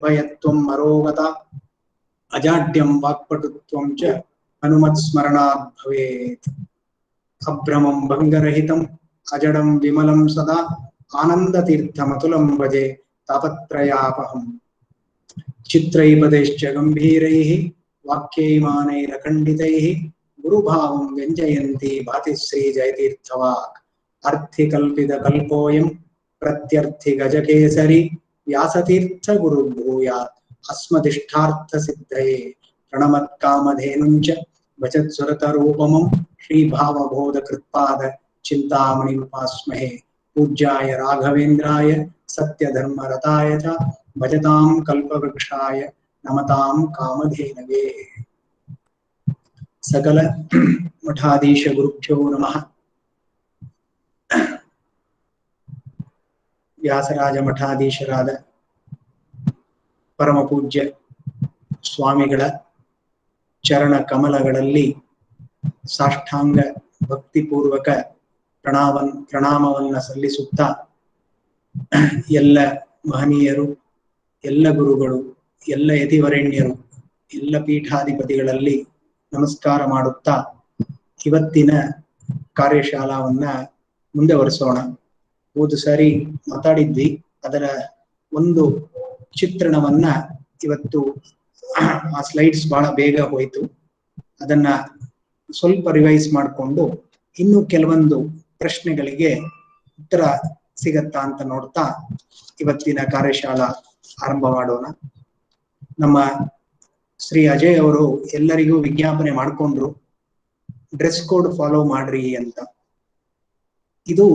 भयत्वं मरोगता अजाड्यं वाक्पटुत्वं च हनुमत्स्मरणात् भवेत्। अभ्रमं भङ्गरहितं अजडं विमलं सदा आनन्दतीर्थमतुलं भजे तापत्रयापहम्। चित्रैपदैश्च गम्भीरैः वाक्यैमानैरखण्डितैः गुरुभावं व्यञ्जयन्ती भाति श्रीजयतीर्थवाक्। अर्थिकल्पितकल्पोऽयं प्रत्यर्थिगजकेसरी व्यासतीर्थगुरुर्भूयात् अस्मदिष्टार्थसिद्धये। प्रणमत्कामधेनुञ्च भजत्सुरतरूपमं श्रीभावबोधकृत्पाद चिन्तामणिमुपास्महे। पूज्याय राघवेन्द्राय सत्यधर्मरताय च भजतां कल्पवृक्षाय नमतां कामधेनवे। सकल मठाधीश गुरुभ्यो नमः। ವ್ಯಾಸರಾಜ ಮಠಾಧೀಶರಾದ ಪರಮ ಪೂಜ್ಯ ಸ್ವಾಮಿಗಳ ಚರಣ ಕಮಲಗಳಲ್ಲಿ ಸಾಷ್ಟಾಂಗ ಭಕ್ತಿಪೂರ್ವಕ ಪ್ರಣಾಮವನ್ನು ಸಲ್ಲಿಸುತ್ತಾ ಎಲ್ಲ ಮಹನೀಯರು, ಎಲ್ಲ ಗುರುಗಳು, ಎಲ್ಲ ಯತಿವರೆಣ್ಯರು, ಎಲ್ಲ ಪೀಠಾಧಿಪತಿಗಳಲ್ಲಿ ನಮಸ್ಕಾರ ಮಾಡುತ್ತಾ ಇವತ್ತಿನ ಕಾರ್ಯಶಾಲಾವನ್ನ ಮುಂದುವರಿಸೋಣ. ಹೋದ ಸಾರಿ ಮಾತಾಡಿದ್ವಿ, ಅದರ ಒಂದು ಚಿತ್ರಣವನ್ನ ಇವತ್ತು ಆ ಸ್ಲೈಡ್ಸ್ ಬಹಳ ಬೇಗ ಹೋಯ್ತು, ಅದನ್ನ ಸ್ವಲ್ಪ ರಿವೈಸ್ ಮಾಡಿಕೊಂಡು ಇನ್ನು ಕೆಲವೊಂದು ಪ್ರಶ್ನೆಗಳಿಗೆ ಉತ್ತರ ಸಿಗತ್ತಾ ಅಂತ ನೋಡ್ತಾ ಇವತ್ತಿನ ಕಾರ್ಯಶಾಲಾ ಆರಂಭ ಮಾಡೋಣ. ನಮ್ಮ ಶ್ರೀ ಅಜಯ್ ಅವರು ಎಲ್ಲರಿಗೂ ವಿಜ್ಞಾಪನೆ ಮಾಡಿಕೊಂಡ್ರು, ಡ್ರೆಸ್ ಕೋಡ್ ಫಾಲೋ ಮಾಡ್ರಿ ಅಂತ. ಇದು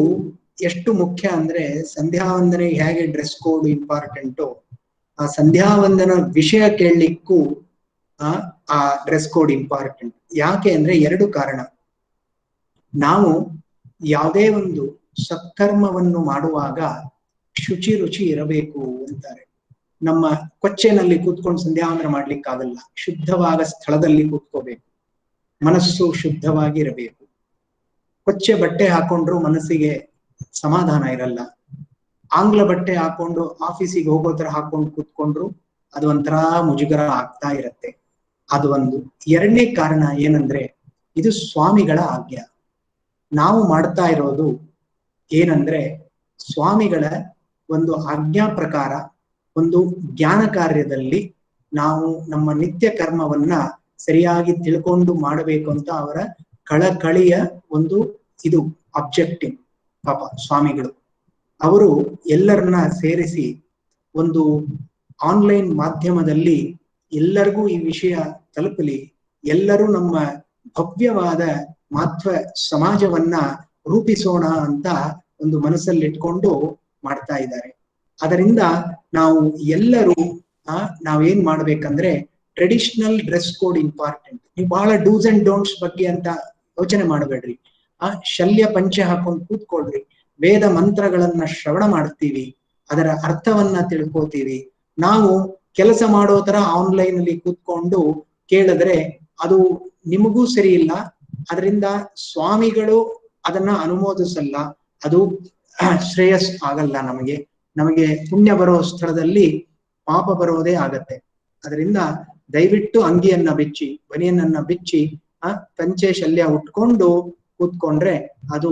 ಎಷ್ಟು ಮುಖ್ಯ ಅಂದ್ರೆ ಸಂಧ್ಯಾ ವಂದನೆ ಹೇಗೆ ಡ್ರೆಸ್ ಕೋಡ್ ಇಂಪಾರ್ಟೆಂಟು, ಆ ಸಂಧ್ಯಾ ವಂದನ ವಿಷಯ ಕೇಳಲಿಕ್ಕೂ ಆ ಡ್ರೆಸ್ ಕೋಡ್ ಇಂಪಾರ್ಟೆಂಟ್. ಯಾಕೆ ಅಂದ್ರೆ ಎರಡು ಕಾರಣ. ನಾವು ಯಾವುದೇ ಒಂದು ಸತ್ಕರ್ಮವನ್ನು ಮಾಡುವಾಗ ಶುಚಿ ರುಚಿ ಇರಬೇಕು ಅಂತಾರೆ. ನಮ್ಮ ಕೊಚ್ಚೆನಲ್ಲಿ ಕೂತ್ಕೊಂಡು ಸಂಧ್ಯಾ ವಂದನ ಮಾಡ್ಲಿಕ್ಕಾಗಲ್ಲ, ಶುದ್ಧವಾದ ಸ್ಥಳದಲ್ಲಿ ಕೂತ್ಕೋಬೇಕು, ಮನಸ್ಸು ಶುದ್ಧವಾಗಿ ಇರಬೇಕು. ಕೊಚ್ಚೆ ಬಟ್ಟೆ ಹಾಕೊಂಡ್ರು ಮನಸ್ಸಿಗೆ ಸಮಾಧಾನ ಇರಲ್ಲ. ಆಂಗ್ಲ ಬಟ್ಟೆ ಹಾಕೊಂಡು ಆಫೀಸಿಗೆ ಹೋಗೋ ತರ ಹಾಕೊಂಡು ಕೂತ್ಕೊಂಡ್ರು ಅದು ಒಂಥರ ಮುಜುಗರ ಆಗ್ತಾ ಇರತ್ತೆ. ಅದು ಒಂದು. ಎರಡನೇ ಕಾರಣ ಏನಂದ್ರೆ ಇದು ಸ್ವಾಮಿಗಳ ಆಜ್ಞೆ. ನಾವು ಮಾಡ್ತಾ ಇರೋದು ಏನಂದ್ರೆ ಸ್ವಾಮಿಗಳ ಒಂದು ಆಜ್ಞಾ ಪ್ರಕಾರ ಒಂದು ಜ್ಞಾನ ಕಾರ್ಯದಲ್ಲಿ ನಾವು ನಮ್ಮ ನಿತ್ಯ ಕರ್ಮವನ್ನ ಸರಿಯಾಗಿ ತಿಳ್ಕೊಂಡು ಮಾಡಬೇಕು ಅಂತ ಅವರ ಕಳಕಳಿಯ ಒಂದು ಇದು ಅಬ್ಜೆಕ್ಟಿವ್. ಪಾಪ ಸ್ವಾಮಿಗಳು ಅವರು ಎಲ್ಲರನ್ನ ಸೇರಿಸಿ ಒಂದು ಆನ್ಲೈನ್ ಮಾಧ್ಯಮದಲ್ಲಿ ಎಲ್ಲರಿಗೂ ಈ ವಿಷಯ ತಲುಪಲಿ, ಎಲ್ಲರೂ ನಮ್ಮ ಭವ್ಯವಾದ ಮಾಧ್ವ ಸಮಾಜವನ್ನ ರೂಪಿಸೋಣ ಅಂತ ಒಂದು ಮನಸ್ಸಲ್ಲಿ ಇಟ್ಕೊಂಡು ಮಾಡ್ತಾ ಇದ್ದಾರೆ. ಅದರಿಂದ ನಾವು ಎಲ್ಲರೂ ನಾವೇನ್ ಮಾಡ್ಬೇಕಂದ್ರೆ ಟ್ರೆಡಿಷನಲ್ ಡ್ರೆಸ್ ಕೋಡ್ ಇಂಪಾರ್ಟೆಂಟ್. ನೀವು ಬಹಳ ಡೂಸ್ ಅಂಡ್ ಡೋಂಟ್ಸ್ ಬಗ್ಗೆ ಅಂತ ಯೋಚನೆ ಮಾಡಬೇಡ್ರಿ. ಶಲ್ಯ ಪಂಚೆ ಹಾಕೊಂಡು ಕೂತ್ಕೊಳ್ರಿ, ವೇದ ಮಂತ್ರಗಳನ್ನ ಶ್ರವಣ ಮಾಡ್ತೀವಿ, ಅದರ ಅರ್ಥವನ್ನ ತಿಳ್ಕೋತೀವಿ. ನಾವು ಕೆಲಸ ಮಾಡೋ ತರ ಆನ್ಲೈನ್ ಅಲ್ಲಿ ಕೂತ್ಕೊಂಡು ಕೇಳಿದ್ರೆ ಅದು ನಿಮಗೂ ಸರಿ ಇಲ್ಲ, ಅದರಿಂದ ಸ್ವಾಮಿಗಳು ಅದನ್ನ ಅನುಮೋದಿಸಲ್ಲ, ಅದು ಶ್ರೇಯಸ್ ಆಗಲ್ಲ. ನಮಗೆ ಪುಣ್ಯ ಬರೋ ಸ್ಥಳದಲ್ಲಿ ಪಾಪ ಬರೋದೇ ಆಗತ್ತೆ. ಅದರಿಂದ ದಯವಿಟ್ಟು ಅಂಗಿಯನ್ನ ಬಿಚ್ಚಿ, ಬನಿಯನ್ನ ಬಿಚ್ಚಿ ಪಂಚೆ ಶಲ್ಯ ಉಟ್ಕೊಂಡು ಕೂತ್ಕೊಂಡ್ರೆ ಅದು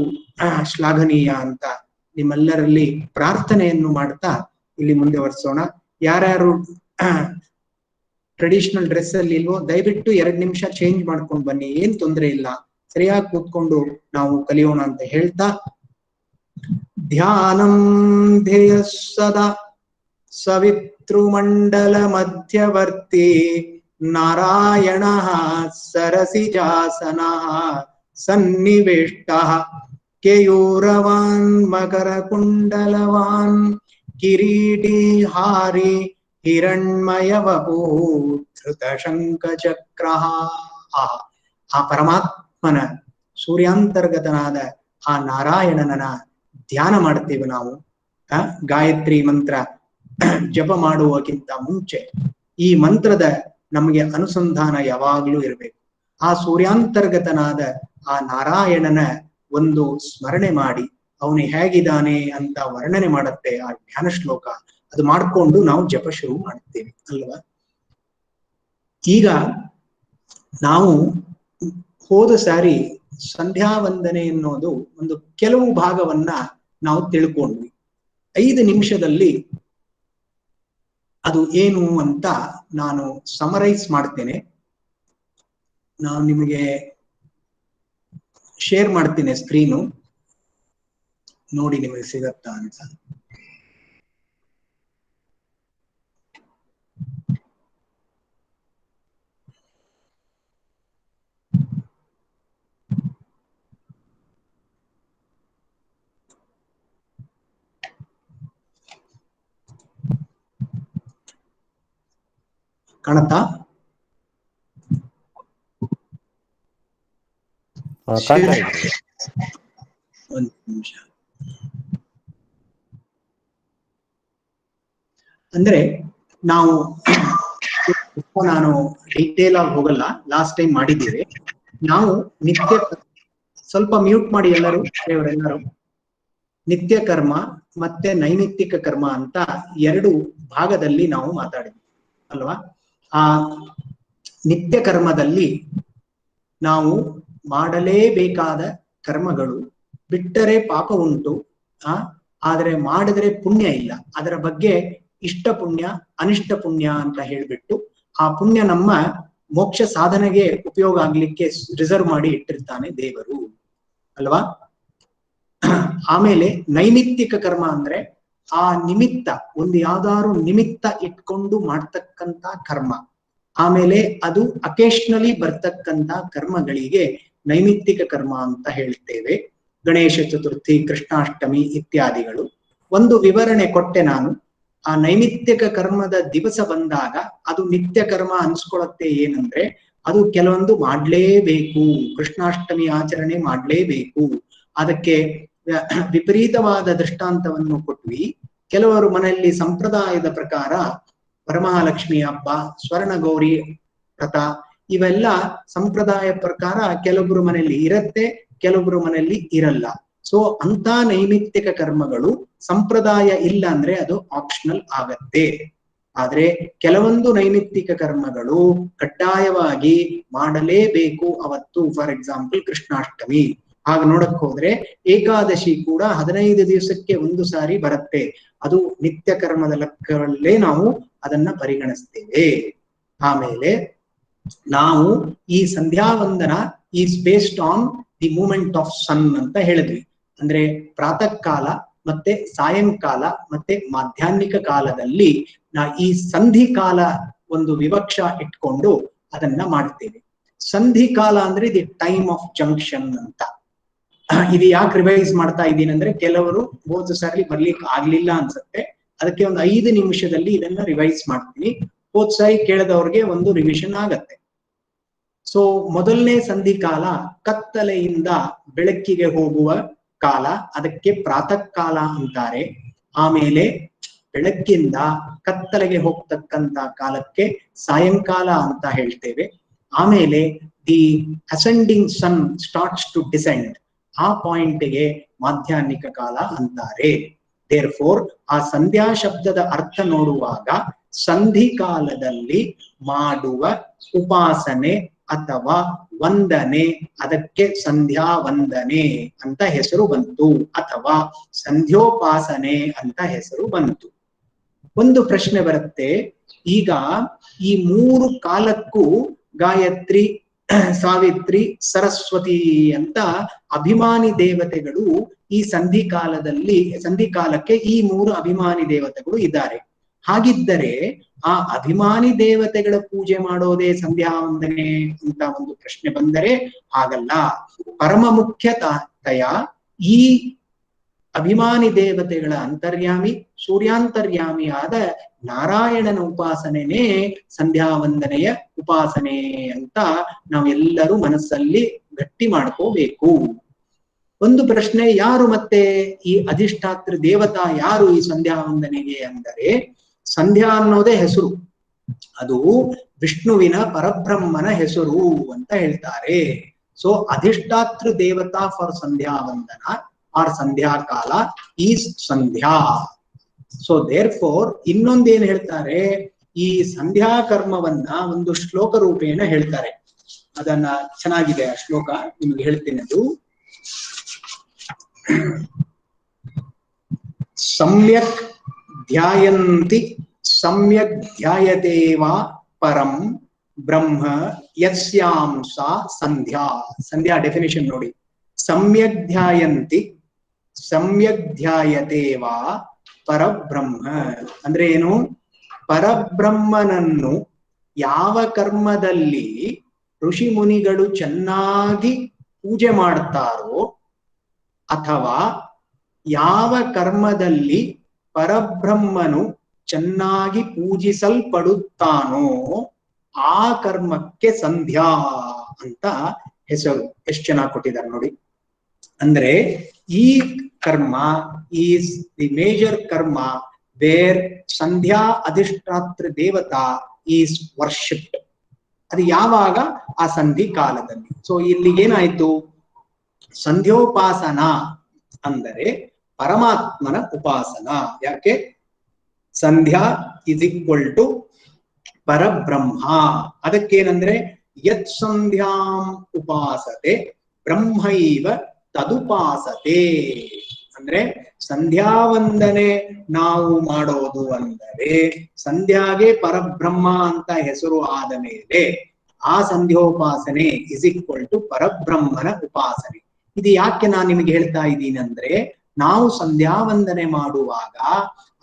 ಶ್ಲಾಘನೀಯ ಅಂತ ನಿಮ್ಮೆಲ್ಲರಲ್ಲಿ ಪ್ರಾರ್ಥನೆಯನ್ನು ಮಾಡ್ತಾ ಇಲ್ಲಿ ಮುಂದುವರಿಸೋಣ. ಯಾರ್ಯಾರು ಟ್ರೆಡಿಷನಲ್ ಡ್ರೆಸ್ ಅಲ್ಲಿ ಇಲ್ವೋ ದಯವಿಟ್ಟು 2 ನಿಮಿಷ ಚೇಂಜ್ ಮಾಡ್ಕೊಂಡು ಬನ್ನಿ, ಏನ್ ತೊಂದರೆ ಇಲ್ಲ, ಸರಿಯಾಗಿ ಕೂತ್ಕೊಂಡು ನಾವು ಕಲಿಯೋಣ ಅಂತ ಹೇಳ್ತಾ, ಧ್ಯಾನಂ ಧ್ಯೇಯ ಸದಾ ಸವಿತೃಮಂಡಲ ಮಧ್ಯವರ್ತಿ ನಾರಾಯಣ ಸರಸಿಜಾಸನ ಸನ್ನಿವೇಷ್ಟಃ ಕೇಯೂರವಾನ್ ಮಕರ ಕುಂಡಲವಾನ್ ಕಿರೀಟಿ ಹಾರಿ ಹಿರಣ್ಮಯ ವಪು ಧೃತ ಶಂಖ ಚಕ್ರ. ಆ ಪರಮಾತ್ಮನ ಸೂರ್ಯಾಂತರ್ಗತನಾದ ಆ ನಾರಾಯಣನ ಧ್ಯಾನ ಮಾಡ್ತೀವಿ ನಾವು. ಗಾಯತ್ರಿ ಮಂತ್ರ ಜಪ ಮಾಡುವಕ್ಕಿಂತ ಮುಂಚೆ ಈ ಮಂತ್ರದ ನಮಗೆ ಅನುಸಂಧಾನ ಯಾವಾಗ್ಲೂ ಇರಬೇಕು. ಆ ಸೂರ್ಯಾಂತರ್ಗತನಾದ ಆ ನಾರಾಯಣನ ಒಂದು ಸ್ಮರಣೆ ಮಾಡಿ ಅವನು ಹೇಗಿದ್ದಾನೆ ಅಂತ ವರ್ಣನೆ ಮಾಡುತ್ತೆ ಆ ಧ್ಯಾನ ಶ್ಲೋಕ. ಅದು ಮಾಡಿಕೊಂಡು ನಾವು ಜಪ ಶುರು ಮಾಡುತ್ತೇವೆ ಅಲ್ವಾ. ಈಗ ನಾವು ಹೋದ ಸಾರಿ ಸಂಧ್ಯಾ ವಂದನೆ ಎನ್ನುವುದು ಒಂದು ಕೆಲವು ಭಾಗವನ್ನ ನಾವು ತಿಳ್ಕೊಂಡ್ವಿ. 5 ನಿಮಿಷದಲ್ಲಿ ಅದು ಏನು ಅಂತ ನಾನು ಸಮರೈಸ್ ಮಾಡ್ತೇನೆ. ನಾನು ನಿಮಗೆ ಶೇರ್ ಮಾಡ್ತೇನೆ ಸ್ಕ್ರೀನು, ನೋಡಿ ನಿಮಗೆ ಸಿಗತ್ತಾ ಅಂತ. ಕಾಣುತ್ತಾ? ಒಂದು ನಿಮಿಷ. ಅಂದ್ರೆ ನಾನು ಡೀಟೇಲ್ ಆಗಿ ಹೋಗಲ್ಲ, ಲಾಸ್ಟ್ ಟೈಮ್ ಮಾಡಿದ್ದೀವಿ ನಾವು. ನಿತ್ಯ ಸ್ವಲ್ಪ ಮ್ಯೂಟ್ ಮಾಡಿ ಎಲ್ಲರೂ, ದೇವರೆಲ್ಲರೂ. ನಿತ್ಯ ಕರ್ಮ ಮತ್ತೆ ನೈಮಿತ್ತಿಕ ಕರ್ಮ ಅಂತ 2 ಭಾಗದಲ್ಲಿ ನಾವು ಮಾತಾಡಿದ್ವಿ ಅಲ್ವಾ. ಆ ನಿತ್ಯ ಕರ್ಮದಲ್ಲಿ ನಾವು ಮಾಡಲೇಬೇಕಾದ ಕರ್ಮಗಳು, ಬಿಟ್ಟರೆ ಪಾಪ ಉಂಟು, ಆದ್ರೆ ಮಾಡಿದ್ರೆ ಪುಣ್ಯ ಇಲ್ಲ. ಅದರ ಬಗ್ಗೆ ಇಷ್ಟ ಪುಣ್ಯ ಅನಿಷ್ಟ ಪುಣ್ಯ ಅಂತ ಹೇಳ್ಬಿಟ್ಟು ಆ ಪುಣ್ಯ ನಮ್ಮ ಮೋಕ್ಷ ಸಾಧನೆಗೆ ಉಪಯೋಗ ಆಗ್ಲಿಕ್ಕೆ ರಿಸರ್ವ್ ಮಾಡಿ ಇಟ್ಟಿರ್ತಾನೆ ದೇವರು ಅಲ್ವಾ. ಆಮೇಲೆ ನೈಮಿತ್ತಿಕ ಕರ್ಮ ಅಂದ್ರೆ ಆ ನಿಮಿತ್ತ, ಒಂದು ಯಾವ್ದಾದ್ರು ನಿಮಿತ್ತ ಇಟ್ಕೊಂಡು ಮಾಡ್ತಕ್ಕಂತ ಕರ್ಮ. ಆಮೇಲೆ ಅದು ಅಕೇಶನಲಿ ಬರ್ತಕ್ಕಂತ ಕರ್ಮಗಳಿಗೆ ನೈಮಿತ್ತಿಕ ಕರ್ಮ ಅಂತ ಹೇಳ್ತೇವೆ. ಗಣೇಶ ಚತುರ್ಥಿ, ಕೃಷ್ಣಾಷ್ಟಮಿ ಇತ್ಯಾದಿಗಳು. ಒಂದು ವಿವರಣೆ ಕೊಟ್ಟೆ ನಾನು. ಆ ನೈಮಿತ್ತಿಕ ಕರ್ಮದ ದಿವಸ ಬಂದಾಗ ಅದು ನಿತ್ಯ ಕರ್ಮ ಅನ್ಸ್ಕೊಳತ್ತೆ. ಏನಂದ್ರೆ ಅದು ಕೆಲವೊಂದು ಮಾಡ್ಲೇಬೇಕು, ಕೃಷ್ಣಾಷ್ಟಮಿ ಆಚರಣೆ ಮಾಡ್ಲೇಬೇಕು. ಅದಕ್ಕೆ ವಿಪರೀತವಾದ ದೃಷ್ಟಾಂತವನ್ನು ಕೊಟ್ವಿ. ಕೆಲವರು ಮನೆಯಲ್ಲಿ ಸಂಪ್ರದಾಯದ ಪ್ರಕಾರ ವರಮಹಾಲಕ್ಷ್ಮಿ ಹಬ್ಬ, ಸ್ವರ್ಣಗೌರಿ ವ್ರತ, ಇವೆಲ್ಲ ಸಂಪ್ರದಾಯ ಪ್ರಕಾರ ಕೆಲವೊಬ್ರು ಮನೆಯಲ್ಲಿ ಇರತ್ತೆ, ಕೆಲವೊಬ್ರು ಮನೆಯಲ್ಲಿ ಇರಲ್ಲ. ಸೊ ಅಂತ ನೈಮಿತ್ತಿಕ ಕರ್ಮಗಳು ಸಂಪ್ರದಾಯ ಇಲ್ಲ ಅಂದ್ರೆ ಅದು ಆಪ್ಷನಲ್ ಆಗತ್ತೆ. ಆದ್ರೆ ಕೆಲವೊಂದು ನೈಮಿತ್ತಿಕ ಕರ್ಮಗಳು ಕಡ್ಡಾಯವಾಗಿ ಮಾಡಲೇಬೇಕು ಅವತ್ತು. For example Krishnashtami. ಆಗ ನೋಡಕ್ ಹೋದ್ರೆ ಏಕಾದಶಿ ಕೂಡ 15 ದಿವಸಕ್ಕೆ ಒಂದು ಸಾರಿ ಬರುತ್ತೆ. ಅದು ನಿತ್ಯ ಕರ್ಮದ ಲೆಕ್ಕಗಳಲ್ಲೇ ನಾವು ಅದನ್ನ ಪರಿಗಣಿಸ್ತೇವೆ. ಆಮೇಲೆ ನಾವು ಈ ಸಂಧ್ಯಾ ವಂದನ is based on the movement of sun ಅಂತ ಹೇಳಿದ್ವಿ. ಅಂದ್ರೆ ಪ್ರಾತಃ ಕಾಲ ಮತ್ತೆ ಸಾಯಂಕಾಲ ಮತ್ತೆ ಮಾಧ್ಯಾಹ್ನಿಕ ಕಾಲದಲ್ಲಿ ಈ ಸಂಧಿ ಕಾಲ ಒಂದು ವಿವಕ್ಷ ಇಟ್ಕೊಂಡು ಅದನ್ನ ಮಾಡ್ತೇವೆ. ಸಂಧಿ ಕಾಲ ಅಂದ್ರೆ ದಿ ಟೈಮ್ ಆಫ್ ಜಂಕ್ಷನ್ ಅಂತ. ಇದು ಯಾಕೆ ರಿವೈಸ್ ಮಾಡ್ತಾ ಇದ್ದೀನಿ ಅಂದ್ರೆ ಕೆಲವರು ಹೋದ ಸಾರಿ ಬರ್ಲಿಕ್ಕೆ ಆಗ್ಲಿಲ್ಲ ಅನ್ಸುತ್ತೆ, ಅದಕ್ಕೆ ಒಂದು 5 ನಿಮಿಷದಲ್ಲಿ ಇದನ್ನ ರಿವೈಸ್ ಮಾಡ್ತೀನಿ. ಹೋದ ಸಾರಿ ಕೇಳದವ್ರಿಗೆ ಒಂದು ರಿವಿಷನ್ ಆಗತ್ತೆ. ಸೊ ಮೊದಲನೇ ಸಂಧಿ ಕಾಲ ಕತ್ತಲೆಯಿಂದ ಬೆಳಕಿಗೆ ಹೋಗುವ ಕಾಲ, ಅದಕ್ಕೆ ಪ್ರಾತಃ ಕಾಲ ಅಂತಾರೆ. ಆಮೇಲೆ ಬೆಳಕಿಂದ ಕತ್ತಲೆಗೆ ಹೋಗ್ತಕ್ಕಂತ ಕಾಲಕ್ಕೆ ಸಾಯಂಕಾಲ ಅಂತ ಹೇಳ್ತೇವೆ. ಆಮೇಲೆ the ascending sun starts to descend, ಆ ಪಾಯಿಂಟ್ಗೆ ಮಾಧ್ಯಾಹ್ನಿಕ ಕಾಲ ಅಂತಾರೆ. ದೇರ್ಫೋರ್ ಆ ಸಂಧ್ಯಾ ಶಬ್ದದ ಅರ್ಥ ನೋಡುವಾಗ ಸಂಧಿ ಕಾಲದಲ್ಲಿ ಮಾಡುವ ಉಪಾಸನೆ ಅಥವಾ ವಂದನೆ, ಅದಕ್ಕೆ ಸಂಧ್ಯಾ ವಂದನೆ ಅಂತ ಹೆಸರು ಬಂತು, ಅಥವಾ ಸಂಧ್ಯೋಪಾಸನೆ ಅಂತ ಹೆಸರು ಬಂತು. ಒಂದು ಪ್ರಶ್ನೆ ಬರುತ್ತೆ, ಈಗ ಈ 3 ಕಾಲಕ್ಕೂ ಗಾಯತ್ರಿ, ಸಾವಿತ್ರಿ, ಸರಸ್ವತಿ ಅಂತ ಅಭಿಮಾನಿ ದೇವತೆಗಳು ಈ ಸಂಧಿ ಕಾಲಕ್ಕೆ ಈ 3 ಅಭಿಮಾನಿ ದೇವತೆಗಳು ಇದ್ದಾರೆ. ಹಾಗಿದ್ದರೆ ಆ ಅಭಿಮಾನಿ ದೇವತೆಗಳ ಪೂಜೆ ಮಾಡೋದೇ ಸಂಧ್ಯಾ ವಂದನೆ ಅಂತ ಒಂದು ಪ್ರಶ್ನೆ ಬಂದರೆ ಹಾಗಲ್ಲ. ಪರಮ ಮುಖ್ಯತೆಯ ಈ ಅಭಿಮಾನಿ ದೇವತೆಗಳ ಅಂತರ್ಯಾಮಿ, ಸೂರ್ಯಾಂತರ್ಯಾಮಿಯಾದ ನಾರಾಯಣನ ಉಪಾಸನೆನೇ ಸಂಧ್ಯಾ ವಂದನೆಯ ಉಪಾಸನೆ ಅಂತ ನಾವೆಲ್ಲರೂ ಮನಸ್ಸಲ್ಲಿ ಗಟ್ಟಿ ಮಾಡ್ಕೋಬೇಕು. ಒಂದು ಪ್ರಶ್ನೆ, ಯಾರು ಮತ್ತೆ ಈ ಅಧಿಷ್ಠಾತೃ ದೇವತಾ ಯಾರು ಈ ಸಂಧ್ಯಾ ವಂದನೆಗೆ ಅಂದರೆ, ಸಂಧ್ಯಾ ಅನ್ನೋದೇ ಹೆಸರು, ಅದು ವಿಷ್ಣುವಿನ ಪರಬ್ರಹ್ಮನ ಹೆಸರು ಅಂತ ಹೇಳ್ತಾರೆ. ಸೊ ಅಧಿಷ್ಠಾತೃ ದೇವತಾ ಫಾರ್ ಸಂಧ್ಯಾ ವಂದನ ಆರ್ ಸಂಧ್ಯಾ ಕಾಲ ಈಸ್ ಸಂಧ್ಯಾ. ಸೊ ದೇರ್ ಫೋರ್ ಇನ್ನೊಂದೇನ್ ಹೇಳ್ತಾರೆ, ಈ ಸಂಧ್ಯಾ ಕರ್ಮವನ್ನ ಒಂದು ಶ್ಲೋಕ ರೂಪೇಣ ಹೇಳ್ತಾರೆ. ಅದನ್ನ ಚೆನ್ನಾಗಿದೆ ಆ ಶ್ಲೋಕ, ನಿಮ್ಗೆ ಹೇಳ್ತೇನೆ. ಅದು ಸಮ್ಯಕ್ ಧ್ಯಾಯಂತಿ ಸಮ್ಯಕ್ ಧ್ಯಾಯತೇವಾ ಪರಂ ಬ್ರಹ್ಮ ಯಸ್ಯಾಂ ಸಾ ಸಂಧ್ಯಾ. ಸಂಧ್ಯಾ ಡೆಫಿನೇಷನ್ ನೋಡಿ. ಸಮ್ಯಕ್ ಧ್ಯಾಯಂತಿ ಸಮ್ಯಕ್ ಧ್ಯಾಯತೇವಾ ಪರಬ್ರಹ್ಮ ಅಂದ್ರೆ ಏನು? ಪರಬ್ರಹ್ಮನನ್ನು ಯಾವ ಕರ್ಮದಲ್ಲಿ ಋಷಿ ಮುನಿಗಳು ಚೆನ್ನಾಗಿ ಪೂಜೆ ಮಾಡ್ತಾರೋ, ಅಥವಾ ಯಾವ ಕರ್ಮದಲ್ಲಿ ಪರಬ್ರಹ್ಮನು ಚೆನ್ನಾಗಿ ಪೂಜಿಸಲ್ಪಡುತ್ತಾನೋ ಆ ಕರ್ಮಕ್ಕೆ ಸಂಧ್ಯಾ ಅಂತ ಹೆಸರು. ಎಷ್ಟು ಚೆನ್ನಾಗಿ ಕೊಟ್ಟಿದ್ದಾರೆ ನೋಡಿ. ಅಂದ್ರೆ ಈ ಕರ್ಮ ಈಸ್ ದಿ ಮೇಜರ್ ಕರ್ಮ ವೇರ್ ಸಂಧ್ಯಾ ಅಧಿಷ್ಠಾತ್ರ ದೇವತಾ ಈಸ್ ವರ್ಷಿಪ್ಡ್. ಅದು ಯಾವಾಗ? ಆ ಸಂಧಿ ಕಾಲದಲ್ಲಿ. ಸೊ ಇಲ್ಲಿ ಏನಾಯ್ತು? ಸಂಧ್ಯೋಪಾಸನ ಅಂದರೆ ಪರಮಾತ್ಮನ ಉಪಾಸನ. ಯಾಕೆ? ಸಂಧ್ಯಾ ಇಸ್ ಈಕ್ವಲ್ ಟು ಪರಬ್ರಹ್ಮ. ಅದಕ್ಕೇನಂದ್ರೆ ಯತ್ ಸಂಧ್ಯಾಂ ಉಪಾಸತೆ ಬ್ರಹ್ಮೈವ ತದುಪಾಸತೆ. ಅಂದ್ರೆ ಸಂಧ್ಯಾ ವಂದನೆ ನಾವು ಮಾಡೋದು ಅಂದರೆ ಸಂಧ್ಯಾಗೆ ಪರಬ್ರಹ್ಮ ಅಂತ ಹೆಸರು ಆದ ಮೇಲೆ ಆ ಸಂಧ್ಯೋಪಾಸನೆ ಇಸ್ ಈಕ್ವಲ್ ಟು ಪರಬ್ರಹ್ಮನ ಉಪಾಸನೆ. ಇದು ಯಾಕೆ ನಾನು ನಿಮಗೆ ಹೇಳ್ತಾ ಇದ್ದೀನಿ ಅಂದ್ರೆ, ನಾವು ಸಂಧ್ಯಾ ವಂದನೆ ಮಾಡುವಾಗ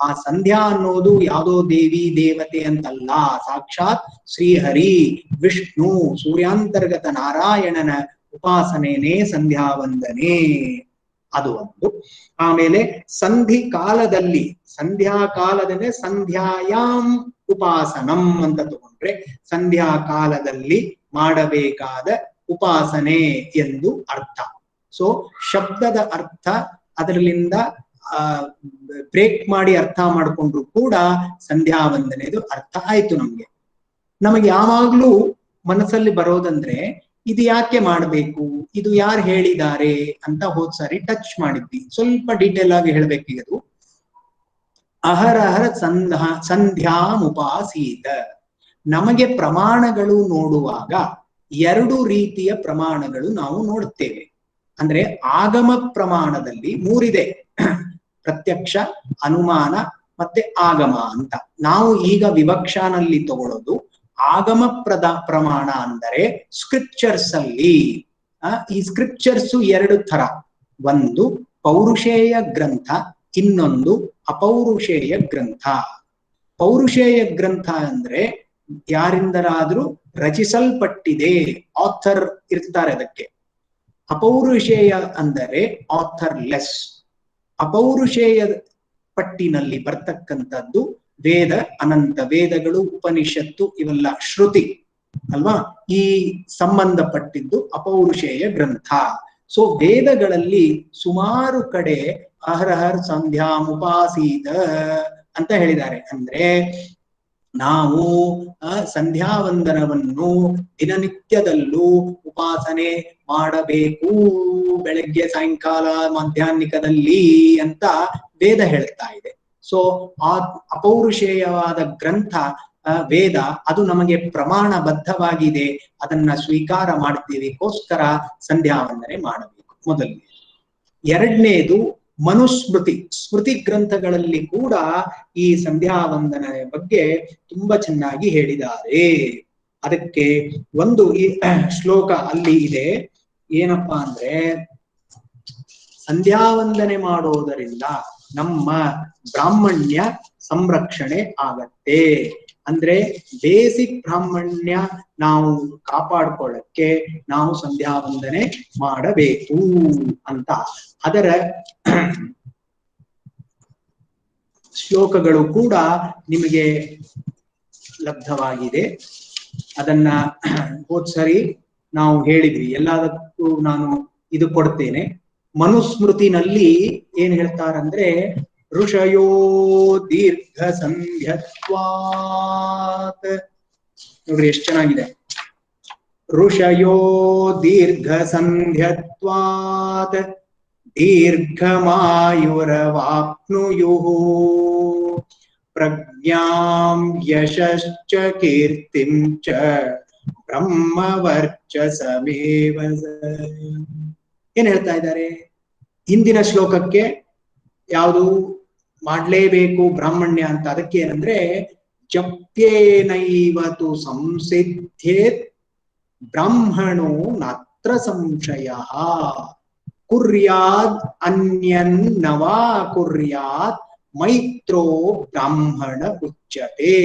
ಆ ಸಂಧ್ಯಾ ಅನ್ನೋದು ಯಾವುದೋ ದೇವಿ ದೇವತೆ ಅಂತಲ್ಲ, ಸಾಕ್ಷಾತ್ ಶ್ರೀಹರಿ ವಿಷ್ಣು ಸೂರ್ಯಾಂತರ್ಗತ ನಾರಾಯಣನ ಉಪಾಸನೆನೇ ಸಂಧ್ಯಾ ವಂದನೆ. ಅದು ಒಂದು. ಆಮೇಲೆ ಸಂಧಿ ಕಾಲದಲ್ಲಿ, ಸಂಧ್ಯಾ ಕಾಲದಲ್ಲಿ ಸಂಧ್ಯಾಯಾಂ ಉಪಾಸನಂ ಅಂತ ತಗೊಂಡ್ರೆ ಸಂಧ್ಯಾ ಕಾಲದಲ್ಲಿ ಮಾಡಬೇಕಾದ ಉಪಾಸನೆ ಎಂದು ಅರ್ಥ. ಸೊ ಶಬ್ದದ ಅರ್ಥ ಅದರಲ್ಲಿಂದ ಬ್ರೇಕ್ ಮಾಡಿ ಅರ್ಥ ಮಾಡಿಕೊಂಡ್ರು ಕೂಡ ಸಂಧ್ಯಾ ವಂದನೆದು ಅರ್ಥ ಆಯ್ತು ನಮ್ಗೆ. ನಮಗೆ ಯಾವಾಗ್ಲೂ ಮನಸ್ಸಲ್ಲಿ ಬರೋದಂದ್ರೆ ಇದು ಯಾಕೆ ಮಾಡ್ಬೇಕು, ಇದು ಯಾರು ಹೇಳಿದ್ದಾರೆ ಅಂತ ಹೋದ್ ಸಾರಿ ಟಚ್ ಮಾಡಿದ್ವಿ. ಸ್ವಲ್ಪ ಡೀಟೇಲ್ ಆಗಿ ಹೇಳ್ಬೇಕೀಗದು. ಅಹರಹರ ಸಂಧ್ಯಾಮುಪಾಸೀತ. ನಮಗೆ ಪ್ರಮಾಣಗಳು ನೋಡುವಾಗ ಎರಡು ರೀತಿಯ ಪ್ರಮಾಣಗಳು ನಾವು ನೋಡ್ತೇವೆ. ಅಂದ್ರೆ ಆಗಮ ಪ್ರಮಾಣದಲ್ಲಿ ಮೂರಿದೆ, ಪ್ರತ್ಯಕ್ಷ, ಅನುಮಾನ ಮತ್ತೆ ಆಗಮ ಅಂತ. ನಾವು ಈಗ ವಿವಕ್ಷಾನಲ್ಲಿ ತಗೊಳ್ಳೋದು ಆಗಮ ಪ್ರಮಾಣ ಅಂದರೆ ಸ್ಕ್ರಿಪ್ಚರ್ಸ್ ಅಲ್ಲಿ. ಈ ಸ್ಕ್ರಿಪ್ಚರ್ಸ್ ಎರಡು ತರ, ಒಂದು ಪೌರುಷೇಯ ಗ್ರಂಥ, ಇನ್ನೊಂದು ಅಪೌರುಷೇಯ ಗ್ರಂಥ. ಪೌರುಷೇಯ ಗ್ರಂಥ ಅಂದ್ರೆ ಯಾರಿಂದಲಾದ್ರೂ ರಚಿಸಲ್ಪಟ್ಟಿದೆ, ಆಥರ್ ಇರ್ತಾರೆ ಅದಕ್ಕೆ. ಅಪೌರುಷೇಯ ಅಂದರೆ ಆಥರ್ಲೆಸ್. ಅಪೌರುಷೇಯ ಪಟ್ಟಿನಲ್ಲಿ ಬರ್ತಕ್ಕಂಥದ್ದು ವೇದ, ಅನಂತ ವೇದಗಳು, ಉಪನಿಷತ್ತು, ಇವೆಲ್ಲ ಶ್ರುತಿ ಅಲ್ವಾ, ಈ ಸಂಬಂಧಪಟ್ಟಿದ್ದು ಅಪೌರುಷೇಯ ಗ್ರಂಥ. ಸೊ ವೇದಗಳಲ್ಲಿ ಸುಮಾರು ಕಡೆ ಅಹರಹರ್ ಸಂಧ್ಯಾಮುಪಾಸೀತ ಅಂತ ಹೇಳಿದ್ದಾರೆ. ಅಂದ್ರೆ ನಾವು ಸಂಧ್ಯಾ ವಂದನವನ್ನು ದಿನನಿತ್ಯದಲ್ಲೂ ಉಪಾಸನೆ ಮಾಡಬೇಕು, ಬೆಳಗ್ಗೆ ಸಾಯಂಕಾಲ ಮಧ್ಯಾಹ್ನಿಕದಲ್ಲಿ ಅಂತ ವೇದ ಹೇಳ್ತಾ ಇದೆ. ಸೊ ಆ ಅಪೌರುಷೇಯವಾದ ಗ್ರಂಥ ವೇದ ಅದು ನಮಗೆ ಪ್ರಮಾಣಬದ್ಧವಾಗಿದೆ, ಅದನ್ನ ಸ್ವೀಕಾರ ಮಾಡ್ತೀವಿಗೋಸ್ಕರ ಸಂಧ್ಯಾ ವಂದನೆ ಮಾಡಬೇಕು ಮೊದಲನೇ. ಎರಡನೇದು ಮನುಸ್ಮೃತಿ. ಸ್ಮೃತಿ ಗ್ರಂಥಗಳಲ್ಲಿ ಕೂಡ ಈ ಸಂಧ್ಯಾ ವಂದನೆ ಬಗ್ಗೆ ತುಂಬಾ ಚೆನ್ನಾಗಿ ಹೇಳಿದ್ದಾರೆ. ಅದಕ್ಕೆ ಒಂದು ಈ ಶ್ಲೋಕ ಅಲ್ಲಿ ಇದೆ. ಏನಪ್ಪಾ ಅಂದ್ರೆ, ಸಂಧ್ಯಾ ವಂದನೆ ಮಾಡೋದರಿಂದ ನಮ್ಮ ಬ್ರಾಹ್ಮಣ್ಯ ಸಂರಕ್ಷಣೆ ಆಗತ್ತೆ. ಅಂದ್ರೆ ಬೇಸಿಕ್ ಬ್ರಾಹ್ಮಣ್ಯ ನಾವು ಕಾಪಾಡ್ಕೊಳ್ಳಕ್ಕೆ ನಾವು ಸಂಧ್ಯಾ ವಂದನೆ ಮಾಡಬೇಕು ಅಂತ ಅದರ ಶ್ಲೋಕಗಳು ಕೂಡ ನಿಮಗೆ ಲಬ್ಧವಾಗಿದೆ. ಅದನ್ನ ಹೋದ್ಸರಿ ನಾವು ಹೇಳಿದ್ವಿ, ಎಲ್ಲದಕ್ಕೂ ನಾನು ಇದು ಕೊಡ್ತೇನೆ. ಮನುಸ್ಮೃತಿನಲ್ಲಿ ಏನ್ ಹೇಳ್ತಾರಂದ್ರೆ, ಋಷಯೋ ದೀರ್ಘ ಸಂಧ್ಯತ್ವಾತ್. ನೋಡ್ರಿ ಎಷ್ಟು ಚೆನ್ನಾಗಿದೆ. ಋಷಯೋ ದೀರ್ಘ ಸಂಧ್ಯತ್ವಾತ್ ದೀರ್ಘಮಾಯುರವಾಪ್ನುಯುಃ. ಪ್ರಜ್ಞಾಂ ಯಶಶ್ಚ ಕೀರ್ತಿಂ ಚ ಬ್ರಹ್ಮವರ್ಚಸಮೇವ ಏನ್ ಹೇಳ್ತಾ ಇದ್ದಾರೆ ಹಿಂದಿನ ಶ್ಲೋಕಕ್ಕೆ? ಯಾವುದು ಮಾಡ್ಲೇಬೇಕು ಬ್ರಾಹ್ಮಣ್ಯ ಅಂತ, ಅದಕ್ಕೆ ಏನಂದ್ರೆ ಜಪ್ಯೇನೈವತು ಸಂಸಿದ್ಧೇತ್ ಬ್ರಾಹ್ಮಣೋ ನಾತ್ರ ಸಂಶಯ ಕುರ್ಯಾದ್ ಅನ್ಯನ್ ನವಾ ಕುರ್ಯಾತ್ ಮೈತ್ರೋ ಬ್ರಾಹ್ಮಣ ಉಚ್ಯತೆ.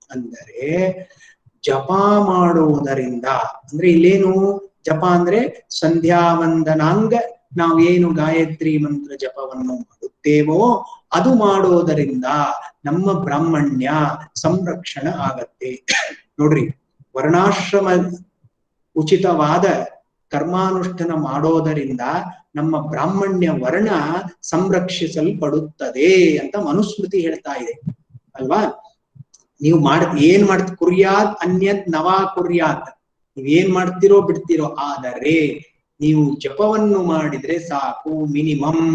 ಅಂದರೆ ಜಪ ಮಾಡುವುದರಿಂದ, ಅಂದ್ರೆ ಇಲ್ಲೇನು ಜಪ ಅಂದ್ರೆ ಸಂಧ್ಯಾವಂದನಾಂಗ, ನಾವೇನು ಗಾಯತ್ರಿ ಮಂತ್ರ ಜಪವನ್ನು ಮಾಡುತ್ತೇವೋ ಅದು ಮಾಡೋದರಿಂದ ನಮ್ಮ ಬ್ರಾಹ್ಮಣ್ಯ ಸಂರಕ್ಷಣ ಆಗತ್ತೆ. ನೋಡ್ರಿ, ವರ್ಣಾಶ್ರಮ ಉಚಿತವಾದ ಕರ್ಮಾನುಷ್ಠಾನ ಮಾಡೋದರಿಂದ ನಮ್ಮ ಬ್ರಾಹ್ಮಣ್ಯ ವರ್ಣ ಸಂರಕ್ಷಿಸಲ್ಪಡುತ್ತದೆ ಅಂತ ಮನುಸ್ಮೃತಿ ಹೇಳ್ತಾ ಇದೆ ಅಲ್ವಾ. ನೀವು ಏನ್ ಕುರ್ಯಾತ್ ಅನ್ಯತ್ ನವಾ ಕುರ್ಯಾತ್, ನೀವೇನ್ ಮಾಡ್ತಿರೋ ಬಿಡ್ತಿರೋ, ಆದರೆ ನೀವು ಜಪವನ್ನು ಮಾಡಿದ್ರೆ ಸಾಕು. ಮಿನಿಮಮ್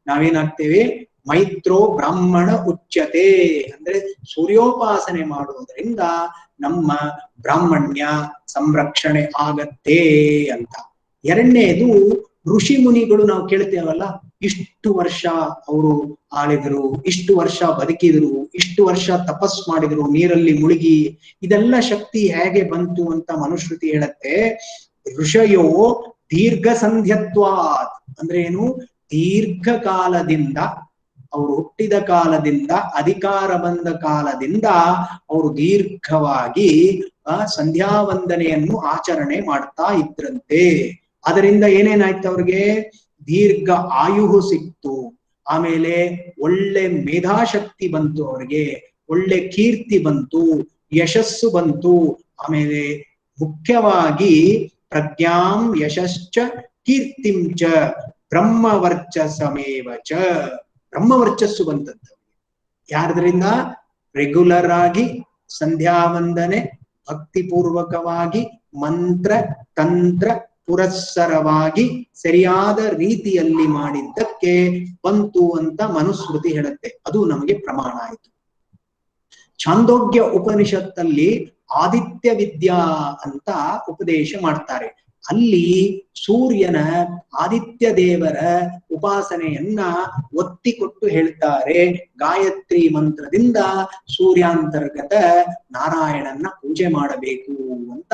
ನಾವೇನಾಗ್ತೇವೆ, ಮೈತ್ರೋ ಬ್ರಾಹ್ಮಣ ಉಚ್ಯತೆ, ಅಂದ್ರೆ ಸೂರ್ಯೋಪಾಸನೆ ಮಾಡುವುದರಿಂದ ನಮ್ಮ ಬ್ರಾಹ್ಮಣ್ಯ ಸಂರಕ್ಷಣೆ ಆಗತ್ತೆ ಅಂತ. ಎರಡನೇದು, ಋಷಿ ಮುನಿಗಳು ನಾವು ಕೇಳ್ತೇವಲ್ಲ, ಇಷ್ಟು ವರ್ಷ ಅವರು ಆಳಿದರು, ಇಷ್ಟು ವರ್ಷ ಬದುಕಿದ್ರು, ಇಷ್ಟು ವರ್ಷ ತಪಸ್ ಮಾಡಿದ್ರು, ನೀರಲ್ಲಿ ಮುಳುಗಿ, ಇದೆಲ್ಲ ಶಕ್ತಿ ಹೇಗೆ ಬಂತು ಅಂತ ಮನುಶ್ರುತಿ ಹೇಳತ್ತೆ. ಋಷಯೋ ದೀರ್ಘ ಸಂಧ್ಯತ್ವಾತ್, ಅಂದ್ರೆ ಏನು, ದೀರ್ಘ ಕಾಲದಿಂದ, ಅವರು ಹುಟ್ಟಿದ ಕಾಲದಿಂದ, ಅಧಿಕಾರ ಬಂದ ಕಾಲದಿಂದ ಅವರು ದೀರ್ಘವಾಗಿ ಸಂಧ್ಯಾವಂದನೆಯನ್ನು ಆಚರಣೆ ಮಾಡ್ತಾ ಇದ್ರಂತೆ. ಅದರಿಂದ ಏನೇನಾಯ್ತು, ಅವ್ರಿಗೆ ದೀರ್ಘ ಆಯುಹು ಸಿಕ್ತು, ಆಮೇಲೆ ಒಳ್ಳೆ ಮೇಧಾಶಕ್ತಿ ಬಂತು, ಅವ್ರಿಗೆ ಒಳ್ಳೆ ಕೀರ್ತಿ ಬಂತು, ಯಶಸ್ಸು ಬಂತು, ಆಮೇಲೆ ಮುಖ್ಯವಾಗಿ ಪ್ರಜ್ಞಾಂ ಯಶಶ್ಚ ಕೀರ್ತಿಂ ಚ ಬ್ರಹ್ಮವರ್ಚಸಮೇವ ಚ, ಬ್ರಹ್ಮವರ್ಚಸ್ಸು ಬಂತಂತ. ಯಾರದ್ರಿಂದ? ರೆಗ್ಯುಲರ್ ಆಗಿ ಸಂಧ್ಯಾವಂದನೆ ಭಕ್ತಿಪೂರ್ವಕವಾಗಿ ಮಂತ್ರ ತಂತ್ರ ಪುರಸ್ಸರವಾಗಿ ಸರಿಯಾದ ರೀತಿಯಲ್ಲಿ ಮಾಡಿದ್ದಕ್ಕೆ ಬಂತು ಅಂತ ಮನುಸ್ಮೃತಿ ಹೇಳುತ್ತೆ. ಅದು ನಮಗೆ ಪ್ರಮಾಣ ಆಯಿತು. ಛಾಂದೋಗ್ಯ ಉಪನಿಷತ್ತಲ್ಲಿ ಆದಿತ್ಯ ವಿದ್ಯಾ ಅಂತ ಉಪದೇಶ ಮಾಡ್ತಾರೆ. ಅಲ್ಲಿ ಸೂರ್ಯನ, ಆದಿತ್ಯ ದೇವರ ಉಪಾಸನೆಯನ್ನ ಒತ್ತಿ ಕೊಟ್ಟು ಹೇಳ್ತಾರೆ. ಗಾಯತ್ರಿ ಮಂತ್ರದಿಂದ ಸೂರ್ಯಾಂತರ್ಗತ ನಾರಾಯಣನ್ನ ಪೂಜೆ ಮಾಡಬೇಕು ಅಂತ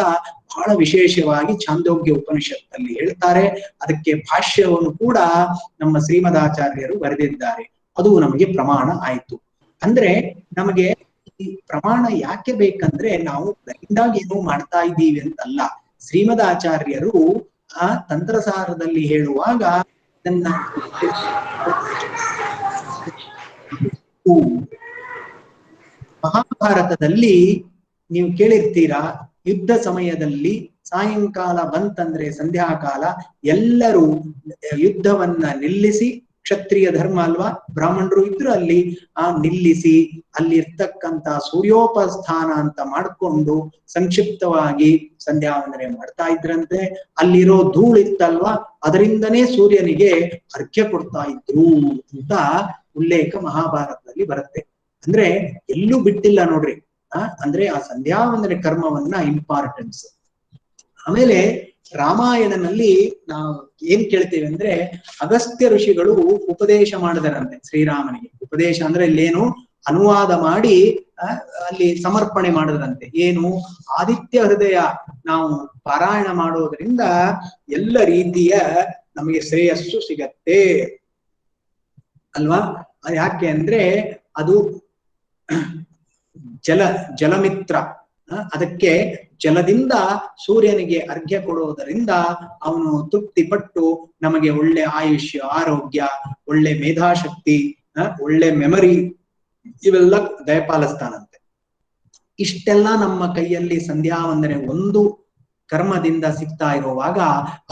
ಬಹಳ ವಿಶೇಷವಾಗಿ ಛಾಂದೋಗ್ಯ ಉಪನಿಷತ್ತಲ್ಲಿ ಹೇಳ್ತಾರೆ. ಅದಕ್ಕೆ ಭಾಷ್ಯವನ್ನು ಕೂಡ ನಮ್ಮ ಶ್ರೀಮದಾಚಾರ್ಯರು ಬರೆದಿದ್ದಾರೆ. ಅದು ನಮಗೆ ಪ್ರಮಾಣ ಆಯ್ತು. ಅಂದ್ರೆ ನಮಗೆ ಈ ಪ್ರಮಾಣ ಯಾಕೆ ಬೇಕಂದ್ರೆ, ನಾವು ಬ್ಲೈಂಡಾಗಿ ಏನೋ ಮಾಡ್ತಾ ಇದ್ದೀವಿ ಅಂತಲ್ಲ. ಶ್ರೀಮದಾಚಾರ್ಯರು ಆ ತಂತ್ರಸಾರದಲ್ಲಿ ಹೇಳುವಾಗ ಇದನ್ನ ಮಹಾಭಾರತದಲ್ಲಿ ನೀವು ಕೇಳಿರ್ತೀರಾ, ಯುದ್ಧ ಸಮಯದಲ್ಲಿ ಸಾಯಂಕಾಲ ಬಂತಂದ್ರೆ ಸಂಧ್ಯಾಕಾಲ ಎಲ್ಲರೂ ಯುದ್ಧವನ್ನ ನಿಲ್ಲಿಸಿ, ಕ್ಷತ್ರಿಯ ಧರ್ಮ ಅಲ್ವಾ, ಬ್ರಾಹ್ಮಣರು ಇದ್ರು ಅಲ್ಲಿ, ನಿಲ್ಲಿಸಿ ಅಲ್ಲಿರ್ತಕ್ಕಂಥ ಸೂರ್ಯೋಪಸ್ಥಾನ ಅಂತ ಮಾಡ್ಕೊಂಡು ಸಂಕ್ಷಿಪ್ತವಾಗಿ ಸಂಧ್ಯಾವಂದನೆ ಮಾಡ್ತಾ ಇದ್ರಂತೆ. ಅಲ್ಲಿರೋ ಧೂಳಿತ್ತಲ್ವಾ, ಅದರಿಂದನೇ ಸೂರ್ಯನಿಗೆ ಅರ್ಘ್ಯ ಕೊಡ್ತಾ ಇದ್ರು ಅಂತ ಉಲ್ಲೇಖ ಮಹಾಭಾರತದಲ್ಲಿ ಬರುತ್ತೆ. ಅಂದ್ರೆ ಎಲ್ಲೂ ಬಿಟ್ಟಿಲ್ಲ ನೋಡ್ರಿ. ಅಂದ್ರೆ ಆ ಸಂಧ್ಯಾವಂದನೆ ಕರ್ಮವನ್ನ ಇಂಪಾರ್ಟೆನ್ಸ್. ಆಮೇಲೆ ರಾಮಾಯಣನಲ್ಲಿ ನಾವು ಏನ್ ಕೇಳ್ತೇವೆ ಅಂದ್ರೆ, ಅಗಸ್ತ್ಯ ಋಷಿಗಳು ಉಪದೇಶ ಮಾಡಿದರಂತೆ ಶ್ರೀರಾಮನಿಗೆ. ಉಪದೇಶ ಅಂದ್ರೆ ಇಲ್ಲೇನು, ಅನುವಾದ ಮಾಡಿ ಅಲ್ಲಿ ಸಮರ್ಪಣೆ ಮಾಡಿದ್ರಂತೆ. ಏನು, ಆದಿತ್ಯ ಹೃದಯ ನಾವು ಪಾರಾಯಣ ಮಾಡೋದ್ರಿಂದ ಎಲ್ಲ ರೀತಿಯ ನಮಗೆ ಶ್ರೇಯಸ್ಸು ಸಿಗತ್ತೆ ಅಲ್ವಾ. ಯಾಕೆ ಅಂದ್ರೆ ಅದು ಜಲಮಿತ್ರ, ಅದಕ್ಕೆ ಜಲದಿಂದ ಸೂರ್ಯನಿಗೆ ಅರ್ಘ್ಯ ಕೊಡುವುದರಿಂದ ಅವನು ತೃಪ್ತಿ ಪಟ್ಟು ನಮಗೆ ಒಳ್ಳೆ ಆಯುಷ್ಯ, ಆರೋಗ್ಯ, ಒಳ್ಳೆ ಮೇಧಾಶಕ್ತಿ, ಒಳ್ಳೆ ಮೆಮರಿ ಇವೆಲ್ಲ ದಯಪಾಲಿಸ್ತಾನಂತೆ. ಇಷ್ಟೆಲ್ಲ ನಮ್ಮ ಕೈಯಲ್ಲಿ ಸಂಧ್ಯಾವಂದನೆ ಒಂದು ಕರ್ಮದಿಂದ ಸಿಗ್ತಾ ಇರುವಾಗ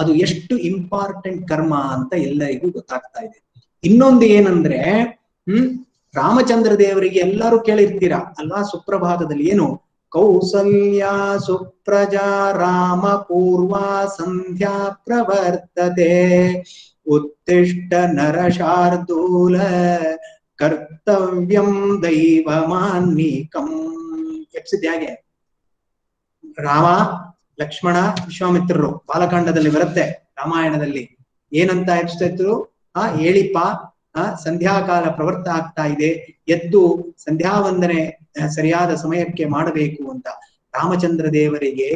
ಅದು ಎಷ್ಟು ಇಂಪಾರ್ಟೆಂಟ್ ಕರ್ಮ ಅಂತ ಎಲ್ಲರಿಗೂ ಗೊತ್ತಾಗ್ತಾ ಇದೆ. ಇನ್ನೊಂದು ಏನಂದ್ರೆ, ರಾಮಚಂದ್ರ ದೇವರಿಗೆ ಎಲ್ಲರೂ ಕೇಳಿರ್ತೀರಾ ಅಲ್ವಾ, ಸುಪ್ರಭಾತದಲ್ಲಿ ಏನು, ಕೌಸಲ್ಯ ಸುಪ್ರಜಾ ರಾಮ ಪೂರ್ವ ಸಂಧ್ಯಾ ಪ್ರವರ್ತತೆ ಉತ್ತಿಷ್ಟ ನರ ಶಾರ್ದೂಲ ಕರ್ತವ್ಯಂ ದೈವಮಾನ್ನಿಕಂ. ಎಪ್ಸಿದ್ದೆ ಹಾಗೆ ರಾಮ ಲಕ್ಷ್ಮಣ ವಿಶ್ವಾಮಿತ್ರರು ಬಾಲಕಾಂಡದಲ್ಲಿ ಬರುತ್ತೆ, ರಾಮಾಯಣದಲ್ಲಿ ಏನಂತ ಎಪ್ಸ್ತಾ ಇದ್ರು, ಹೇಳಿಪ್ಪ ಸಂಧ್ಯಾಕಾಲ ಪ್ರವರ್ತ ಆಗ್ತಾ ಇದೆ, ಎದ್ದು ಸಂಧ್ಯಾ ವಂದನೆ ಸರಿಯಾದ ಸಮಯಕ್ಕೆ ಮಾಡಬೇಕು ಅಂತ. ರಾಮಚಂದ್ರ ದೇವರಿಗೆ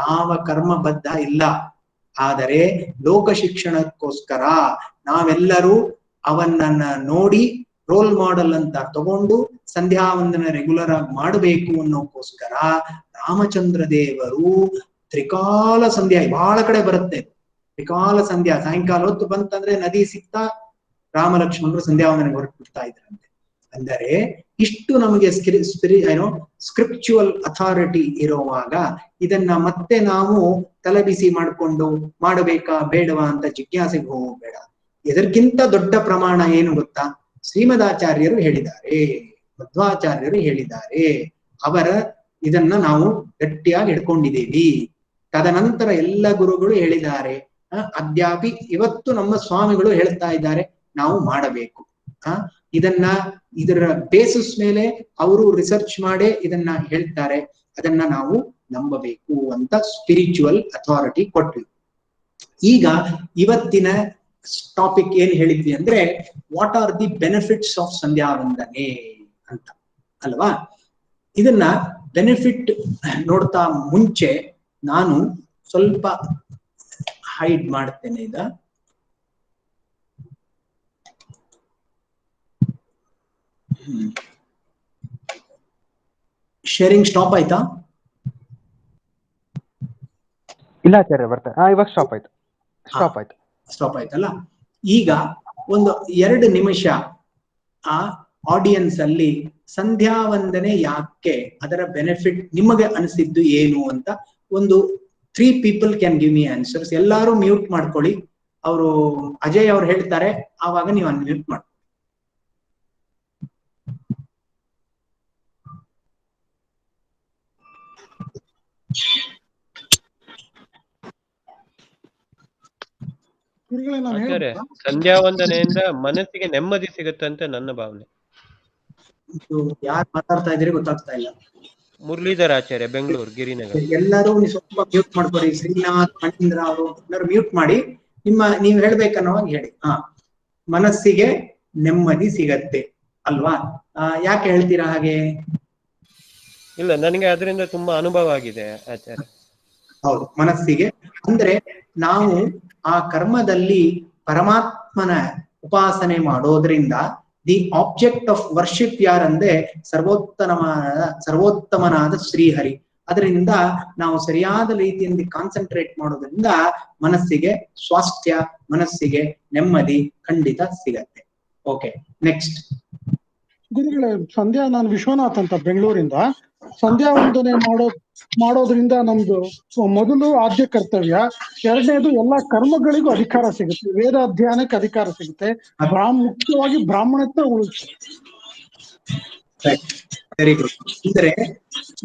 ಯಾವ ಕರ್ಮಬದ್ಧ ಇಲ್ಲ, ಆದರೆ ಲೋಕ ಶಿಕ್ಷಣಕ್ಕೋಸ್ಕರ ನಾವೆಲ್ಲರೂ ಅವನನ್ನ ನೋಡಿ ರೋಲ್ ಮಾಡೆಲ್ ಅಂತ ತಗೊಂಡು ಸಂಧ್ಯಾ ವಂದನೆ ರೆಗ್ಯುಲರ್ ಆಗಿ ಮಾಡಬೇಕು ಅನ್ನೋಕ್ಕೋಸ್ಕರ ರಾಮಚಂದ್ರ ದೇವರು ತ್ರಿಕಾಲ ಸಂಧ್ಯಾ, ಬಹಳ ಕಡೆ ಬರುತ್ತೆ ತ್ರಿಕಾಲ ಸಂಧ್ಯಾ, ಸಾಯಂಕಾಲ ಹೊತ್ತು ಬಂತಂದ್ರೆ ನದಿ ಸಿಗ್ತಾ ರಾಮ ಲಕ್ಷ್ಮಣರು ಸಂಧ್ಯಾ ವಂದನೆಗೆ ಹೊರಟ್ಬಿಡ್ತಾ ಇದ್ರಂತೆ. ಅಂದರೆ ಇಷ್ಟು ನಮಗೆ ಸ್ಕ್ರಿಪ್ಚುವಲ್ ಅಥಾರಿಟಿ ಇರುವಾಗ ಇದನ್ನ ಮತ್ತೆ ನಾವು ತಲೆಬಿಸಿ ಮಾಡಿಕೊಂಡು ಮಾಡಬೇಕಾ ಬೇಡವಾ ಅಂತ ಜಿಜ್ಞಾಸೆಗೆ ಹೋಗಬೇಡ. ಇದಕ್ಕಿಂತ ದೊಡ್ಡ ಪ್ರಮಾಣ ಏನು ಗೊತ್ತಾ? ಶ್ರೀಮದಾಚಾರ್ಯರು ಹೇಳಿದ್ದಾರೆ, ಮಧ್ವಾಚಾರ್ಯರು ಹೇಳಿದ್ದಾರೆ, ಅವರ ಇದನ್ನ ನಾವು ಗಟ್ಟಿಯಾಗಿ ಹಿಡ್ಕೊಂಡಿದ್ದೀವಿ. ತದನಂತರ ಎಲ್ಲ ಗುರುಗಳು ಹೇಳಿದ್ದಾರೆ, ಅದ್ಯಾಪಿ ಇವತ್ತು ನಮ್ಮ ಸ್ವಾಮಿಗಳು ಹೇಳ್ತಾ ಇದ್ದಾರೆ ನಾವು ಮಾಡಬೇಕು. ಇದರ ಬೇಸಿಸ್ ಮೇಲೆ ಅವರು ರಿಸರ್ಚ್ ಮಾಡಿ ಇದನ್ನ ಹೇಳ್ತಾರೆ, ಅದನ್ನ ನಾವು ನಂಬಬೇಕು ಅಂತ ಸ್ಪಿರಿಚುವಲ್ ಅಥಾರಿಟಿ ಕೊಟ್ವಿ. ಈಗ ಇವತ್ತಿನ ಟಾಪಿಕ್ ಏನ್ ಹೇಳಿದ್ವಿ ಅಂದ್ರೆ, what are the benefits of ಸಂಧ್ಯಾ ವಂದನೆ ಅಂತ ಅಲ್ವಾ? ಇದನ್ನ ಬೆನಿಫಿಟ್ ನೋಡ್ತಾ ಮುಂಚೆ ನಾನು ಸ್ವಲ್ಪ ಹೈಡ್ ಮಾಡ್ತೇನೆ. ಶೇರಿಂಗ್ ಸ್ಟಾಪ್ ಆಯ್ತಾ? ಇಲ್ಲ ಆಚಾರ್ಯ, ಬರ್ತಾ ಇವಾಗ ಸ್ಟಾಪ್ ಆಯ್ತು. ಸ್ಟಾಪ್ ಆಯ್ತಲ್ಲ. ಈಗ ಒಂದು 2 ನಿಮಿಷ ಆ ಆಡಿಯನ್ಸ್ ಅಲ್ಲಿ ಸಂಧ್ಯಾ ವಂದನೆ ಯಾಕೆ, ಅದರ ಬೆನಿಫಿಟ್ ನಿಮಗೆ ಅನಿಸಿದ್ದು ಏನು ಅಂತ ಒಂದು 3 people can give me answers. ಎಲ್ಲಾರು ಮ್ಯೂಟ್ ಮಾಡ್ಕೊಳ್ಳಿ, ಅವರು ಅಜಯ್ ಅವ್ರು ಹೇಳ್ತಾರೆ, ಆವಾಗ ನೀವು ಅನ್ಮ್ಯೂಟ್ ಮಾಡಿ. ಸಂಧ್ಯಾ ವಂದನೆಯಿಂದ ಮನಸ್ಸಿಗೆ ನೆಮ್ಮದಿ ಸಿಗುತ್ತೆ ಅಂತ ನನ್ನ ಭಾವನೆ. ಯಾರು ಮಾತಾಡ್ತಾ ಇದ್ದೀರಿ ಗೊತ್ತಾಗ್ತಾ ಇಲ್ಲ. ಮುರಳೀಧರ್ ಆಚಾರ್ಯ, ಬೆಂಗಳೂರು ಗಿರಿನಗರ. ಎಲ್ಲರೂ ಸ್ವಲ್ಪ ಮ್ಯೂಟ್ ಮಾಡ್ಕೊಡಿ. ಶ್ರೀನಾಥ್, ಮಣೀಂದ್ರ ಅವರು ಎಲ್ಲರೂ ಮ್ಯೂಟ್ ಮಾಡಿ, ನೀವು ಹೇಳ್ಬೇಕನ್ನೋವಾಗ ಹೇಳಿ. ಮನಸ್ಸಿಗೆ ನೆಮ್ಮದಿ ಸಿಗತ್ತೆ ಅಲ್ವಾ? ಯಾಕೆ ಹೇಳ್ತೀರಾ ಹಾಗೆ? ಇಲ್ಲ, ನನಗೆ ಅದರಿಂದ ತುಂಬಾ ಅನುಭವ ಆಗಿದೆ ಆಚಾರ್ಯ. ಹೌದು, ಮನಸ್ಸಿಗೆ ಅಂದ್ರೆ ನಾವು ಆ ಕರ್ಮದಲ್ಲಿ ಪರಮಾತ್ಮನ ಉಪಾಸನೆ ಮಾಡೋದ್ರಿಂದ ದಿ ಆಬ್ಜೆಕ್ಟ್ ಆಫ್ ವರ್ಷಿಪ್ ಯಾರಂದ್ರೆ ಸರ್ವೋತ್ತಮನಾದ ಶ್ರೀಹರಿ. ಅದರಿಂದ ನಾವು ಸರಿಯಾದ ರೀತಿಯಲ್ಲಿ ಕಾನ್ಸಂಟ್ರೇಟ್ ಮಾಡೋದ್ರಿಂದ ಮನಸ್ಸಿಗೆ ಸ್ವಾಸ್ಥ್ಯ, ಮನಸ್ಸಿಗೆ ನೆಮ್ಮದಿ ಖಂಡಿತ ಸಿಗತ್ತೆ. Okay, next. ಗುರುಗಳೇ, ನಾನು ವಿಶ್ವನಾಥ್ ಅಂತ ಬೆಂಗಳೂರಿಂದ. ಸಂಧ್ಯಾ ವಂದನೆ ಮಾಡೋದ್ರಿಂದ ನಮ್ದು ಮೊದಲು ಆದ್ಯ ಕರ್ತವ್ಯ, ಎರಡನೇದು ಎಲ್ಲಾ ಕರ್ಮಗಳಿಗೂ ಅಧಿಕಾರ ಸಿಗುತ್ತೆ, ವೇದ ಅಧ್ಯಯನಕ್ಕೆ ಅಧಿಕಾರ ಸಿಗುತ್ತೆ, ಮುಖ್ಯವಾಗಿ ಬ್ರಾಹ್ಮಣತ್ವ ಉಳಿಸುತ್ತೆ. Very good. ಅಂದ್ರೆ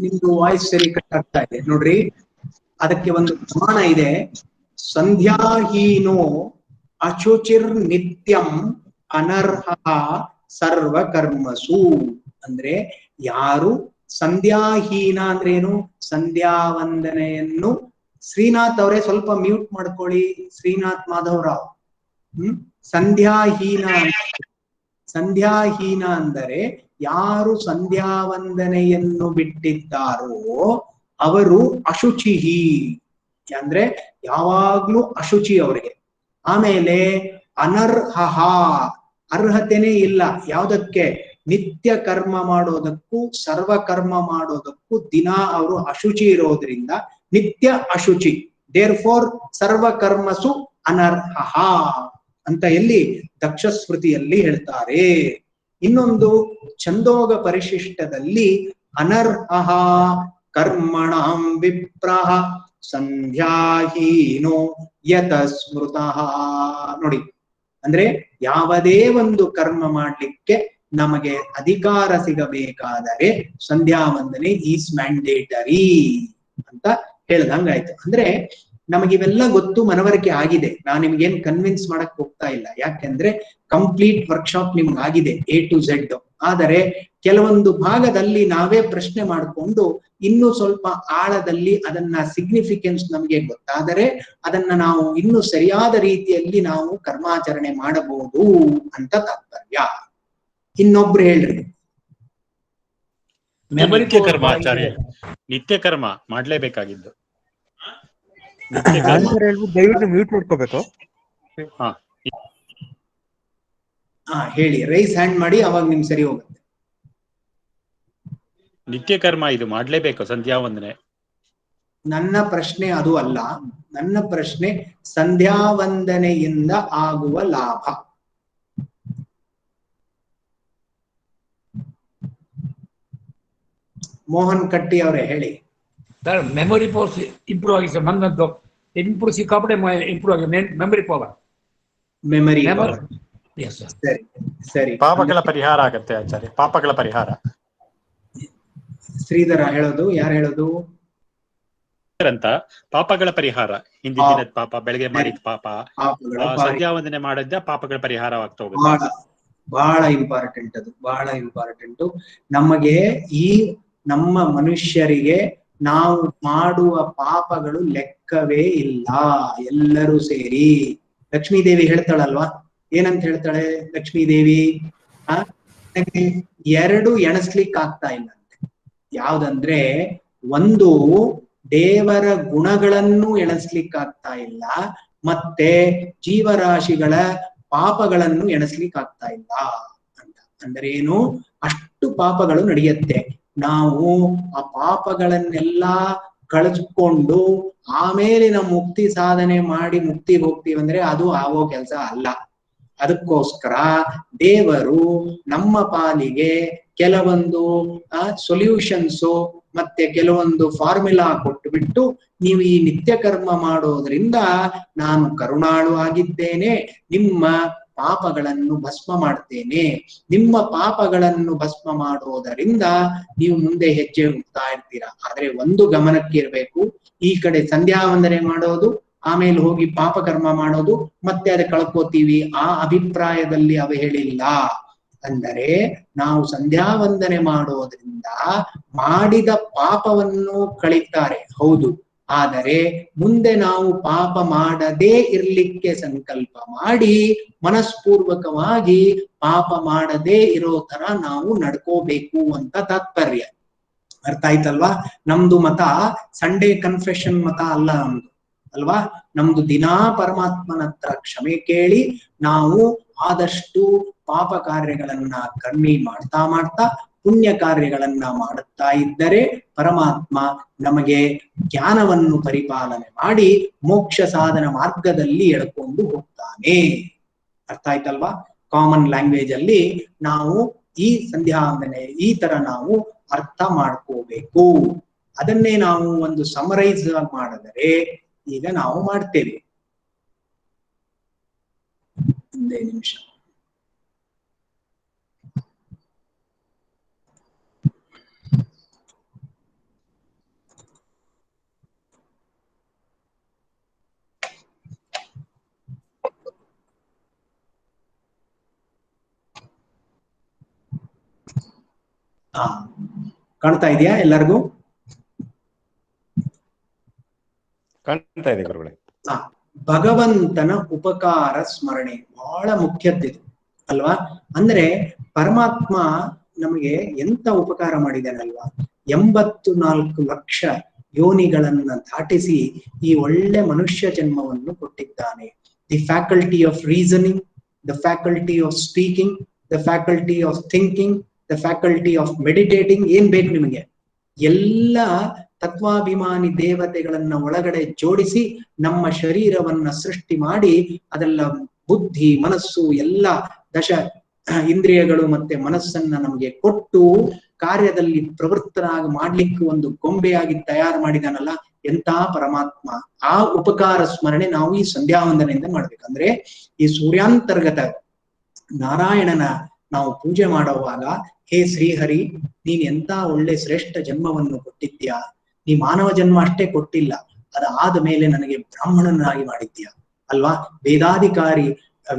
ನಿಮ್ದು ವಾಯ್ಸ್ ಸರಿ ಕಟ್ ಆಗ್ತಾ ಇದೆ ನೋಡ್ರಿ. ಅದಕ್ಕೆ ಒಂದು ಪ್ರಮಾಣ ಇದೆ. ಸಂಧ್ಯಾಹೀನೋ ಅಶುಚಿರ್ ನಿತ್ಯಂ ಅನರ್ಹ ಸರ್ವ ಕರ್ಮಸು. ಅಂದ್ರೆ ಯಾರು ಸಂಧ್ಯಾಹೀನ ಅಂದ್ರೇನು? ಸಂಧ್ಯಾ ವಂದನೆಯನ್ನು ಶ್ರೀನಾಥ್ ಅವರೇ ಸ್ವಲ್ಪ ಮ್ಯೂಟ್ ಮಾಡ್ಕೊಳ್ಳಿ. ಶ್ರೀನಾಥ್ ಮಾಧವರಾವ್. ಸಂಧ್ಯಾಹೀನ ಅಂದರೆ ಯಾರು ಸಂಧ್ಯಾ ವಂದನೆಯನ್ನು ಬಿಟ್ಟಿದ್ದಾರೋ ಅವರು ಅಶುಚಿಹಿ, ಅಂದ್ರೆ ಯಾವಾಗ್ಲೂ ಅಶುಚಿ ಅವರಿಗೆ. ಆಮೇಲೆ ಅನರ್ಹ, ಅರ್ಹತೆನೇ ಇಲ್ಲ ಯಾವುದಕ್ಕೆ? ನಿತ್ಯ ಕರ್ಮ ಮಾಡೋದಕ್ಕೂ ಸರ್ವ ಕರ್ಮ ಮಾಡೋದಕ್ಕೂ ದಿನ ಅವರು ಅಶುಚಿ ಇರೋದ್ರಿಂದ ನಿತ್ಯ ಅಶುಚಿ. ದೇರ್ ಫೋರ್ ಸರ್ವ ಕರ್ಮಸು ಅನರ್ಹ ಅಂತ ಎಲ್ಲಿ ದಕ್ಷ ಸ್ಮೃತಿಯಲ್ಲಿ ಹೇಳ್ತಾರೆ. ಇನ್ನೊಂದು ಛಂದೋಗ ಪರಿಶಿಷ್ಟದಲ್ಲಿ ಅನರ್ಹ ಕರ್ಮಣಾಂ ವಿಪ್ರಹ ಸಂಧ್ಯಾಹೀನೋ ಯತ ಸ್ಮೃತಃ. ನೋಡಿ, ಅಂದ್ರೆ ಯಾವುದೇ ಒಂದು ಕರ್ಮ ಮಾಡ್ಲಿಕ್ಕೆ ನಮಗೆ ಅಧಿಕಾರ ಸಿಗಬೇಕಾದರೆ ಸಂಧ್ಯಾ ವಂದನೆ ಈಸ್ ಮ್ಯಾಂಡೇಟರಿ ಅಂತ ಹೇಳ್ದಂಗಾಯ್ತು. ಅಂದ್ರೆ ನಮಗಿವೆಲ್ಲ ಗೊತ್ತು, ಮನವರಿಕೆ ಆಗಿದೆ. ನಾನು ನಿಮ್ಗೇನ್ ಕನ್ವಿನ್ಸ್ ಮಾಡಕ್ ಹೋಗ್ತಾ ಇಲ್ಲ, ಯಾಕೆಂದ್ರೆ ಕಂಪ್ಲೀಟ್ ವರ್ಕ್ಶಾಪ್ ನಿಮ್ಗೆ ಆಗಿದೆ A to Z. ಆದರೆ ಕೆಲವೊಂದು ಭಾಗದಲ್ಲಿ ನಾವೇ ಪ್ರಶ್ನೆ ಮಾಡಿಕೊಂಡು ಇನ್ನೂ ಸ್ವಲ್ಪ ಆಳದಲ್ಲಿ ಅದನ್ನ ಸಿಗ್ನಿಫಿಕೆನ್ಸ್ ನಮಗೆ ಗೊತ್ತಾದರೆ ಅದನ್ನ ನಾವು ಇನ್ನೂ ಸರಿಯಾದ ರೀತಿಯಲ್ಲಿ ನಾವು ಕರ್ಮಾಚರಣೆ ಮಾಡಬಹುದು ಅಂತ ತಾತ್ಪರ್ಯ. ಇನ್ನೊಬ್ರು ಹೇಳ್ರಿ. ನಿತ್ಯ ಕರ್ಮ ಆಚಾರ್ಯ, ನಿತ್ಯ ಕರ್ಮ ಮಾಡ್ಲೇಬೇಕಾಗಿದ್ದು. ಆನ್ಸರ್ ಹೇಳ್ಬಿಟ್ಟು ದಯವಿಟ್ಟು ಮ್ಯೂಟ್ ಮಾಡ್ಕೋಬೇಕು. ಹೇಳಿ, ರೈಸ್ ಹ್ಯಾಂಡ್ ಮಾಡಿ, ಅವಾಗ ನಿಮ್ ಸರಿ ಹೋಗುತ್ತೆ. ನಿತ್ಯ ಕರ್ಮ ಇದು ಮಾಡ್ಲೇಬೇಕು, ಸಂಧ್ಯಾ ವಂದನೆ. ನನ್ನ ಪ್ರಶ್ನೆ ಅದು ಅಲ್ಲ. ನನ್ನ ಪ್ರಶ್ನೆ ಸಂಧ್ಯಾ ವಂದನೆಯಿಂದ ಆಗುವ ಲಾಭ. ಮೋಹನ್ ಕಟ್ಟಿ ಅವರೇ ಹೇಳಿ. ಸರ್, ಮೆಮೊರಿ ಪವರ್ ಇಂಪ್ರೂವ್ ಆಗಿದೆ ಸರ್. ನನ್ನದು ಇಂಪ್ರೂವ್ ಸಿಕ್ಕಾಪಟ್ಟೆ ಇಂಪ್ರೂವ್ ಆಗಿದೆ ಮೆಮೊರಿ ಪವರ್. ಮೆಮರಿ ಸರಿ ಸರಿ. ಪಾಪಗಳ ಪರಿಹಾರ ಆಗತ್ತೆ ಆಚಾರ್ಯ, ಪಾಪಗಳ ಪರಿಹಾರ. ಶ್ರೀಧರ ಹೇಳೋದು, ಯಾರು ಹೇಳೋದು ಅಂತ? ಪಾಪಗಳ ಪರಿಹಾರ, ಹಿಂದಿನ ದಿನದ ಪಾಪ, ಬೆಳಗ್ಗೆ ಮಾಡಿದ ಪಾಪ, ಸಂಧ್ಯಾ ವಂದನೆ ಮಾಡಿದ್ದ ಪಾಪಗಳ ಪರಿಹಾರವಾಗ್ತಾ ಹೋಗುತ್ತೆ. ಬಹಳ ಇಂಪಾರ್ಟೆಂಟ್ ಅದು, ಬಹಳ ಇಂಪಾರ್ಟೆಂಟ್. ನಮಗೆ ಈ ನಮ್ಮ ಮನುಷ್ಯರಿಗೆ ನಾವು ಮಾಡುವ ಪಾಪಗಳು ಲೆಕ್ಕವೇ ಇಲ್ಲ, ಎಲ್ಲರೂ ಸೇರಿ. ಲಕ್ಷ್ಮೀದೇವಿ ಹೇಳ್ತಾಳಲ್ವಾ, ಏನಂತ ಹೇಳ್ತಾಳೆ ಲಕ್ಷ್ಮೀದೇವಿ? ಎರಡು ಎಣಸ್ಲಿಕ್ಕೆ ಆಗ್ತಾ ಇಲ್ಲ ಅಂತೆ. ಯಾವ್ದಂದ್ರೆ, ಒಂದು ದೇವರ ಗುಣಗಳನ್ನು ಎಣಿಸ್ಲಿಕ್ಕಾಗ್ತಾ ಇಲ್ಲ, ಮತ್ತೆ ಜೀವರಾಶಿಗಳ ಪಾಪಗಳನ್ನು ಎಣಿಸ್ಲಿಕ್ಕಾಗ್ತಾ ಇಲ್ಲ ಅಂತ. ಅಂದ್ರೆ ಏನು? ಅಷ್ಟು ಪಾಪಗಳು ನಡೆಯುತ್ತೆ. ನಾವು ಆ ಪಾಪಗಳನ್ನೆಲ್ಲ ಕಳೆದುಕೊಂಡು ಆಮೇಲೆ ನಾವು ಮುಕ್ತಿ ಸಾಧನೆ ಮಾಡಿ ಮುಕ್ತಿಗೆ ಹೋಗ್ತೀವಿ ಅಂದ್ರೆ ಅದು ಆಗೋ ಕೆಲಸ ಅಲ್ಲ. ಅದಕ್ಕೋಸ್ಕರ ದೇವರು ನಮ್ಮ ಪಾಲಿಗೆ ಕೆಲವೊಂದು ಸೊಲ್ಯೂಷನ್ಸ್ ಮತ್ತೆ ಕೆಲವೊಂದು ಫಾರ್ಮುಲಾ ಕೊಟ್ಟು ಬಿಟ್ಟು, ನೀವು ಈ ನಿತ್ಯ ಕರ್ಮ ಮಾಡೋದ್ರಿಂದ ನಾನು ಕರುಣಾಳು ಆಗಿದ್ದೇನೆ, ನಿಮ್ಮ ಪಾಪಗಳನ್ನು ಭಸ್ಮ ಮಾಡ್ತೇನೆ. ನಿಮ್ಮ ಪಾಪಗಳನ್ನು ಭಸ್ಮ ಮಾಡೋದರಿಂದ ನೀವು ಮುಂದೆ ಹೆಜ್ಜೆ ಹೋಗ್ತಾ ಇರ್ತೀರಾ. ಆದ್ರೆ ಒಂದು ಗಮನಕ್ಕೆ ಇರಬೇಕು, ಈ ಕಡೆ ಸಂಧ್ಯಾ ವಂದನೆ ಮಾಡೋದು, ಆಮೇಲೆ ಹೋಗಿ ಪಾಪ ಕರ್ಮ ಮಾಡೋದು, ಮತ್ತೆ ಅದ ಕಳ್ಕೋತೀವಿ, ಆ ಅಭಿಪ್ರಾಯದಲ್ಲಿ ಅವ ಹೇಳಿಲ್ಲ. ಅಂದರೆ ನಾವು ಸಂಧ್ಯಾ ವಂದನೆ ಮಾಡೋದ್ರಿಂದ ಮಾಡಿದ ಪಾಪವನ್ನು ಕಳೀತಾರೆ, ಹೌದು. ಆದರೆ ಮುಂದೆ ನಾವು ಪಾಪ ಮಾಡದೇ ಇರ್ಲಿಕ್ಕೆ ಸಂಕಲ್ಪ ಮಾಡಿ ಮನಸ್ಪೂರ್ವಕವಾಗಿ ಪಾಪ ಮಾಡದೇ ಇರೋ ತರ ನಾವು ನಡ್ಕೋಬೇಕು ಅಂತ ತಾತ್ಪರ್ಯ. ಅರ್ಥ ಆಯ್ತಲ್ವಾ? ನಮ್ದು ಮತ ಸಂಡೇ ಕನ್ಫೆಷನ್ ಮತ ಅಲ್ಲ ನಮ್ದು, ಅಲ್ವಾ? ನಮ್ದು ದಿನಾ ಪರಮಾತ್ಮನ ಹತ್ರ ಕ್ಷಮೆ ಕೇಳಿ ನಾವು ಆದಷ್ಟು ಪಾಪ ಕಾರ್ಯಗಳನ್ನ ಕಮ್ಮಿ ಮಾಡ್ತಾ ಮಾಡ್ತಾ ಪುಣ್ಯ ಕಾರ್ಯಗಳನ್ನ ಮಾಡುತ್ತಾ ಇದ್ದರೆ ಪರಮಾತ್ಮ ನಮಗೆ ಜ್ಞಾನವನ್ನು ಪರಿಪಾಲನೆ ಮಾಡಿ ಮೋಕ್ಷ ಸಾಧನ ಮಾರ್ಗದಲ್ಲಿ ಎಳ್ಕೊಂಡು ಹೋಗ್ತಾನೆ. ಅರ್ಥ ಆಯ್ತಲ್ವಾ? ಕಾಮನ್ ಲ್ಯಾಂಗ್ವೇಜ್ ಅಲ್ಲಿ ನಾವು ಈ ಸಂಧ್ಯಾ ವಂದನೆ ಈ ತರ ನಾವು ಅರ್ಥ ಮಾಡ್ಕೋಬೇಕು. ಅದನ್ನೇ ನಾವು ಒಂದು ಸಮರೈಸ್ ಮಾಡಿದರೆ ಈಗ ನಾವು ಮಾಡ್ತೇವೆ. ಒಂದೇ ನಿಮಿಷ. ಕಾಣ್ತಾ ಇದೆಯಾ ಎಲ್ಲರಿಗೂ? ಕಾಣ್ತಾ ಇದೆ ಗುರುಗಳೇ. ಭಗವಂತನ ಉಪಕಾರ ಸ್ಮರಣೆ ಬಹಳ ಮುಖ್ಯದ್ದಿದು ಅಲ್ವಾ? ಅಂದ್ರೆ ಪರಮಾತ್ಮ ನಮಗೆ ಎಂತ ಉಪಕಾರ ಮಾಡಿದಾನಲ್ವಾ? 84 ಲಕ್ಷ ಯೋನಿಗಳನ್ನ ದಾಟಿಸಿ ಈ ಒಳ್ಳೆ ಮನುಷ್ಯ ಜನ್ಮವನ್ನು ಕೊಟ್ಟಿದ್ದಾನೆ. The faculty of reasoning, the faculty of speaking, the faculty of thinking, the faculty of meditating. ಏನ್ ಬೇಕು ನಿಮಗೆ? ಎಲ್ಲ ತತ್ವಾಭಿಮಾನಿ ದೇವತೆಗಳನ್ನ ಒಳಗಡೆ ಜೋಡಿಸಿ ನಮ್ಮ ಶರೀರವನ್ನ ಸೃಷ್ಟಿ ಮಾಡಿ ಅದೆಲ್ಲ ಬುದ್ಧಿ ಮನಸ್ಸು ಎಲ್ಲ ದಶ ಇಂದ್ರಿಯಗಳು ಮತ್ತೆ ಮನಸ್ಸನ್ನ ನಮಗೆ ಕೊಟ್ಟು ಕಾರ್ಯದಲ್ಲಿ ಪ್ರವೃತ್ತರಾಗಿ ಮಾಡ್ಲಿಕ್ಕೆ ಒಂದು ಗೊಂಬೆಯಾಗಿ ತಯಾರು ಮಾಡಿದಾನಲ್ಲ, ಎಂತ ಪರಮಾತ್ಮ. ಆ ಉಪಕಾರ ಸ್ಮರಣೆ ನಾವು ಈ ಸಂಧ್ಯಾ ವಂದನೆಯಿಂದ ಮಾಡ್ಬೇಕಂದ್ರೆ ಈ ಸೂರ್ಯಾಂತರ್ಗತ ನಾರಾಯಣನ ನಾವು ಪೂಜೆ ಮಾಡುವಾಗ, ಹೇ ಶ್ರೀಹರಿ, ನೀನ್ ಎಂತ ಒಳ್ಳೆ ಶ್ರೇಷ್ಠ ಜನ್ಮವನ್ನು ಕೊಟ್ಟಿದ್ಯಾ. ನೀ ಮಾನವ ಜನ್ಮ ಅಷ್ಟೇ ಕೊಟ್ಟಿಲ್ಲ, ಅದಾದ ಮೇಲೆ ನನಗೆ ಬ್ರಾಹ್ಮಣನಾಗಿ ಮಾಡಿದ್ಯಾ ಅಲ್ವಾ,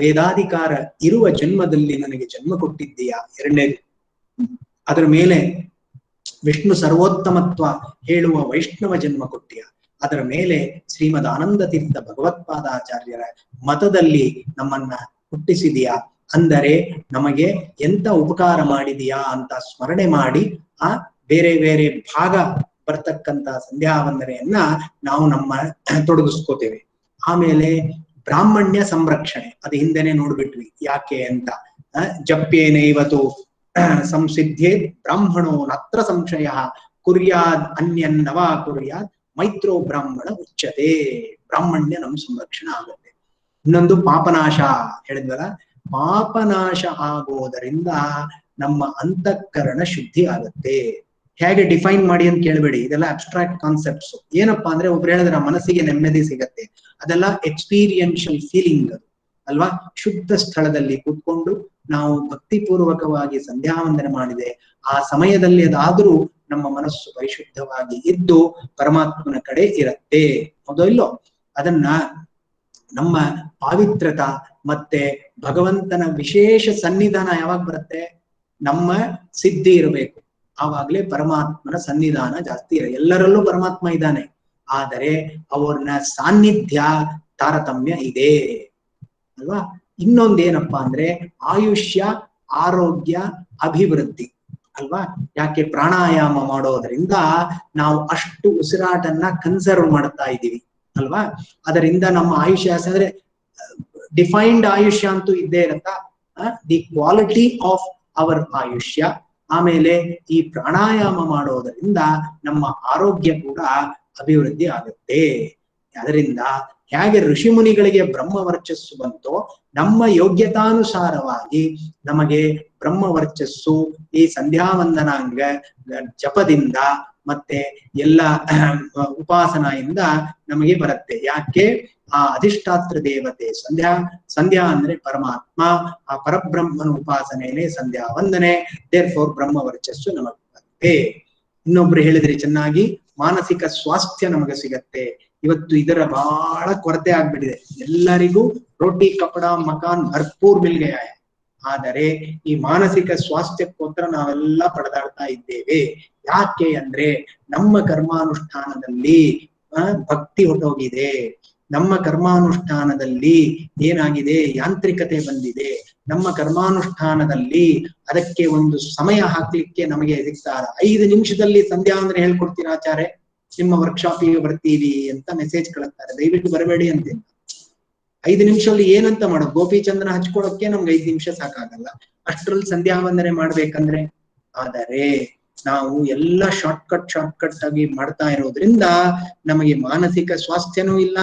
ವೇದಾಧಿಕಾರ ಇರುವ ಜನ್ಮದಲ್ಲಿ ನನಗೆ ಜನ್ಮ ಕೊಟ್ಟಿದ್ದೀಯಾ. ಎರಡನೇದು, ಅದರ ಮೇಲೆ ವಿಷ್ಣು ಸರ್ವೋತ್ತಮತ್ವ ಹೇಳುವ ವೈಷ್ಣವ ಜನ್ಮ ಕೊಟ್ಟಿಯ. ಅದರ ಮೇಲೆ ಶ್ರೀಮದ್ ಆನಂದ ತೀರ್ಥ ಭಗವತ್ಪಾದಾಚಾರ್ಯರ ಮತದಲ್ಲಿ ನಮ್ಮನ್ನ ಹುಟ್ಟಿಸಿದೀಯಾ. ಅಂದರೆ ನಮಗೆ ಎಂತ ಉಪಕಾರ ಮಾಡಿದೀಯಾ ಅಂತ ಸ್ಮರಣೆ ಮಾಡಿ ಆ ಬೇರೆ ಬೇರೆ ಭಾಗ ಬರ್ತಕ್ಕಂತ ಸಂಧ್ಯಾ ವಂದನೆಯನ್ನ ನಾವು ನಮ್ಮ ತೊಡಗಿಸ್ಕೋತೇವೆ. ಆಮೇಲೆ ಬ್ರಾಹ್ಮಣ್ಯ ಸಂರಕ್ಷಣೆ, ಅದು ಹಿಂದೆನೆ ನೋಡ್ಬಿಟ್ವಿ ಯಾಕೆ ಅಂತ. ಜಪ್ಯೇನೆ ಇವತ್ತು ಸಂಸಿದ್ಧೇ ಬ್ರಾಹ್ಮಣೋ ನತ್ರ ಸಂಶಯ ಕುರ್ಯಾದ್ ಅನ್ಯನ್ನವ ಕುರ್ಯಾದ್ ಮೈತ್ರೋ ಬ್ರಾಹ್ಮಣ ಉಚ್ಯತೆ. ಬ್ರಾಹ್ಮಣ್ಯ ನಮ್ ಸಂರಕ್ಷಣೆ ಆಗುತ್ತೆ. ಇನ್ನೊಂದು ಪಾಪನಾಶ ಹೇಳಿದ್ವಲ್ಲ, ಪಾಪನಾಶ ಆಗೋದರಿಂದ ನಮ್ಮ ಅಂತಃಕರಣ ಶುದ್ಧಿ ಆಗುತ್ತೆ. ಹೇಗೆ ಡಿಫೈನ್ ಮಾಡಿ ಅಂತ ಕೇಳಬೇಡಿ, ಇದೆಲ್ಲ ಅಬ್ಸ್ಟ್ರಾಕ್ಟ್ ಕಾನ್ಸೆಪ್ಟ್ಸ್. ಏನಪ್ಪಾ ಅಂದ್ರೆ ಒಬ್ರು ಹೇಳಿದ್ರೆ ಮನಸ್ಸಿಗೆ ನೆಮ್ಮದಿ ಸಿಗತ್ತೆ, ಅದೆಲ್ಲ ಎಕ್ಸ್ಪೀರಿಯನ್ಷಿಯಲ್ ಫೀಲಿಂಗ್ ಅದು ಅಲ್ವಾ. ಶುದ್ಧ ಸ್ಥಳದಲ್ಲಿ ಕೂತ್ಕೊಂಡು ನಾವು ಭಕ್ತಿಪೂರ್ವಕವಾಗಿ ಸಂಧ್ಯಾ ವಂದನೆ ಮಾಡಿದೆ ಆ ಸಮಯದಲ್ಲಿ ಅದಾದ್ರೂ ನಮ್ಮ ಮನಸ್ಸು ಪರಿಶುದ್ಧವಾಗಿ ಇದ್ದು ಪರಮಾತ್ಮನ ಕಡೆ ಇರತ್ತೆ. ಹೌದೋ ಇಲ್ಲೋ? ಅದನ್ನ ನಮ್ಮ ಪಾವಿತ್ರತ ಮತ್ತೆ ಭಗವಂತನ ವಿಶೇಷ ಸನ್ನಿಧಾನ ಯಾವಾಗ ಬರುತ್ತೆ? ನಮ್ಮ ಸಿದ್ಧಿ ಇರಬೇಕು, ಆವಾಗ್ಲೇ ಪರಮಾತ್ಮನ ಸನ್ನಿಧಾನ ಜಾಸ್ತಿ ಇರ. ಎಲ್ಲರಲ್ಲೂ ಪರಮಾತ್ಮ ಇದ್ದಾನೆ, ಆದರೆ ಅವ್ರನ್ನ ಸಾನ್ನಿಧ್ಯ ತಾರತಮ್ಯ ಇದೆ ಅಲ್ವಾ. ಇನ್ನೊಂದೇನಪ್ಪಾ ಅಂದ್ರೆ ಆಯುಷ್ಯ, ಆರೋಗ್ಯ, ಅಭಿವೃದ್ಧಿ ಅಲ್ವಾ. ಯಾಕೆ? ಪ್ರಾಣಾಯಾಮ ಮಾಡೋದ್ರಿಂದ ನಾವು ಅಷ್ಟು ಉಸಿರಾಟನ್ನ ಕನ್ಸರ್ವ್ ಮಾಡ್ತಾ ಇದ್ದೀವಿ ಅಲ್ವಾ. ಅದರಿಂದ ನಮ್ಮ ಆಯುಷ್ಯ ಅಂದ್ರೆ ಡಿಫೈನ್ಡ್ ಆಯುಷ್ಯ ಅಂತೂ ಇದ್ದೇ ಇರತ್ತಾ, ದಿ ಕ್ವಾಲಿಟಿ ಆಫ್ ಅವರ್ ಆಯುಷ್ಯ. ಆಮೇಲೆ ಈ ಪ್ರಾಣಾಯಾಮ ಮಾಡೋದರಿಂದ ನಮ್ಮ ಆರೋಗ್ಯ ಕೂಡ ಅಭಿವೃದ್ಧಿ ಆಗುತ್ತೆ. ಅದರಿಂದ ಹೇಗೆ ಋಷಿ ಮುನಿಗಳಿಗೆ ಬ್ರಹ್ಮ ವರ್ಚಸ್ಸು ಬಂತೋ, ನಮ್ಮ ಯೋಗ್ಯತಾನುಸಾರವಾಗಿ ನಮಗೆ ಬ್ರಹ್ಮ ವರ್ಚಸ್ಸು ಈ ಸಂಧ್ಯಾ ವಂದನಾಂಗ ಜಪದಿಂದ ಮತ್ತೆ ಎಲ್ಲ ಉಪಾಸನೆಯಿಂದ ನಮಗೆ ಬರುತ್ತೆ. ಯಾಕೆ? ಆ ಅಧಿಷ್ಠಾತ್ರ ದೇವತೆ ಸಂಧ್ಯಾ ಅಂದ್ರೆ ಪರಮಾತ್ಮ, ಆ ಪರಬ್ರಹ್ಮನ ಉಪಾಸನೆಯೇ ಸಂಧ್ಯಾ ವಂದನೆ. ದೇರ್ಫೋರ್ ಬ್ರಹ್ಮ ವರ್ಚಸ್ಸು ನಮಗೆ ಬರುತ್ತೆ. ಇನ್ನೊಬ್ರು ಹೇಳಿದ್ರಿ ಚೆನ್ನಾಗಿ, ಮಾನಸಿಕ ಸ್ವಾಸ್ಥ್ಯ ನಮಗೆ ಸಿಗತ್ತೆ. ಇವತ್ತು ಇದರ ಬಹಳ ಕೊರತೆ ಆಗ್ಬಿಟ್ಟಿದೆ. ಎಲ್ಲರಿಗೂ ರೋಟಿ ಕಪಡ ಮಕಾನ್ ಭರ್ಪೂರ್ ಮಿಲ್ಗೆಯ, ಆದರೆ ಈ ಮಾನಸಿಕ ಸ್ವಾಸ್ಥ್ಯಕ್ಕೋಸ್ಕರ ನಾವೆಲ್ಲ ಪಡೆದಾಡ್ತಾ ಇದ್ದೇವೆ. ಯಾಕೆ ಅಂದ್ರೆ ನಮ್ಮ ಕರ್ಮಾನುಷ್ಠಾನದಲ್ಲಿ ಭಕ್ತಿ ಹೊಟ್ಟೋಗಿದೆ. ನಮ್ಮ ಕರ್ಮಾನುಷ್ಠಾನದಲ್ಲಿ ಏನಾಗಿದೆ? ಯಾಂತ್ರಿಕತೆ ಬಂದಿದೆ. ನಮ್ಮ ಕರ್ಮಾನುಷ್ಠಾನದಲ್ಲಿ ಅದಕ್ಕೆ ಒಂದು ಸಮಯ ಹಾಕ್ಲಿಕ್ಕೆ ನಮಗೆ ಸಿಗ್ತಾರೆ. 5 ನಿಮಿಷದಲ್ಲಿ ಸಂಧ್ಯಾ ಅಂದ್ರೆ ಹೇಳ್ಕೊಡ್ತೀರಾ ಆಚಾರ್ಯ, ನಿಮ್ಮ ವರ್ಕ್ಶಾಪಿಗೆ ಬರ್ತೀವಿ ಅಂತ ಮೆಸೇಜ್ ಕಳಿಸ್ತಾರೆ, ದಯವಿಟ್ಟು ಬರಬೇಡಿ ಅಂತೀನಿ. 5 ನಿಮಿಷದಲ್ಲಿ ಏನಂತ ಮಾಡೋದು? ಗೋಪಿ ಚಂದನ ಹಚ್ಕೊಳಕ್ಕೆ ನಮ್ಗೆ 5 ನಿಮಿಷ ಸಾಕಾಗಲ್ಲ, ಅಷ್ಟ್ರಲ್ಲಿ ಸಂಧ್ಯಾ ವಂದನೆ ಮಾಡ್ಬೇಕಂದ್ರೆ. ಆದರೆ ನಾವು ಎಲ್ಲ ಶಾರ್ಟ್ಕಟ್ ಆಗಿ ಮಾಡ್ತಾ ಇರೋದ್ರಿಂದ ನಮಗೆ ಮಾನಸಿಕ ಸ್ವಾಸ್ಥ್ಯನೂ ಇಲ್ಲ,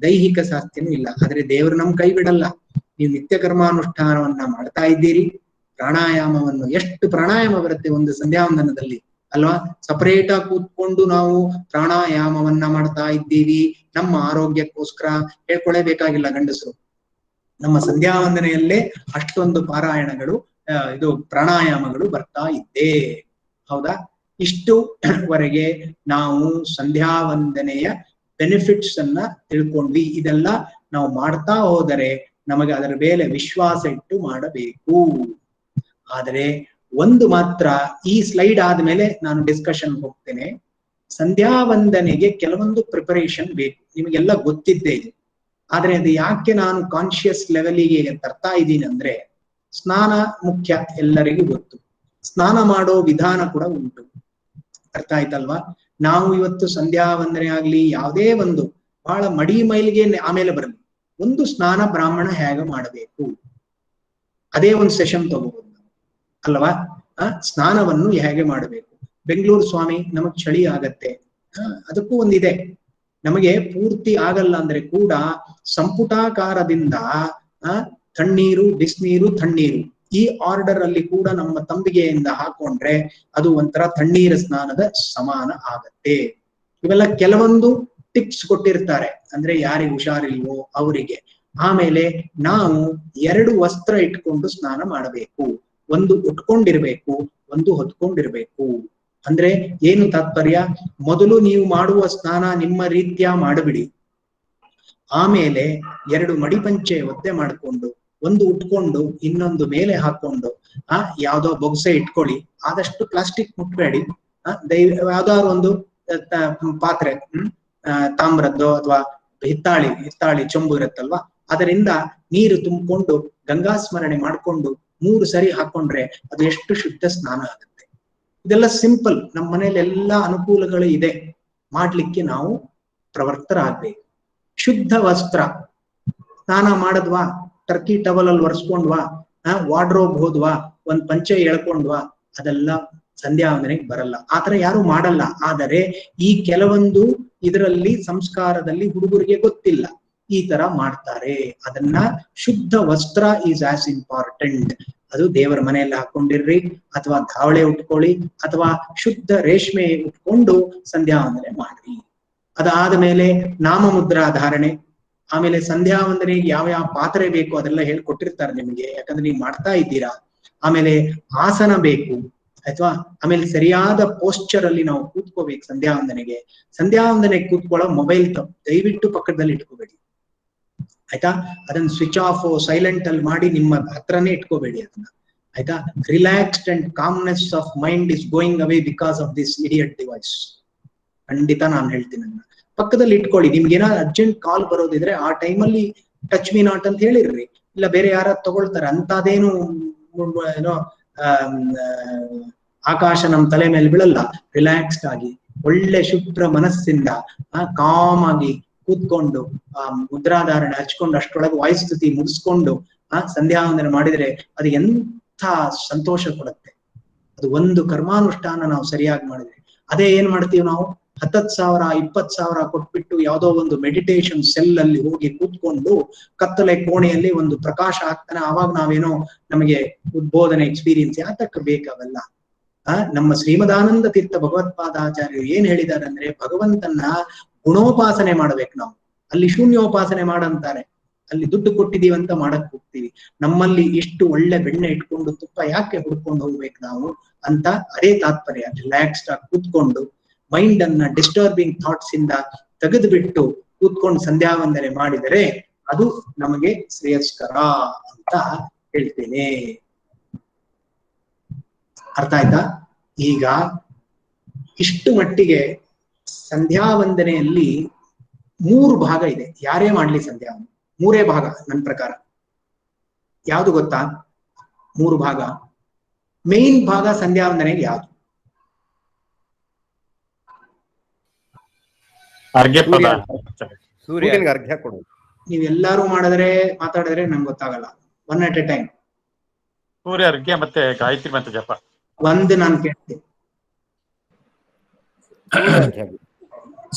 ದೈಹಿಕ ಸ್ವಾಸ್ಥ್ಯನೂ ಇಲ್ಲ. ಆದ್ರೆ ದೇವರು ನಮ್ ಕೈ ಬಿಡಲ್ಲ. ನೀವು ನಿತ್ಯ ಕರ್ಮಾನುಷ್ಠಾನವನ್ನ ಮಾಡ್ತಾ ಇದ್ದೀರಿ. ಪ್ರಾಣಾಯಾಮವನ್ನು, ಎಷ್ಟು ಪ್ರಾಣಾಯಾಮ ಬರುತ್ತೆ ಒಂದು ಸಂಧ್ಯಾ ವಂದನದಲ್ಲಿ ಅಲ್ವಾ. ಸಪರೇಟ್ ಆಗಿ ಕೂತ್ಕೊಂಡು ನಾವು ಪ್ರಾಣಾಯಾಮವನ್ನ ಮಾಡ್ತಾ ಇದ್ದೀವಿ. ನಮ್ಮ ಆರೋಗ್ಯಕ್ಕೋಸ್ಕರ ಹೇಳ್ಕೊಳ್ಳೇಬೇಕಾಗಿಲ್ಲ ಗಂಡಸರು. ನಮ್ಮ ಸಂಧ್ಯಾ ವಂದನೆಯಲ್ಲೇ ಅಷ್ಟೊಂದು ಪಾರಾಯಣಗಳು, ಇದು ಪ್ರಾಣಾಯಾಮಗಳು ಬರ್ತಾ ಇದ್ದೇ. ಹೌದಾ? ಇಷ್ಟುವರೆಗೆ ನಾವು ಸಂಧ್ಯಾ ವಂದನೆಯ ಬೆನಿಫಿಟ್ಸ್ ಅನ್ನ ತಿಳ್ಕೊಂಡ್ವಿ. ಇದೆಲ್ಲ ನಾವು ಮಾಡ್ತಾ ಹೋದರೆ ನಮಗೆ ಅದರ ಮೇಲೆ ವಿಶ್ವಾಸ ಇಟ್ಟು ಮಾಡಬೇಕು. ಆದರೆ ಒಂದು ಮಾತ್ರ, ಈ ಸ್ಲೈಡ್ ಆದ್ಮೇಲೆ ನಾನು ಡಿಸ್ಕಷನ್ ಹೋಗ್ತೇನೆ. ಸಂಧ್ಯಾ ವಂದನೆಗೆ ಕೆಲವೊಂದು ಪ್ರಿಪರೇಷನ್ ಬೇಕು, ನಿಮಗೆಲ್ಲ ಗೊತ್ತಿದ್ದೇ ಇದೆ. ಆದ್ರೆ ಅದು ಯಾಕೆ ನಾನು ಕಾನ್ಶಿಯಸ್ ಲೆವೆಲಿಗೆ ತರ್ತಾ ಇದ್ದೀನಿ ಅಂದ್ರೆ, ಸ್ನಾನ ಮುಖ್ಯ, ಎಲ್ಲರಿಗೂ ಗೊತ್ತು. ಸ್ನಾನ ಮಾಡೋ ವಿಧಾನ ಕೂಡ ಉಂಟು, ಅರ್ಥ ಆಯ್ತಲ್ವಾ. ನಾವು ಇವತ್ತು ಸಂಧ್ಯಾ ವಂದನೆ ಆಗ್ಲಿ ಯಾವುದೇ ಒಂದು ಬಹಳ ಮಡಿ ಮೈಲಿಗೆ ಆಮೇಲೆ ಬರಲಿ, ಒಂದು ಸ್ನಾನ ಬ್ರಾಹ್ಮಣ ಹೇಗೆ ಮಾಡಬೇಕು ಅದೇ ಒಂದು ಸೆಷನ್ ತಗೋಬಹುದು ಅಲ್ವಾ. ಸ್ನಾನವನ್ನು ಹೇಗೆ ಮಾಡಬೇಕು. ಬೆಂಗಳೂರು ಸ್ವಾಮಿ ನಮಗ್ ಚಳಿ ಆಗತ್ತೆ, ಅದಕ್ಕೂ ಒಂದಿದೆ. ನಮಗೆ ಪೂರ್ತಿ ಆಗಲ್ಲ ಅಂದ್ರೆ ಕೂಡ ಸಂಪುಟಾಕಾರದಿಂದ ತಣ್ಣೀರು, ಬಿಸಿನೀರು, ತಣ್ಣೀರು ಈ ಆರ್ಡರ್ ಅಲ್ಲಿ ಕೂಡ ನಮ್ಮ ತಂಬಿಗೆಯಿಂದ ಹಾಕೊಂಡ್ರೆ ಅದು ಒಂಥರ ತಣ್ಣೀರ ಸ್ನಾನದ ಸಮಾನ ಆಗತ್ತೆ. ಇವೆಲ್ಲ ಕೆಲವೊಂದು ಟಿಪ್ಸ್ ಕೊಟ್ಟಿರ್ತಾರೆ, ಅಂದ್ರೆ ಯಾರಿಗೆ ಹುಷಾರಿಲ್ವೋ ಅವರಿಗೆ. ಆಮೇಲೆ ನಾವು 2 ವಸ್ತ್ರ ಇಟ್ಕೊಂಡು ಸ್ನಾನ ಮಾಡಬೇಕು. ಒಂದು ಉಟ್ಕೊಂಡಿರ್ಬೇಕು, ಒಂದು ಹೊತ್ಕೊಂಡಿರ್ಬೇಕು ಅಂದ್ರೆ ಏನು ತಾತ್ಪರ್ಯ? ಮೊದಲು ನೀವು ಮಾಡುವ ಸ್ನಾನ ನಿಮ್ಮ ರೀತಿಯ ಮಾಡಬಿಡಿ, ಆಮೇಲೆ 2 ಮಡಿಪಂಚೆ ಒದ್ದೆ ಮಾಡ್ಕೊಂಡು ಒಂದು ಉಟ್ಕೊಂಡು ಇನ್ನೊಂದು ಮೇಲೆ ಹಾಕೊಂಡು ಯಾವ್ದೋ ಬೊಗ್ಸೆ ಇಟ್ಕೊಳ್ಳಿ, ಆದಷ್ಟು ಪ್ಲಾಸ್ಟಿಕ್ ಮುಟ್ಬೇಡಿ, ಯಾವ್ದಾದ್ರು ಒಂದು ಪಾತ್ರೆ, ತಾಮ್ರದ್ದು ಅಥವಾ ಹಿತ್ತಾಳಿ ಚೊಂಬು ಇರುತ್ತಲ್ವಾ, ಅದರಿಂದ ನೀರು ತುಂಬಿಕೊಂಡು ಗಂಗಾ ಸ್ಮರಣೆ ಮಾಡ್ಕೊಂಡು 3 ಸರಿ ಹಾಕೊಂಡ್ರೆ ಅದು ಎಷ್ಟು ಶುದ್ಧ ಸ್ನಾನ ಆಗುತ್ತೆ. ಇದೆಲ್ಲ ಸಿಂಪಲ್, ನಮ್ಮ ಮನೇಲಿ ಎಲ್ಲಾ ಅನುಕೂಲಗಳು ಇದೆ, ಮಾಡ್ಲಿಕ್ಕೆ ನಾವು ಪ್ರವರ್ತರಾಗ್ಬೇಕು. ಶುದ್ಧ ವಸ್ತ್ರ, ಸ್ನಾನ ಮಾಡದ್ವಾ, ಟರ್ಕಿ ಟವಲ್ ಅಲ್ಲಿ ಒರೆಸ್ಕೊಂಡ್ವಾ, ವಾರ್ಡ್ರೋಬ್ ಹೋದ್ವಾ, ಒಂದ್ ಪಂಚೆ ಎಳ್ಕೊಂಡ್ವಾ, ಅದೆಲ್ಲ ಸಂಧ್ಯಾ ವಂದನೆಗೆ ಬರಲ್ಲ. ಆತರ ಯಾರು ಮಾಡಲ್ಲ. ಆದರೆ ಈ ಕೆಲವೊಂದು ಇದರಲ್ಲಿ ಸಂಸ್ಕಾರದಲ್ಲಿ ಹುಡುಗರಿಗೆ ಗೊತ್ತಿಲ್ಲ, ಈ ತರ ಮಾಡ್ತಾರೆ. ಅದನ್ನ ಶುದ್ಧ ವಸ್ತ್ರ ಈಸ್ ಆಸ್ ಇಂಪಾರ್ಟೆಂಟ್. ಅದು ದೇವರ ಮನೆಯಲ್ಲಿ ಹಾಕೊಂಡಿರ್ರಿ, ಅಥವಾ ಧಾವಳೆ ಉಟ್ಕೊಳ್ಳಿ, ಅಥವಾ ಶುದ್ಧ ರೇಷ್ಮೆ ಉಟ್ಕೊಂಡು ಸಂಧ್ಯಾ ವಂದನೆ ಮಾಡ್ರಿ. ಅದಾದ ಮೇಲೆ ನಾಮಮುದ್ರಾ ಧಾರಣೆ, ಆಮೇಲೆ ಸಂಧ್ಯಾ ವಂದನೆಗೆ ಯಾವ ಯಾವ ಪಾತ್ರೆ ಬೇಕು ಅದೆಲ್ಲ ಹೇಳ್ಕೊಟ್ಟಿರ್ತಾರೆ ನಿಮಗೆ, ಯಾಕಂದ್ರೆ ನೀವು ಮಾಡ್ತಾ ಇದ್ದೀರಾ. ಆಮೇಲೆ ಆಸನ ಬೇಕು ಆಯ್ತಾ, ಆಮೇಲೆ ಸರಿಯಾದ ಪೋಸ್ಚರ್ ಅಲ್ಲಿ ನಾವು ಕೂತ್ಕೋಬೇಕು ಸಂಧ್ಯಾ ವಂದನೆಗೆ. ಸಂಧ್ಯಾ ವಂದನೆಗೆ ಕೂತ್ಕೊಳ್ಳೋ ಮೊಬೈಲ್ ದಯವಿಟ್ಟು ಪಕ್ಕದಲ್ಲಿ ಇಟ್ಕೋಬೇಡಿ ಆಯ್ತಾ. ಅದನ್ನ ಸ್ವಿಚ್ ಆಫ್ ಸೈಲೆಂಟ್ ಅಲ್ಲಿ ಮಾಡಿ ನಿಮ್ಮ ಹತ್ರನೇ ಇಟ್ಕೋಬೇಡಿ ಅದನ್ನ ಆಯ್ತಾ. Relaxed and calmness of mind is going away because of this idiot device. ಖಂಡಿತ ನಾನು ಹೇಳ್ತೀನಿ, ಅದನ್ನ ಪಕ್ಕದಲ್ಲಿ ಇಟ್ಕೊಳ್ಳಿ. ನಿಮ್ಗೆ ಏನಾದ್ರು ಅರ್ಜೆಂಟ್ ಕಾಲ್ ಬರೋದಿದ್ರೆ ಆ ಟೈಮಲ್ಲಿ ಟಚ್ ಮೀ ನಾಟ್ ಅಂತ ಹೇಳಿರ್ರಿ, ಇಲ್ಲ ಬೇರೆ ಯಾರು ತಗೊಳ್ತಾರೆ. ಅಂತದೇನು ಏನೋ ಆಕಾಶ ನಮ್ ತಲೆ ಮೇಲೆ ಬೀಳಲ್ಲ. ರಿಲ್ಯಾಕ್ಸ್ಡ್ ಆಗಿ ಒಳ್ಳೆ ಶುಭ್ರ ಮನಸ್ಸಿಂದ ಕಾಮ್ ಆಗಿ ಕೂತ್ಕೊಂಡು ಮುದ್ರಾಧಾರಣೆ ಹಚ್ಕೊಂಡು ಅಷ್ಟೊಳಗೆ ವಾಯುಸ್ತುತಿ ಮುಗಿಸ್ಕೊಂಡು ಸಂಧ್ಯಾ ವಂದನೆ ಮಾಡಿದ್ರೆ ಅದು ಎಂಥ ಸಂತೋಷ ಕೊಡುತ್ತೆ. ಅದು ಒಂದು ಕರ್ಮಾನುಷ್ಠಾನ ನಾವು ಸರಿಯಾಗಿ ಮಾಡಿದ್ರೆ. ಅದೇ ಏನ್ ಮಾಡ್ತೀವಿ ನಾವು, 10,000 20,000 ಕೊಟ್ಬಿಟ್ಟು ಯಾವ್ದೋ ಒಂದು ಮೆಡಿಟೇಷನ್ ಸೆಲ್ ಅಲ್ಲಿ ಹೋಗಿ ಕೂತ್ಕೊಂಡು ಕತ್ತಲೆ ಕೋಣೆಯಲ್ಲಿ ಒಂದು ಪ್ರಕಾಶ ಆಗ್ತಾನೆ, ಆವಾಗ ನಾವೇನೋ ನಮಗೆ ಉದ್ಬೋಧನೆ ಎಕ್ಸ್ಪೀರಿಯನ್ಸ್ ಯಾತಕ್ಕೆ ಬೇಕಾವಲ್ಲ. ನಮ್ಮ ಶ್ರೀಮದಾನಂದ ತೀರ್ಥ ಭಗವತ್ಪಾದಾಚಾರ್ಯರು ಏನ್ ಹೇಳಿದ್ದಾರೆ ಅಂದ್ರೆ, ಭಗವಂತನ ಗುಣೋಪಾಸನೆ ಮಾಡ್ಬೇಕು ನಾವು. ಅಲ್ಲಿ ಶೂನ್ಯೋಪಾಸನೆ ಮಾಡಂತಾರೆ, ಅಲ್ಲಿ ದುಡ್ಡು ಕೊಟ್ಟಿದೀವಿ ಅಂತ ಮಾಡಕ್ ಹೋಗ್ತೀವಿ. ನಮ್ಮಲ್ಲಿ ಇಷ್ಟು ಒಳ್ಳೆ ಬೆಣ್ಣೆ ಇಟ್ಕೊಂಡು ತುಪ್ಪ ಯಾಕೆ ಹುಡ್ಕೊಂಡು ಹೋಗ್ಬೇಕು ನಾವು ಅಂತ. ಅದೇ ತಾತ್ಪರ್ಯ. ರಿಲ್ಯಾಕ್ಸ್ಡ್ ಆಗಿ ಕೂತ್ಕೊಂಡು ಮೈಂಡ್ ಅನ್ನ ಡಿಸ್ಟರ್ಬಿಂಗ್ ಥಾಟ್ಸ್ ಇಂದ ತೆಗೆದು ಬಿಟ್ಟು ಕೂತ್ಕೊಂಡು ಸಂಧ್ಯಾ ವಂದನೆ ಮಾಡಿದರೆ ಅದು ನಮಗೆ ಶ್ರೇಯಸ್ಕರ ಅಂತ ಹೇಳ್ತೇನೆ. ಅರ್ಥ ಆಯ್ತಾ? ಈಗ ಇಷ್ಟು ಮಟ್ಟಿಗೆ ಸಂಧ್ಯಾ ವಂದನೆಯಲ್ಲಿ 3 ಭಾಗ ಇದೆ. ಯಾರೇ ಮಾಡ್ಲಿ ಸಂಧ್ಯಾ ವಂದನೆ 3 ಭಾಗ ನನ್ನ ಪ್ರಕಾರ. ಯಾವ್ದು ಗೊತ್ತಾ? 3 ಭಾಗ. ಮೇನ್ ಭಾಗ ಸಂಧ್ಯಾ ವಂದನೆಗೆ ಯಾವ್ದು? ಸೂರ್ಯನಿಗೆ ಅರ್ಘ್ಯ ಕೊಡುವುದು. ನೀವೆಲ್ಲಾರು ಮಾತಾಡಿದ್ರೆ ನಂಗೆ ಗೊತ್ತಾಗಲ್ಲ. 1 at a time. ಸೂರ್ಯ ಅರ್ಘ್ಯ ಮತ್ತೆ ಗಾಯತ್ರಿ ಮತ್ತೆ ಜಪ. ಒಂದು ನಾನು ಕೇಳ್ತೀನಿ.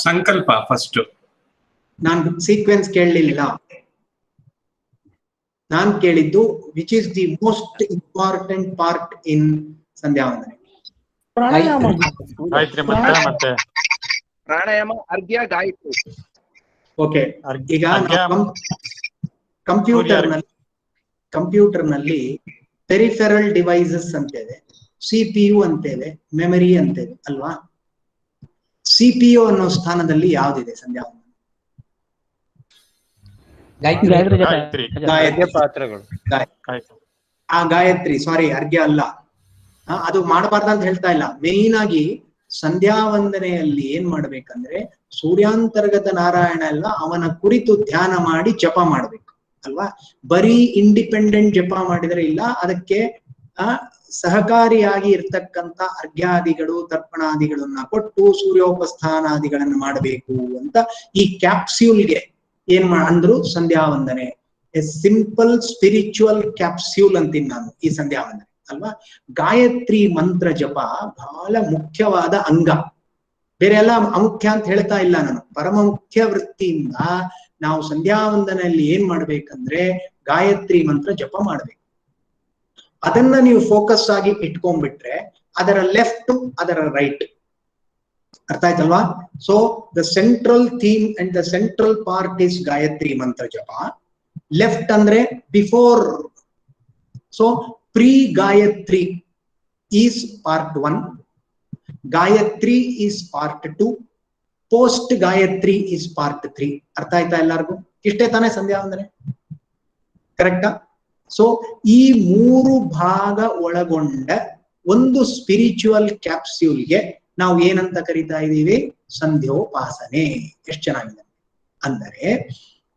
ಸಂಕಲ್ಪ ಫಸ್ಟ್. ನಾನು ಸೀಕ್ವೆನ್ಸ್ ಕೇಳಲಿಲ್ಲ. ನಾನು ಕೇಳಿದ್ದು which is the most important part in ಸಂಧ್ಯಾ ವಂದನೆ? ಗಾಯತ್ರಿ ಮತ್ತೆ ಪ್ರಾಣಾಯಾಮ, ಅರ್ಘ್ಯ, ಗಾಯತ್ರಿ. ಓಕೆ. ಈಗ ಕಂಪ್ಯೂಟರ್ ನಲ್ಲಿ ಪೆರಿಫೆರಲ್ ಡಿವೈಸಸ್ ಅಂತೇವೆ, CPU ಅಂತೇವೆ, ಮೆಮರಿ ಅಂತೇವೆ ಅಲ್ವಾ? CPU ಅನ್ನೋ ಸ್ಥಾನದಲ್ಲಿ ಯಾವ್ದಿದೆ ಸಂಧ್ಯಾ ವಂದನೆ? ಗಾಯತ್ರಿ. ಸಾರಿ, ಅರ್ಘ್ಯ ಅಲ್ಲ. ಅದು ಮಾಡಬಾರ್ದಂತ ಹೇಳ್ತಾ ಇಲ್ಲ. ಮೇನ್ ಆಗಿ ಸಂಧ್ಯಾ ವಂದನೆಯಲ್ಲಿ ಏನ್ ಮಾಡ್ಬೇಕಂದ್ರೆ ಸೂರ್ಯಾಂತರ್ಗತ ನಾರಾಯಣ ಎಲ್ಲ ಅವನ ಕುರಿತು ಧ್ಯಾನ ಮಾಡಿ ಜಪ ಮಾಡ್ಬೇಕು ಅಲ್ವಾ? ಬರೀ ಇಂಡಿಪೆಂಡೆಂಟ್ ಜಪ ಮಾಡಿದ್ರೆ ಇಲ್ಲ, ಅದಕ್ಕೆ ಸಹಕಾರಿಯಾಗಿ ಇರ್ತಕ್ಕಂಥ ಅರ್ಘ್ಯಾದಿಗಳು ತರ್ಪಣಾದಿಗಳನ್ನ ಕೊಟ್ಟು ಸೂರ್ಯೋಪಸ್ಥಾನಾದಿಗಳನ್ನು ಮಾಡಬೇಕು ಅಂತ ಈ ಕ್ಯಾಪ್ಸ್ಯೂಲ್ಗೆ ಏನ್ ಅಂದ್ರು ಸಂಧ್ಯಾ ವಂದನೆ. ಎ ಸಿಂಪಲ್ ಸ್ಪಿರಿಚುವಲ್ ಕ್ಯಾಪ್ಸ್ಯೂಲ್ ಅಂತೀನಿ ನಾನು ಈ ಸಂಧ್ಯಾ ವಂದನೆ ಅಲ್ವಾ? ಗಾಯತ್ರಿ ಮಂತ್ರ ಜಪ ಬಹಳ ಮುಖ್ಯವಾದ ಅಂಗ. ಬೇರೆ ಎಲ್ಲ ಅಮುಖ್ಯ ಅಂತ ಹೇಳ್ತಾ ಇಲ್ಲ ನಾನು. ಪರಮ ಮುಖ್ಯ ವೃತ್ತಿಯಿಂದ ನಾವು ಸಂಧ್ಯಾ ವಂದನೆಯಲ್ಲಿ ಏನ್ ಮಾಡ್ಬೇಕಂದ್ರೆ ಗಾಯತ್ರಿ ಮಂತ್ರ ಜಪ ಮಾಡ್ಬೇಕು. ಅದನ್ನ ನೀವು ಫೋಕಸ್ ಆಗಿ ಇಟ್ಕೊಂಡ್ಬಿಟ್ರೆ ಅದರ ಲೆಫ್ಟ್ ಅದರ ರೈಟ್. ಅರ್ಥ ಆಯ್ತಲ್ವಾ? So the central theme and the central part is Gayatri mantra ಜಪ. ಲೆಫ್ಟ್ ಅಂದ್ರೆ before. So pre Gayatri is part 1, Gayatri is part 2, post Gayatri is part 3. ಅರ್ಥ ಆಯ್ತಾ ಎಲ್ಲರಿಗೂ? ಇಷ್ಟೇ ತಾನೇ ಸಂಧ್ಯಾ ವಂದನೆ, ಕರೆಕ್ಟಾ? ಸೊ ಈ 3 ಭಾಗ ಒಳಗೊಂಡ ಒಂದು ಸ್ಪಿರಿಚುವಲ್ ಕ್ಯಾಪ್ಸ್ಯೂಲ್ಗೆ ನಾವು ಏನಂತ ಕರಿತಾ ಇದ್ದೀವಿ? ಸಂಧ್ಯೋಪಾಸನೆ. ಎಷ್ಟು ಚೆನ್ನಾಗಿದೆ ಅಂದರೆ,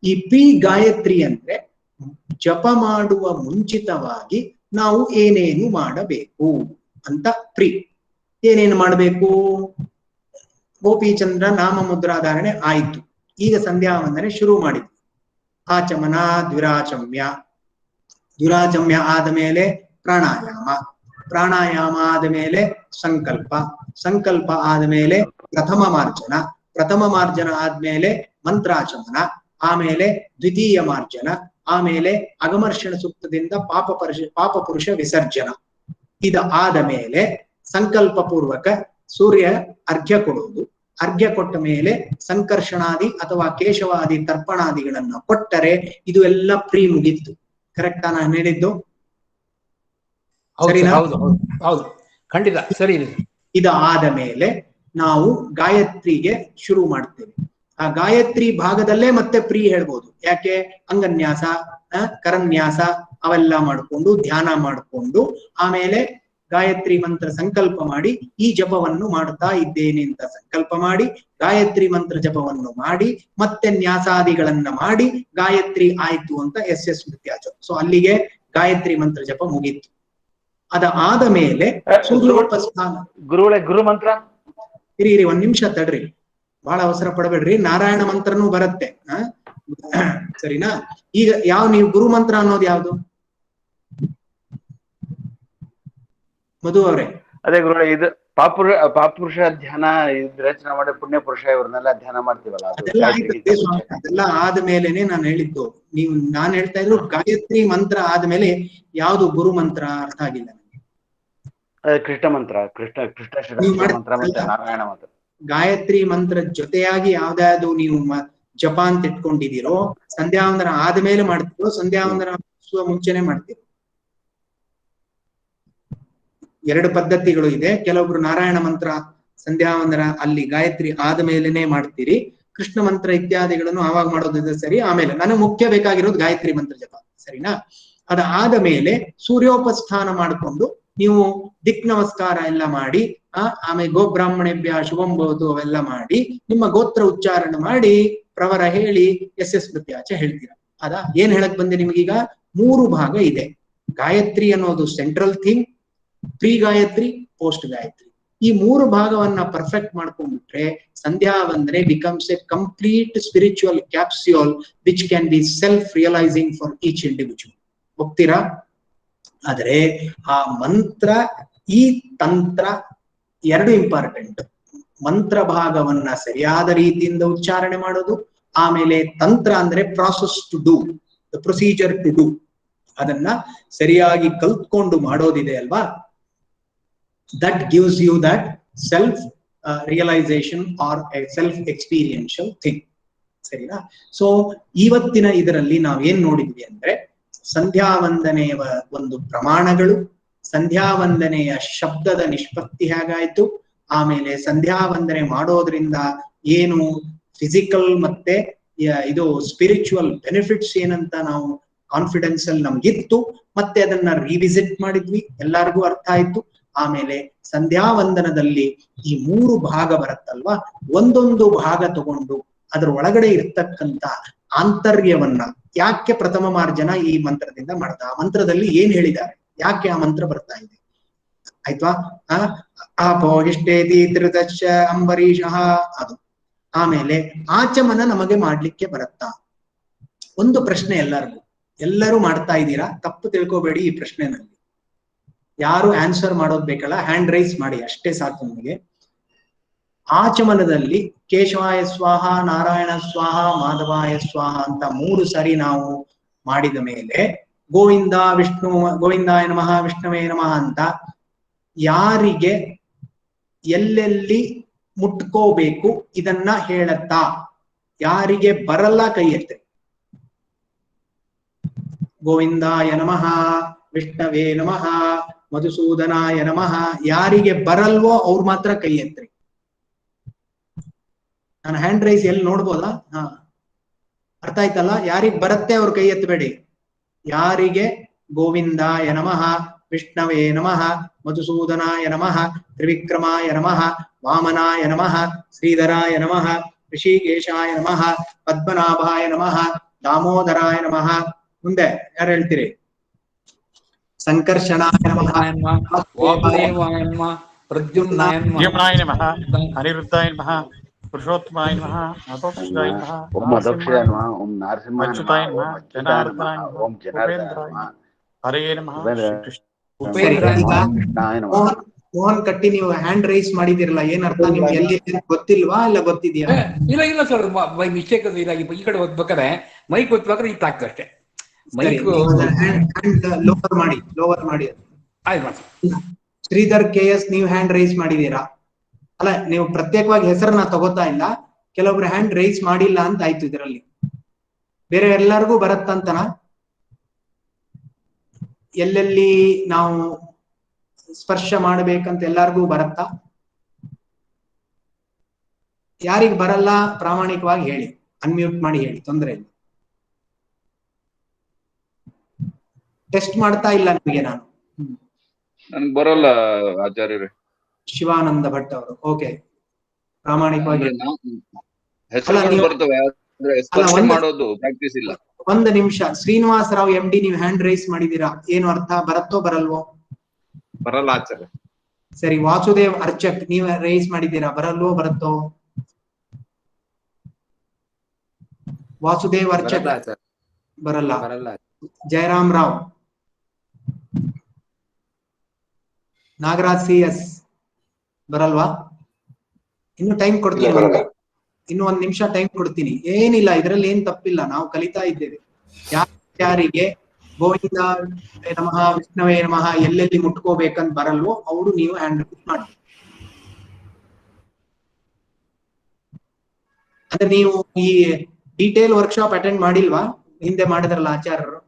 ಈ ಪಿ ಗಾಯತ್ರಿ ಅಂದ್ರೆ ಜಪ ಮಾಡುವ ಮುಂಚಿತವಾಗಿ ನಾವು ಏನೇನು ಮಾಡಬೇಕು ಅಂತ. ಏನೇನು ಮಾಡಬೇಕು? ಗೋಪಿಚಂದ್ರ ನಾಮ ಮುದ್ರಾಧಾರಣೆ ಆಯ್ತು. ಈಗ ಸಂಧ್ಯಾ ವಂದನೆ ಶುರು ಮಾಡಿದ್ವಿ. ಆಚಮನ, ದ್ವಿರಾಚಮ್ಯ, ದ್ವಿರಾಚಮ್ಯ ಆದ ಮೇಲೆ ಪ್ರಾಣಾಯಾಮ, ಪ್ರಾಣಾಯಾಮ ಆದ ಮೇಲೆ ಸಂಕಲ್ಪ, ಸಂಕಲ್ಪ ಆದ ಮೇಲೆ ಪ್ರಥಮ ಮಾರ್ಜನ, ಪ್ರಥಮ ಮಾರ್ಜನ ಆದ್ಮೇಲೆ ಮಂತ್ರಾಚಮನ, ಆಮೇಲೆ ದ್ವಿತೀಯ ಮಾರ್ಜನ, ಆಮೇಲೆ ಅಗಮರ್ಷಣ ಸೂಕ್ತದಿಂದ ಪಾಪ ಪುರುಷ ವಿಸರ್ಜನ. ಇದು ಆದ ಮೇಲೆ ಸಂಕಲ್ಪ ಪೂರ್ವಕ ಸೂರ್ಯ ಅರ್ಘ್ಯ ಕೊಡುವುದು. ಅರ್ಘ್ಯ ಕೊಟ್ಟ ಮೇಲೆ ಸಂಕರ್ಷಣಾದಿ ಅಥವಾ ಕೇಶವಾದಿ ತರ್ಪಣಾದಿಗಳನ್ನು ಕೊಟ್ಟರೆ ಇದು ಎಲ್ಲ ಪ್ರೀ ಮುಗಿತ್ತು. ಕರೆಕ್ಟಾ ನಾನು ಹೇಳಿದ್ದು? ಸರಿನಾ? ಹೌದು, ಖಂಡಿತ ಸರಿ. ಇದು ಆದ ಮೇಲೆ ನಾವು ಗಾಯತ್ರಿಗೆ ಶುರು ಮಾಡ್ತೇವೆ. ಆ ಗಾಯತ್ರಿ ಭಾಗದಲ್ಲೇ ಮತ್ತೆ ಪ್ರೀ ಹೇಳ್ಬೋದು. ಯಾಕೆ? ಅಂಗನ್ಯಾಸ, ಕರನ್ಯಾಸ ಅವೆಲ್ಲ ಮಾಡಿಕೊಂಡು ಧ್ಯಾನ ಮಾಡಿಕೊಂಡು ಆಮೇಲೆ ಗಾಯತ್ರಿ ಮಂತ್ರ ಸಂಕಲ್ಪ ಮಾಡಿ ಈ ಜಪವನ್ನು ಮಾಡ್ತಾ ಇದ್ದೇನೆ ಅಂತ ಸಂಕಲ್ಪ ಮಾಡಿ ಗಾಯತ್ರಿ ಮಂತ್ರ ಜಪವನ್ನು ಮಾಡಿ ಮತ್ತೆ ನ್ಯಾಸಾದಿಗಳನ್ನ ಮಾಡಿ ಗಾಯತ್ರಿ ಆಯ್ತು ಅಂತ ಎಸ್ ಮೃತ್ಯಾಚ. ಸೊ ಅಲ್ಲಿಗೆ ಗಾಯತ್ರಿ ಮಂತ್ರ ಜಪ ಮುಗೀತು. ಅದ ಆದ ಮೇಲೆ ಸೂರ್ಯೋಪಸ್ಥಾನ. ಗುರು ಮಂತ್ರ ಇರಿ ಒಂದ್ ನಿಮಿಷ ತಡ್ರಿ, ಬಹಳ ಅವಸರ ಪಡಬೇಡ್ರಿ. ನಾರಾಯಣ ಮಂತ್ರನೂ ಬರುತ್ತೆ. ಸರಿನಾ? ಈಗ ನೀವು ಗುರು ಮಂತ್ರ ಅನ್ನೋದು ಯಾವ್ದು? ಮಧು ಅವರೇ. ಅದೇ ಗುರುಗಳೇ, ಇದು ಪಾಪುರುಷ ಧ್ಯಾನ ರಚನೆ ಮಾಡಿ ಪುಣ್ಯ ಪುರುಷ ಇವ್ರನ್ನೆಲ್ಲ ಧ್ಯಾನ ಮಾಡ್ತೀವಲ್ಲ, ಅದೆಲ್ಲ ಆದ್ಮೇಲೆನೆ ನಾನು ಹೇಳಿದ್ದು. ನಾನು ಹೇಳ್ತಾ ಇದ್ರು ಗಾಯತ್ರಿ ಮಂತ್ರ ಆದ್ಮೇಲೆ ಯಾವ್ದು ಗುರು ಮಂತ್ರ ಅರ್ಥ ಆಗಿಲ್ಲ ನನಗೆ. ಕೃಷ್ಣ ಮಂತ್ರ, ಕೃಷ್ಣ ಮಂತ್ರ ಮತ್ತೆ ನಾರಾಯಣ ಮಂತ್ರ. ಗಾಯತ್ರಿ ಮಂತ್ರ ಜೊತೆಯಾಗಿ ಯಾವ್ದಾದ್ರು ನೀವು ಜಪ ಅಂತ ಇಟ್ಕೊಂಡಿದ್ದೀರೋ, ಸಂಧ್ಯಾ ವಂದನ ಆದ್ಮೇಲೆ ಮಾಡ್ತೀರೋ, ಸಂಧ್ಯಾ ವಂದನ ಮುಂಚೆನೆ ಮಾಡ್ತೀರೋ? ಎರಡು ಪದ್ಧತಿಗಳು ಇದೆ. ಕೆಲವೊಬ್ರು ನಾರಾಯಣ ಮಂತ್ರ ಸಂಧ್ಯಾ ವಂದನ ಅಲ್ಲಿ ಗಾಯತ್ರಿ ಆದ ಮೇಲೆನೆ ಮಾಡ್ತೀರಿ, ಕೃಷ್ಣ ಮಂತ್ರ ಇತ್ಯಾದಿಗಳನ್ನು ಆವಾಗ ಮಾಡೋದಿದೆ. ಸರಿ. ಆಮೇಲೆ ನನಗೆ ಮುಖ್ಯ ಬೇಕಾಗಿರೋದು ಗಾಯತ್ರಿ ಮಂತ್ರ ಜಪ. ಸರಿನಾ? ಅದ ಆದ ಮೇಲೆ ಸೂರ್ಯೋಪಸ್ಥಾನ ಮಾಡಿಕೊಂಡು ನೀವು ದಿಕ್ ನಮಸ್ಕಾರ ಎಲ್ಲ ಮಾಡಿ ಆಮೇಲೆ ಗೋಬ್ರಾಹ್ಮಣೇಭ್ಯ ಶುಭಂ ಭವತು ಅವೆಲ್ಲ ಮಾಡಿ ನಿಮ್ಮ ಗೋತ್ರ ಉಚ್ಚಾರಣೆ ಮಾಡಿ ಪ್ರವರ ಹೇಳಿ ಎಸ್ ಮೃತ್ಯಾಚ ಹೇಳ್ತೀರಾ. ಅದ ಏನ್ ಹೇಳಕ್ ಬಂದೆ ನಿಮಗೀಗ? 3 ಭಾಗ ಇದೆ. ಗಾಯತ್ರಿ ಅನ್ನೋದು central thing, pre Gayatri, post Gayatri. ಈ 3 ಭಾಗವನ್ನ ಪರ್ಫೆಕ್ಟ್ ಮಾಡ್ಕೊಂಡ್ಬಿಟ್ರೆ Sandhya Vandane becomes a complete spiritual capsule which can be self realizing for each individual. ಹೋಗ್ತೀರಾ? ಆದ್ರೆ ಆ ಮಂತ್ರ, ಈ ತಂತ್ರ ಎರಡು ಇಂಪಾರ್ಟೆಂಟ್. ಮಂತ್ರ ಭಾಗವನ್ನ ಸರಿಯಾದ ರೀತಿಯಿಂದ ಉಚ್ಚಾರಣೆ ಮಾಡೋದು, ಆಮೇಲೆ ತಂತ್ರ ಅಂದ್ರೆ process to do, the procedure to do, ಅದನ್ನ ಸರಿಯಾಗಿ ಕಲ್ತ್ಕೊಂಡು ಮಾಡೋದಿದೆ ಅಲ್ವಾ, that gives you that self realization or self experiential thing. ಸರಿನಾ? ಸೊ ಇವತ್ತಿನ ಇದರಲ್ಲಿ ನಾವೇನ್ ನೋಡಿದ್ವಿ ಅಂದ್ರೆ ಸಂಧ್ಯಾ ವಂದನೆಯ ಒಂದು ಪ್ರಮಾಣಗಳು, ಸಂಧ್ಯಾ ವಂದನೆಯ ಶಬ್ದದ ನಿಷ್ಪತ್ತಿ ಹೇಗಾಯ್ತು, ಆಮೇಲೆ ಸಂಧ್ಯಾ ವಂದನೆ ಮಾಡೋದ್ರಿಂದ ಏನು ಫಿಸಿಕಲ್ ಮತ್ತೆ ಇದು ಸ್ಪಿರಿಚುವಲ್ ಬೆನಿಫಿಟ್ಸ್ ಏನಂತ ನಾವು ಕಾನ್ಫಿಡೆನ್ಸ್ ಅಲ್ಲಿ ನಮ್ಗಿತ್ತು, ಮತ್ತೆ ಅದನ್ನ ರಿವಿಸಿಟ್ ಮಾಡಿದ್ವಿ, ಎಲ್ಲರಿಗೂ ಅರ್ಥ ಆಯ್ತು. ಆಮೇಲೆ ಸಂಧ್ಯಾ ವಂದನದಲ್ಲಿ ಈ 3 ಭಾಗ ಬರುತ್ತಲ್ವಾ, ಒಂದೊಂದು ಭಾಗ ತಗೊಂಡು ಅದ್ರ ಒಳಗಡೆ ಇರ್ತಕ್ಕಂತ ಆಂತರ್ಯವನ್ನ, ಯಾಕೆ ಪ್ರಥಮ ಮಾರ್ಜನ ಈ ಮಂತ್ರದಿಂದ ಮಾಡ್ತಾ, ಆ ಮಂತ್ರದಲ್ಲಿ ಏನ್ ಹೇಳಿದ್ದಾರೆ, ಯಾಕೆ ಆ ಮಂತ್ರ ಬರ್ತಾ ಇದೆ, ಆಯ್ತಾ? ಅಪೋಹಿಷ್ಟೇತಿ ತ್ರಿದಶ ಅಂಬರೀಷಃ ಅದು. ಆಮೇಲೆ ಆಚಮನ ನಮಗೆ ಮಾಡ್ಲಿಕ್ಕೆ ಬರುತ್ತಾ? ಒಂದು ಪ್ರಶ್ನೆ ಎಲ್ಲರೂ ಮಾಡ್ತಾ ಇದ್ದೀರಾ, ತಪ್ಪು ತಿಳ್ಕೊಬೇಡಿ. ಈ ಪ್ರಶ್ನೆನಲ್ಲಿ ಯಾರು ಆನ್ಸರ್ ಮಾಡೋದ್ ಬೇಕಲ್ಲ, ಹ್ಯಾಂಡ್ ರೈಸ್ ಮಾಡಿ ಅಷ್ಟೇ ಸಾಕು ನಮಗೆ. ಆಚಮನದಲ್ಲಿ ಕೇಶವಾಯ ಸ್ವಾಹ, ನಾರಾಯಣ ಸ್ವಾಹ, ಮಾಧವಾಯ ಸ್ವಾಹ ಅಂತ 3 ಸಾರಿ ನಾವು ಮಾಡಿದ ಮೇಲೆ ಗೋವಿಂದ ವಿಷ್ಣು, ಗೋವಿಂದಾಯ ನಮಃ, ವಿಷ್ಣುವೇ ನಮಃ ಅಂತ ಯಾರಿಗೆ ಎಲ್ಲೆಲ್ಲಿ ಮುಟ್ಕೋಬೇಕು ಇದನ್ನ ಹೇಳತ್ತಾ? ಯಾರಿಗೆ ಬರಲ್ಲ ಕೈ ಎತ್ತಿ. ಗೋವಿಂದಾಯ ನಮಃ, ವಿಷ್ಣವೇ ನಮಃ, ಮಧುಸೂದನಾಯ ನಮಃ. ಯಾರಿಗೆ ಬರಲ್ವೋ ಅವ್ರು ಮಾತ್ರ ಕೈ ಎತ್ರಿ. ನಾನು ಹ್ಯಾಂಡ್ ರೈಸ್ ಎಲ್ಲಿ ನೋಡ್ಬೋದಾ? ಹಾ, ಅರ್ಥ ಆಯ್ತಲ್ಲ? ಯಾರಿಗ್ ಬರುತ್ತೆ ಅವ್ರ ಕೈ ಎತ್ತಬೇಡಿ. ಯಾರಿಗೆ ಗೋವಿಂದಾಯ ನಮಃ, ವಿಷ್ಣವೇ ನಮಃ, ಮಧುಸೂದನಾಯ ನಮಃ, ತ್ರಿವಿಕ್ರಮಾಯ ನಮಃ, ವಾಮನಾಯ ನಮಃ, ಶ್ರೀಧರಾಯ ನಮಃ, ಋಷಿಕೇಶಾಯ ನಮಃ, ಪದ್ಮನಾಭಾಯ ನಮಃ, ದಾಮೋದರಾಯ ನಮಃ. ಮುಂದೆ ಯಾರು ಹೇಳ್ತೀರಿ? ಸಂಕರ್ಷಣಾಯ ನಮಃ, ವಾಸುದೇವಾಯ ನಮಃ, ಪ್ರದ್ಯುಮ್ನಾಯ ದ್ಯುಮ್ನಾಯ ನಮಃ, ಅನಿರುದ್ಧಾಯ ನಮಃ, ಪುರುಷೋತ್ತಮಾಯ ನಮಃ, ಮಧೋಕ್ಷಾಯ ನಮಃ, ಓಂ ಮಧೋಕ್ಷಾಯ ನಮಃ, ಓಂ ನರಸಿಂಹಾಯ ನಮಃ, ಅಚ್ಯುತಾಯ ಓಂ ನಮಃ, ಅಚ್ಯುತಾಯ ಜನಾರ್ದನಾಯ ನಮಃ, ನಮಃ, ಓಂ ಜನಾರ್ದನಾಯ ಉಪೇಂದ್ರಾಯ ನಮಃ, ನಮಃ, ಹರೇ ನಮಃ, ಶ್ರೀಕೃಷ್ಣ. ಕೃಷ್ಣಾಯ ನಮಃ. ಮೋಹನ್ ಕಟ್ಟಿ, ನೀವು ಹ್ಯಾಂಡ್ ರೈಸ್ ಮಾಡಿದಿರಲ್ಲ, ಏನ್ ಅರ್ಥ? ನಿಮ್ಗೆ ಎಲ್ಲಿ ಗೊತ್ತಿಲ್ವಾ ಇಲ್ಲ ಗೊತ್ತಿದ್ಯಾ? ಇಲ್ಲ ಇಲ್ಲ ಸರ್, ಬೈ ಮಿಸ್ಟೇಕ್ ಅದು ಇಲ್ಲ. ಈ ಕಡೆ ಓದ್ಬೇಕಾದ್ರೆ ಮೈಕ್ ಓದ್ಬೇಕಾದ್ರೆ ಈ ತಾಕ್ತ ಅಷ್ಟೇ. ಮೈಕ್ ಲೋವರ್ ಮಾಡಿ, ಲೋವರ್ ಮಾಡಿ. ಆಯ್ತು. ಶ್ರೀಧರ್ KS, ನೀವು ಹ್ಯಾಂಡ್ ರೈಸ್ ಮಾಡಿದೀರಾ? ಅಲ್ಲ, ನೀವು ಪ್ರತ್ಯೇಕವಾಗಿ ಹೆಸರನ್ನ ತಗೋತಾ ಇಲ್ಲ, ಕೆಲವೊಬ್ರು ಹ್ಯಾಂಡ್ ರೈಸ್ ಮಾಡಿಲ್ಲ ಅಂತ ಆಯ್ತು ಇದರಲ್ಲಿ. ಬೇರೆ ಎಲ್ಲರಿಗೂ ಬರತ್ತಂತನ? ಎಲ್ಲೆಲ್ಲಿ ನಾವು ಸ್ಪರ್ಶ ಮಾಡ್ಬೇಕಂತ ಎಲ್ಲಾರ್ಗೂ ಬರತ್ತಾ? ಯಾರಿಗ್ ಬರಲ್ಲ ಪ್ರಾಮಾಣಿಕವಾಗಿ ಹೇಳಿ, ಅನ್ಮ್ಯೂಟ್ ಮಾಡಿ ಹೇಳಿ, ತೊಂದರೆ ಇಲ್ಲ. ಟೆಸ್ಟ್ ಮಾಡ್ತಾ ಇಲ್ಲ ನಿಮಗೆ ನಾನು. ನನ್ಗೆ ಬರೋಲ್ಲ ಆಚಾರ್ಯರೇ. ಶಿವಾನಂದ ಭಟ್ ಅವರು, ಓಕೆ, ಪ್ರಾಮಾಣಿಕವಾಗಿ ಹೆಸರುಗಳು ಬರ್ತವೆ, ಆದ್ರೆ ಸ್ಪರ್ಶ ಮಾಡೋದು ಪ್ರಾಕ್ಟೀಸ್ ಇಲ್ಲ. ಒಂದು ನಿಮಿಷ, ಶ್ರೀನಿವಾಸ ರಾವ್ MD, ನೀವು ಹ್ಯಾಂಡ್ ರೈಸ್ ಮಾಡಿದೀರಾ, ಏನು ಅರ್ಥ? ಬರತ್ತೋ ಬರಲ್ವೋ? ಬರಲ್ಲ ಆಚಾರ್ಯ. ಸರಿ, ವಾಸುದೇವ್ ಅರ್ಚಕ್, ನೀವು ರೈಸ್ ಮಾಡಿದ್ದೀರಾ, ಬರಲ್ವೋ ಬರತ್ತೋ? ವಾಸುದೇವ್ ಅರ್ಚಕ್ ಬರಲ್ಲ. ಜಯರಾಮ್ ರಾವ್, ನಾಗರಾಜ್ CS ಬರಲ್ವಾ? ಇನ್ನು ಟೈಮ್ ಕೊಡ್ತೀನಿ, ಇನ್ನು ಒಂದ್ ನಿಮಿಷ ಟೈಮ್ ಕೊಡ್ತೀನಿ. ಏನಿಲ್ಲ, ಇದ್ರಲ್ಲಿ ಏನ್ ತಪ್ಪಿಲ್ಲ, ನಾವು ಕಲಿತಾ ಇದ್ದೇವೆ. ಯಾರಿಗೆ ಗೋವಿಂದ ನಮಃ, ವಿಷ್ಣವೇ ನಮಃ ಎಲ್ಲೆಲ್ಲಿ ಮುಟ್ಕೋಬೇಕಂತ ಬರಲ್ವೋ ಅವರು ನೀವು ಹ್ಯಾಂಡ್ ರೈಸ್ ಮಾಡಿ. ಅಂದ್ರೆ ನೀವು ಈ ಡೀಟೇಲ್ ವರ್ಕ್ಶಾಪ್ ಅಟೆಂಡ್ ಮಾಡಿಲ್ವಾ? ಹಿಂದೆ ಮಾಡಿದ್ರಲ್ಲ ಆಚಾರ್ಯರು.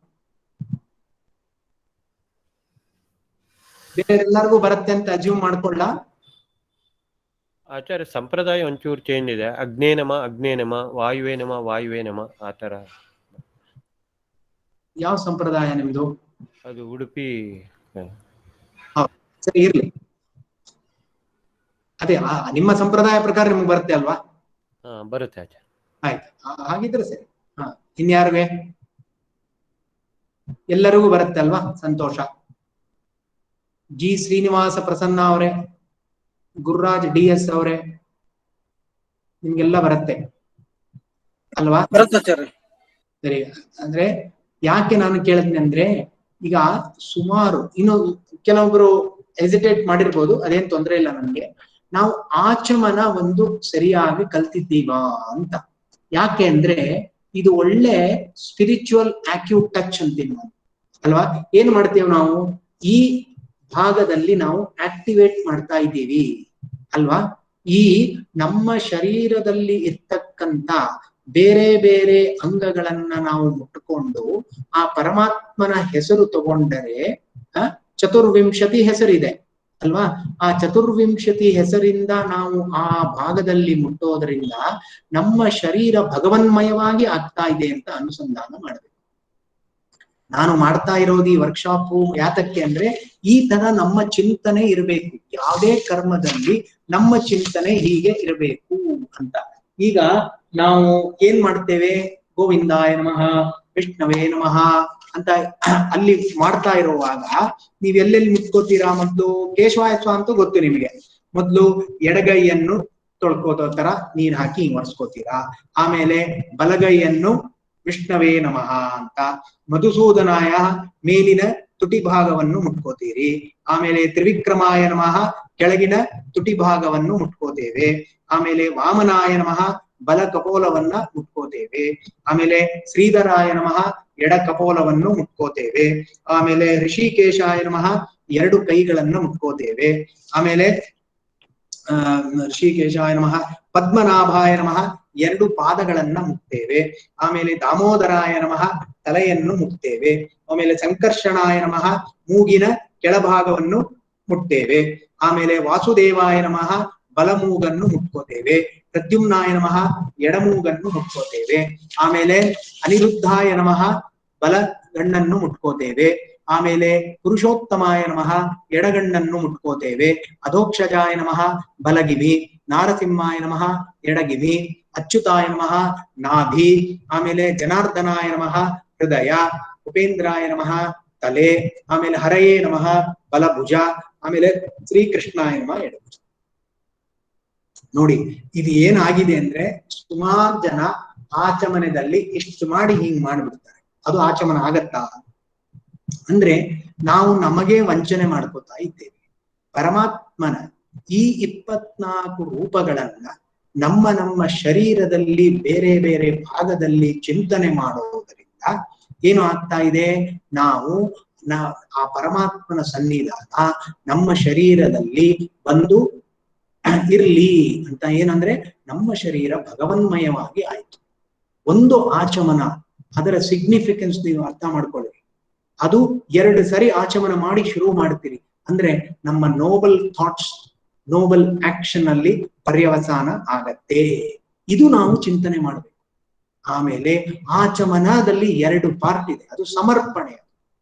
ಬೇರೆ ಎಲ್ಲರಿಗೂ ಬರುತ್ತೆ ಅಂತ ಅಜ್ಯೂಮ್ ಮಾಡ್ಕೊಳ್ಳ? ಆಚಾರ್ಯ ಸಂಪ್ರದಾಯ ಒಂಚೂರು ಚೇಂಜ್ ಇದೆ. ಅಗ್ನೇ ನಮ, ಅಗ್ನೇ ನಮ, ವಾಯುವೇ ನಮ, ವಾಯುವೇ ನಮ, ಆತರ. ಯಾವ ಸಂಪ್ರದಾಯ ನಿಮ್ದು? ಅದು ಉಡುಪಿ. ಸರಿ, ಇರ್ಲಿ. ಅದೇ ನಿಮ್ಮ ಸಂಪ್ರದಾಯ ಪ್ರಕಾರ ನಿಮ್ಗೆ ಬರುತ್ತೆ ಅಲ್ವಾ? ಬರುತ್ತೆ ಆಚಾರ್ಯ. ಆಯ್ತು, ಹಾಗಿದ್ರೆ ಸರಿ. ಇನ್ಯಾರಿಗೆ? ಎಲ್ಲರಿಗೂ ಬರುತ್ತೆ ಅಲ್ವಾ? ಸಂತೋಷ. G ಶ್ರೀನಿವಾಸ ಪ್ರಸನ್ನ ಅವರೇ, ಗುರುರಾಜ್ DS ಅವರೇ, ನಿಮ್ಗೆಲ್ಲ ಬರುತ್ತೆ ಅಲ್ವಾ? ಸರಿ, ಅಂದ್ರೆ ಯಾಕೆ ನಾನು ಕೇಳಿದ್ನಿ ಅಂದ್ರೆ, ಈಗ ಸುಮಾರು ಇನ್ನು ಕೆಲವೊಬ್ರು ಹೆಸಿಟೇಟ್ ಮಾಡಿರ್ಬೋದು, ಅದೇನ್ ತೊಂದರೆ ಇಲ್ಲ ನನ್ಗೆ. ನಾವು ಆಚಮನ ಒಂದು ಸರಿಯಾಗಿ ಕಲ್ತಿದ್ದೀವಾ ಅಂತ. ಯಾಕೆ ಅಂದ್ರೆ ಇದು ಒಳ್ಳೆ ಸ್ಪಿರಿಚುವಲ್ ಆಕ್ಯೂಟ್ ಟಚ್ ಅಂತೀವಿ ನಾವು ಅಲ್ವಾ? ಏನ್ ಮಾಡ್ತೀವಿ ನಾವು? ಈ ಭಾಗದಲ್ಲಿ ನಾವು ಆಕ್ಟಿವೇಟ್ ಮಾಡ್ತಾ ಇದ್ದೀವಿ ಅಲ್ವಾ? ಈ ನಮ್ಮ ಶರೀರದಲ್ಲಿ ಇರ್ತಕ್ಕಂತ ಬೇರೆ ಬೇರೆ ಅಂಗಗಳನ್ನ ನಾವು ಮುಟ್ಕೊಂಡು ಆ ಪರಮಾತ್ಮನ ಹೆಸರು ತಗೊಂಡರೆ ಚತುರ್ವಿಂಶತಿ ಹೆಸರಿದೆ ಅಲ್ವಾ? ಆ ಚತುರ್ವಿಂಶತಿ ಹೆಸರಿಂದ ನಾವು ಆ ಭಾಗದಲ್ಲಿ ಮುಟ್ಟೋದ್ರಿಂದ ನಮ್ಮ ಶರೀರ ಭಗವನ್ಮಯವಾಗಿ ಆಗ್ತಾ ಇದೆ ಅಂತ ಅನುಸಂಧಾನ ಮಾಡಬೇಕು. ನಾನು ಮಾಡ್ತಾ ಇರೋದು ಈ ವರ್ಕ್ಶಾಪು ಯಾತಕ್ಕೆ ಅಂದ್ರೆ ಈ ತರ ನಮ್ಮ ಚಿಂತನೆ ಇರಬೇಕು. ಯಾವುದೇ ಕರ್ಮದಲ್ಲಿ ನಮ್ಮ ಚಿಂತನೆ ಹೀಗೆ ಇರಬೇಕು ಅಂತ. ಈಗ ನಾವು ಏನ್ ಮಾಡ್ತೇವೆ? ಗೋವಿಂದಾಯ ನಮಃ, ವಿಷ್ಣವೇ ನಮಃ ಅಂತ ಅಲ್ಲಿ ಮಾಡ್ತಾ ಇರುವಾಗ ನೀವ್ ಎಲ್ಲೆಲ್ಲಿ ಮುಟ್ಕೋತೀರಾ? ಮೊದ್ಲು ಕೇಶವಾಯ ಅಂತೂ ಗೊತ್ತು ನಿಮಗೆ. ಮೊದ್ಲು ಎಡಗೈಯನ್ನು ತೊಳ್ಕೋತೋ ತರ ನೀರ್ ಹಾಕಿ ಹಿಂಗ್ ಒರೆಸ್ಕೋತೀರಾ. ಆಮೇಲೆ ಬಲಗೈಯನ್ನು ವಿಷ್ಣವೇ ನಮಃ ಅಂತ, ಮಧುಸೂದನಾಯ ಮೇಲಿನ ತುಟಿ ಭಾಗವನ್ನು ಮುಟ್ಕೋತೀರಿ. ಆಮೇಲೆ ತ್ರಿವಿಕ್ರಮಾಯ ನಮಃ ಕೆಳಗಿನ ತುಟಿ ಭಾಗವನ್ನು ಮುಟ್ಕೋತೇವೆ. ಆಮೇಲೆ ವಾಮನಾಯ ನಮಃ ಬಲ ಕಪೋಲವನ್ನ ಮುಟ್ಕೋತೇವೆ. ಆಮೇಲೆ ಶ್ರೀಧರಾಯ ನಮಃ ಎಡ ಕಪೋಲವನ್ನು ಮುಟ್ಕೋತೇವೆ. ಆಮೇಲೆ ಋಷಿಕೇಶಾಯ ನಮಃ ಎರಡು ಕೈಗಳನ್ನ ಮುಟ್ಕೋತೇವೆ. ಆಮೇಲೆ ಋಷಿಕೇಶಾಯ ನಮಃ ಪದ್ಮನಾಭಾಯ ನಮಃ ಎರಡು ಪಾದಗಳನ್ನ ಮುಟ್ತೇವೆ. ಆಮೇಲೆ ದಾಮೋದರಾಯ ನಮಃ ತಲೆಯನ್ನು ಮುಟ್ತೇವೆ. ಆಮೇಲೆ ಸಂಕರ್ಷಣಾಯ ನಮಃ ಮೂಗಿನ ಕೆಳಭಾಗವನ್ನು ಮುಟ್ಟೇವೆ. ಆಮೇಲೆ ವಾಸುದೇವಾಯ ನಮಃ ಬಲಮೂಗನ್ನು ಮುಟ್ಕೋತೇವೆ. ಪ್ರದ್ಯುಮ್ನಾಯ ನಮಃ ಎಡಮೂಗನ್ನು ಮುಟ್ಕೋತೇವೆ. ಆಮೇಲೆ ಅನಿರುದ್ಧಾಯ ನಮಃ ಬಲಗಣ್ಣನ್ನು ಮುಟ್ಕೋತೇವೆ. ಆಮೇಲೆ ಪುರುಷೋತ್ತಮಾಯ ನಮಃ ಎಡಗಣ್ಣನ್ನು ಮುಟ್ಕೋತೇವೆ. ಅಧೋಕ್ಷಜಾಯ ನಮಃ ಬಲಗಿವಿ. ನಾರಸಿಂಹಾಯ ನಮಃ ಎಡಗಿವಿ. ಅಚ್ಯುತಾಯ ನಮಃ ನಾಭಿ. ಆಮೇಲೆ ಜನಾರ್ದನಾಯ ನಮಃ ಹೃದಯ. ಉಪೇಂದ್ರಾಯ ನಮಃ ತಲೆ. ಆಮೇಲೆ ಹರಯೇ ನಮಃ ಬಲಭುಜ. ಆಮೇಲೆ ಶ್ರೀಕೃಷ್ಣಾಯ ನಮಃ ಎಡಭುಜ. ನೋಡಿ ಇದು ಏನಾಗಿದೆ ಅಂದ್ರೆ ಸುಮಾರು ಜನ ಆಚಮನದಲ್ಲಿ ಇಷ್ಟು ಮಾಡಿ ಹಿಂಗ್ ಮಾಡ್ಬಿಡ್ತಾರೆ. ಅದು ಆಚಮನ ಆಗತ್ತಾ ಅಂದ್ರೆ ನಾವು ನಮಗೆ ವಂಚನೆ ಮಾಡ್ಕೋತಾ ಇದ್ದೇವೆ. ಪರಮಾತ್ಮನ ಈ 24 ರೂಪಗಳನ್ನ ನಮ್ಮ ನಮ್ಮ ಶರೀರದಲ್ಲಿ ಬೇರೆ ಬೇರೆ ಭಾಗದಲ್ಲಿ ಚಿಂತನೆ ಮಾಡೋದರಿಂದ ಏನು ಆಗ್ತಾ ಇದೆ, ನಾವು ಆ ಪರಮಾತ್ಮನ ಸನ್ನಿಧಾನ ನಮ್ಮ ಶರೀರದಲ್ಲಿ ಬಂದು ಇರ್ಲಿ ಅಂತ ಏನಂದ್ರೆ ನಮ್ಮ ಶರೀರ ಭಗವನ್ಮಯವಾಗಿ ಆಯ್ತು. ಒಂದು ಆಚಮನ ಅದರ ಸಿಗ್ನಿಫಿಕೆನ್ಸ್ ನೀವು ಅರ್ಥ ಮಾಡ್ಕೊಳ್ಳಿ. ಅದು 2 ಸರಿ ಆಚಮನ ಮಾಡಿ ಶುರು ಮಾಡ್ತೀರಿ ಅಂದ್ರೆ ನಮ್ಮ ನೋಬಲ್ ಥಾಟ್ಸ್ ನೋಬಲ್ ಆಕ್ಷನ್ ಅಲ್ಲಿ ಪರ್ಯವಸಾನ ಆಗತ್ತೆ. ಇದು ನಾವು ಚಿಂತನೆ ಮಾಡಬೇಕು. ಆಮೇಲೆ ಆಚಮನದಲ್ಲಿ 2 ಪಾರ್ಟ್ ಇದೆ, ಅದು ಸಮರ್ಪಣೆ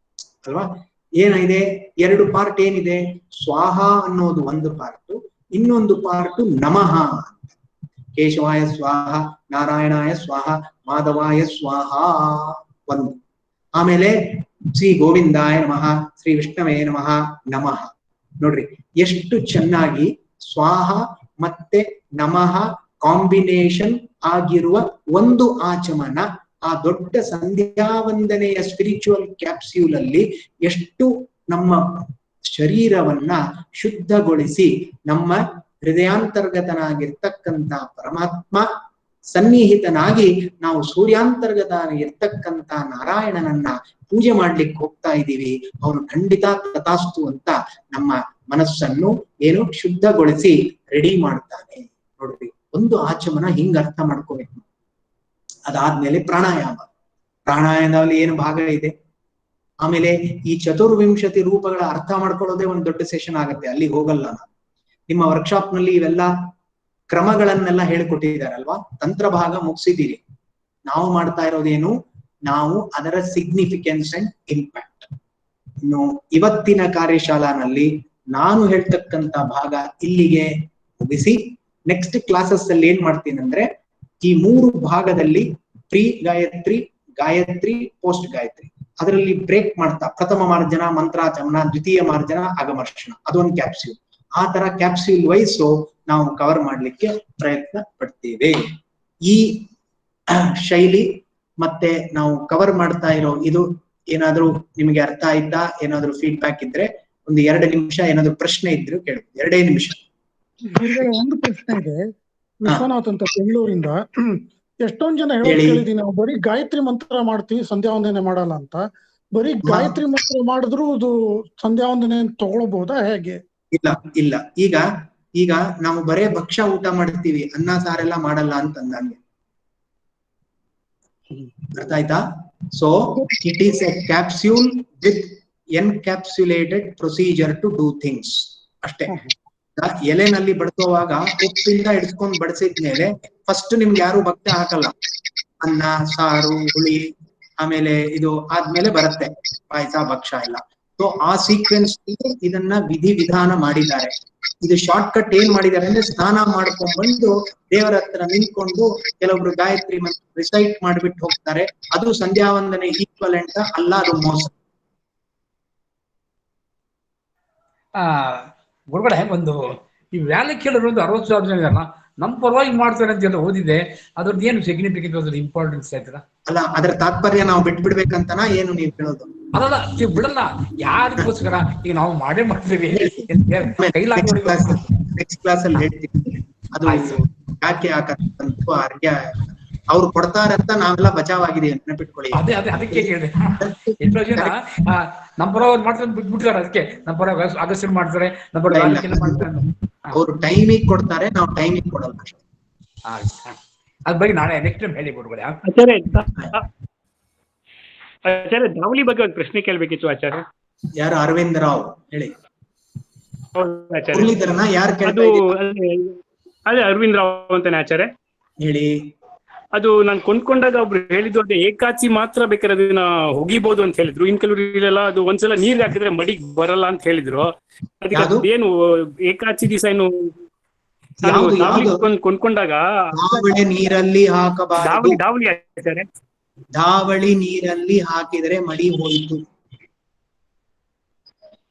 ಅಲ್ವಾ. ಏನಿದೆ 2 ಪಾರ್ಟ್ ಏನಿದೆ, ಸ್ವಾಹ ಅನ್ನೋದು ಒಂದು ಪಾರ್ಟ್, ಇನ್ನೊಂದು ಪಾರ್ಟ್ ನಮಃ ಅಂತ. ಕೇಶವಾಯ ಸ್ವಾಹ, ನಾರಾಯಣಾಯ ಸ್ವಾಹ, ಮಾಧವಾಯ ಸ್ವಾಹ ಒಂದು. ಆಮೇಲೆ ಶ್ರೀ ಗೋವಿಂದಾಯ ನಮಃ, ಶ್ರೀ ವಿಷ್ಣವೇ ನಮಃ ನಮಃ. ನೋಡ್ರಿ ಎಷ್ಟು ಚೆನ್ನಾಗಿ ಸ್ವಾಹ ಮತ್ತೆ ನಮಃ ಕಾಂಬಿನೇಷನ್ ಆಗಿರುವ ಒಂದು ಆಚಮನ ಆ ದೊಡ್ಡ ಸಂಧ್ಯಾ ವಂದನೆಯ ಸ್ಪಿರಿಚುವಲ್ ಕ್ಯಾಪ್ಸ್ಯೂಲ್ ಅಲ್ಲಿ ಎಷ್ಟು ನಮ್ಮ ಶರೀರವನ್ನ ಶುದ್ಧಗೊಳಿಸಿ ನಮ್ಮ ಹೃದಯಾಂತರ್ಗತನಾಗಿರ್ತಕ್ಕಂಥ ಪರಮಾತ್ಮ ಸನ್ನಿಹಿತನಾಗಿ ನಾವು ಸೂರ್ಯಾಂತರ್ಗತನಾಗಿರ್ತಕ್ಕಂಥ ನಾರಾಯಣನನ್ನ ಪೂಜೆ ಮಾಡ್ಲಿಕ್ಕೆ ಹೋಗ್ತಾ ಇದ್ದೀವಿ. ಅವನು ಖಂಡಿತ ತಥಾಸ್ತು ಅಂತ ನಮ್ಮ ಮನಸ್ಸನ್ನು ಏನು ಶುದ್ಧಗೊಳಿಸಿ ರೆಡಿ ಮಾಡ್ತಾನೆ. ನೋಡ್ರಿ ಒಂದು ಆಚಮನ ಹಿಂಗ ಅರ್ಥ ಮಾಡ್ಕೋಬೇಕು. ಅದಾದ್ಮೇಲೆ ಪ್ರಾಣಾಯಾಮ. ಪ್ರಾಣಾಯಾಮದಲ್ಲಿ ಏನು ಭಾಗ ಇದೆ. ಆಮೇಲೆ ಈ 24 ರೂಪಗಳ ಅರ್ಥ ಮಾಡ್ಕೊಳ್ಳೋದೇ ಒಂದು ದೊಡ್ಡ ಸೆಷನ್ ಆಗುತ್ತೆ, ಅಲ್ಲಿಗೆ ಹೋಗಲ್ಲ ನಾನು. ನಿಮ್ಮ ವರ್ಕ್ಶಾಪ್ ನಲ್ಲಿ ಇವೆಲ್ಲ ಕ್ರಮಗಳನ್ನೆಲ್ಲ ಹೇಳ್ಕೊಟ್ಟಿದ್ದಾರಲ್ವಾ, ತಂತ್ರ ಭಾಗ ಮುಗಿಸಿದ್ದೀರಿ. ನಾವು ಮಾಡ್ತಾ ಇರೋದೇನು, ನಾವು ಅದರ ಸಿಗ್ನಿಫಿಕೆನ್ಸ್ ಅಂಡ್ ಇಂಪ್ಯಾಕ್ಟ್. ಇನ್ನು ಇವತ್ತಿನ ಕಾರ್ಯಶಾಲಾನಲ್ಲಿ ನಾನು ಹೇಳ್ತಕ್ಕಂತ ಭಾಗ ಇಲ್ಲಿಗೆ ಮುಗಿಸಿ ನೆಕ್ಸ್ಟ್ ಕ್ಲಾಸಸ್ ಅಲ್ಲಿ ಏನ್ ಮಾಡ್ತೀನಿ ಅಂದ್ರೆ ಈ 3 ಭಾಗದಲ್ಲಿ ಪ್ರೀ ಗಾಯತ್ರಿ, ಗಾಯತ್ರಿ, ಪೋಸ್ಟ್ ಗಾಯತ್ರಿ ಅದರಲ್ಲಿ ಬ್ರೇಕ್ ಮಾಡ್ತಾ ಪ್ರಥಮ ಮಾರ್ಜನ, ಮಂತ್ರಾಚಮನ, ದ್ವಿತೀಯ ಮಾರ್ಜನ, ಅಗಮರ್ಷಣ ಅದೊಂದು ಕ್ಯಾಪ್ಸ್ಯೂಲ್. ಆ ತರ ಕ್ಯಾಪ್ಸ್ಯೂಲ್ ವೈಸು ನಾವು ಕವರ್ ಮಾಡ್ಲಿಕ್ಕೆ ಪ್ರಯತ್ನ ಪಡ್ತೇವೆ. ಈ ಶೈಲಿ ಮತ್ತೆ ನಾವು ಕವರ್ ಮಾಡ್ತಾ ಇರೋ ಇದು ಏನಾದ್ರೂ ನಿಮಗೆ ಅರ್ಥ ಆಯ್ತಾ, ಏನಾದ್ರೂ ಫೀಡ್ಬ್ಯಾಕ್ ಇದ್ರೆ ಒಂದು 2 ನಿಮಿಷ, ಏನಾದ್ರು ಪ್ರಶ್ನೆ ಇದ್ರು ಕೇಳಿ. 2 ನಿಮಿಷ. ಒಂದು ಪ್ರಶ್ನೆ ಇದೆ ವಿಶ್ವನಾಥ್ ಅಂತ ಬೆಂಗಳೂರಿಂದ. ಎಷ್ಟೊಂದ್ ಜನ ಹೇಳೋದು ಕೇಳಿದೀನಿ, ನಾವು ಬರೀ ಗಾಯತ್ರಿ ಮಂತ್ರ ಮಾಡ್ತೀವಿ, ಸಂಧ್ಯಾ ವಂದನೆ ಮಾಡಲ್ಲ ಅಂತ. ಬರೀ ಗಾಯತ್ರಿ ಮಂತ್ರ ಮಾಡಿದ್ರು ಅದು ಸಂಧ್ಯಾ ವಂದನೆ ತಗೊಳ್ಬಹುದಾ ಹೇಗೆ? ಇಲ್ಲ ಇಲ್ಲ, ಈಗ ನಾವು ಬರೇ ಭಕ್ಷ್ಯ ಊಟ ಮಾಡ್ತೀವಿ, ಅನ್ನ ಸಾರೆಲ್ಲ ಮಾಡಲ್ಲ ಅಂತಂದಂಗೆ. ಅರ್ಥ ಆಯ್ತಾ? So it is a capsule with encapsulated procedure to do things ಅಷ್ಟೇ. ಎಲೆನಲ್ಲಿ ಬಡ್ಕೋವಾಗ ಉಪ್ಪಿಂದ ಹಿಡ್ಸ್ಕೊಂಡ್ ಬಡಿಸಿದ್ಮೇಲೆ ಫಸ್ಟ್ ನಿಮ್ಗೆ ಯಾರು ಭಕ್ಷ್ಯ ಹಾಕಲ್ಲ, ಅನ್ನ ಸಾರು ಹುಳಿ ಆಮೇಲೆ ಇದು ಆದ್ಮೇಲೆ ಬರುತ್ತೆ ಪಾಯಸ ಭಕ್ಷ್ಯ ಎಲ್ಲ. ಸೊ ಆ ಸೀಕ್ವೆನ್ಸ್ ಇದನ್ನ ವಿಧಾನ ಮಾಡಿದ್ದಾರೆ. ಇದು ಶಾರ್ಟ್ ಕಟ್ ಏನ್ ಮಾಡಿದ್ದಾರೆ ಅಂದ್ರೆ ಸ್ನಾನ ಮಾಡ್ಕೊಂಡ್ ಬಂದು ದೇವರ ಹತ್ರ ನಿಂತ್ಕೊಂಡು ಕೆಲವೊಬ್ರು ಗಾಯತ್ರಿ ಮಂತ್ರ ರಿಸೈಟ್ ಮಾಡ್ಬಿಟ್ಟು ಹೋಗ್ತಾರೆ. ಅದು ಸಂಧ್ಯಾ ವಂದನೆ ಈಕ್ವಲೆಂಟ್ ಅಲ್ಲ, ಅದು ಮೋಸ. ಗುರುಗಳೇ, ಒಂದು ಈ ವ್ಯಾಲಕ್ಕಿಯಲ್ಲರು ಒಂದು 60,000 ಜನ ಇದಾರಲ್ಲ, ನಮ್ಮ ಪರವಾಗಿ ಮಾಡ್ತಾರೆ ಅಂತ ಎಲ್ಲ ಓದಿದೆ. ಅದ್ರದ್ದು ಏನು ಸಿಗ್ನಿಫಿಕೆನ್ಸ್, ಅದ್ರ ಇಂಪಾರ್ಟೆನ್ಸ್ ಆಯ್ತದ? ಅಲ್ಲ, ಅದ್ರ ತಾತ್ಪರ್ಯ ನಾವು ಬಿಟ್ಬಿಡ್ಬೇಕಂತನಾ ಏನು ನೀವು ಹೇಳೋದು? ಅದಲ್ಲ, ಬಿಡಲ್ಲ. ಯಾರಿಗೋಸ್ಕರ ಈಗ ನಾವು ಮಾಡೇ ಮಾಡ್ತೀವಿ, ನೆಕ್ಸ್ಟ್ ಕ್ಲಾಸ್ ಅಲ್ಲಿ ಹೇಳ್ತೀವಿ. ಅದು ಯಾಕೆ ಹಾಕಂತೂ ಅರ್ಘ್ಯ ಅವ್ರು ಕೊಡ್ತಾರಂತ ನಾವೆಲ್ಲ ಬಚಾವಾಗಿದೀವಿ ನೆನಪಿಟ್ಕೊಳ್ಳಿ. ಅದೇ ಅದಕ್ಕೆ ಕೇಳಿದೆ. ಎಷ್ಟೋ ಜನ ನಮ್ಮ ಪರವಾಗಿ ಮಾಡ್ತಾರೆ ಬಿಟ್ಬಿಡ್ತಾರೆ. ಅದಕ್ಕೆ ನಮ್ಮ ಪರವಾಗಿ ಅಗಸ್ತ್ಯ ಮಾಡ್ತಾರೆ, ನಮ್ಮ ಪರವಾಗಿ ಮಾಡ್ತಾರೆ. ಅವ್ರು ಟೈಮಿಗೆ ಕೊಡ್ತಾರೆ, ನಾವು ಟೈಮಿಗೆ ಕೊಡಲ್ಲ ಅಷ್ಟೇ. ಅದ್ ಬಗ್ಗೆ ನಾಳೆ ನೆಕ್ಸ್ಟ್ ಟೈಮ್ ಹೇಳಿ ಬಿಡ್ಬೇಡಿ. ಆಚಾರ್ಯ ದಾವಲಿ ಬಗ್ಗೆ ಒಂದು ಪ್ರಶ್ನೆ ಕೇಳ್ಬೇಕಿತ್ತು ಆಚಾರ್ಯ. ಯಾರು? ಅರವಿಂದ್ ರಾವ್, ಹೇಳಿ. ಹೌದು ಆಚಾರ್ಯ. ಮುರಳೀಧರನ ಯಾರು ಕೇಳ್ತಾ ಅದು ಇದ್ದೀರಾ? ಅದೇ ಅರವಿಂದ್ ರಾವ್ ಅಂತಾನೆ ಆಚಾರ್ಯ. ಹೇಳಿ. ಅದು ನಾನು ಕೊಂಡ್ಕೊಂಡಾಗ ಒಬ್ರು ಹೇಳಿದ್ದು ಅದೇ ಏಕಾಚಿ ಮಾತ್ರ ಬೇಕಾದ್ರೆ ಅದನ್ನ ಹೊಗಿಬಹುದು ಅಂತ ಹೇಳಿದ್ರು. ಇನ್ ಕೆಲವರು ಇಲ್ಲೆಲ್ಲ ಅದು ಒಂದ್ಸಲ ನೀರ್ ಹಾಕಿದ್ರೆ ಮಡಿಗ್ ಬರಲ್ಲ ಅಂತ ಹೇಳಿದ್ರು. ಅದಕ್ಕೆ ಏನು ಏಕಾಚಿ ದಿವಸ ಏನು ಕೊಂಡ್ಕೊಂಡಾಗ ಧಾವಳಿ ನೀರಲ್ಲಿ ಹಾಕಬಾರದು. ಧಾವಳಿ ಆಚಾರ್ಯ, ಧಾವಳಿ ನೀರಲ್ಲಿ ಹಾಕಿದರೆ ಮಡಿ ಹೋಯಿತು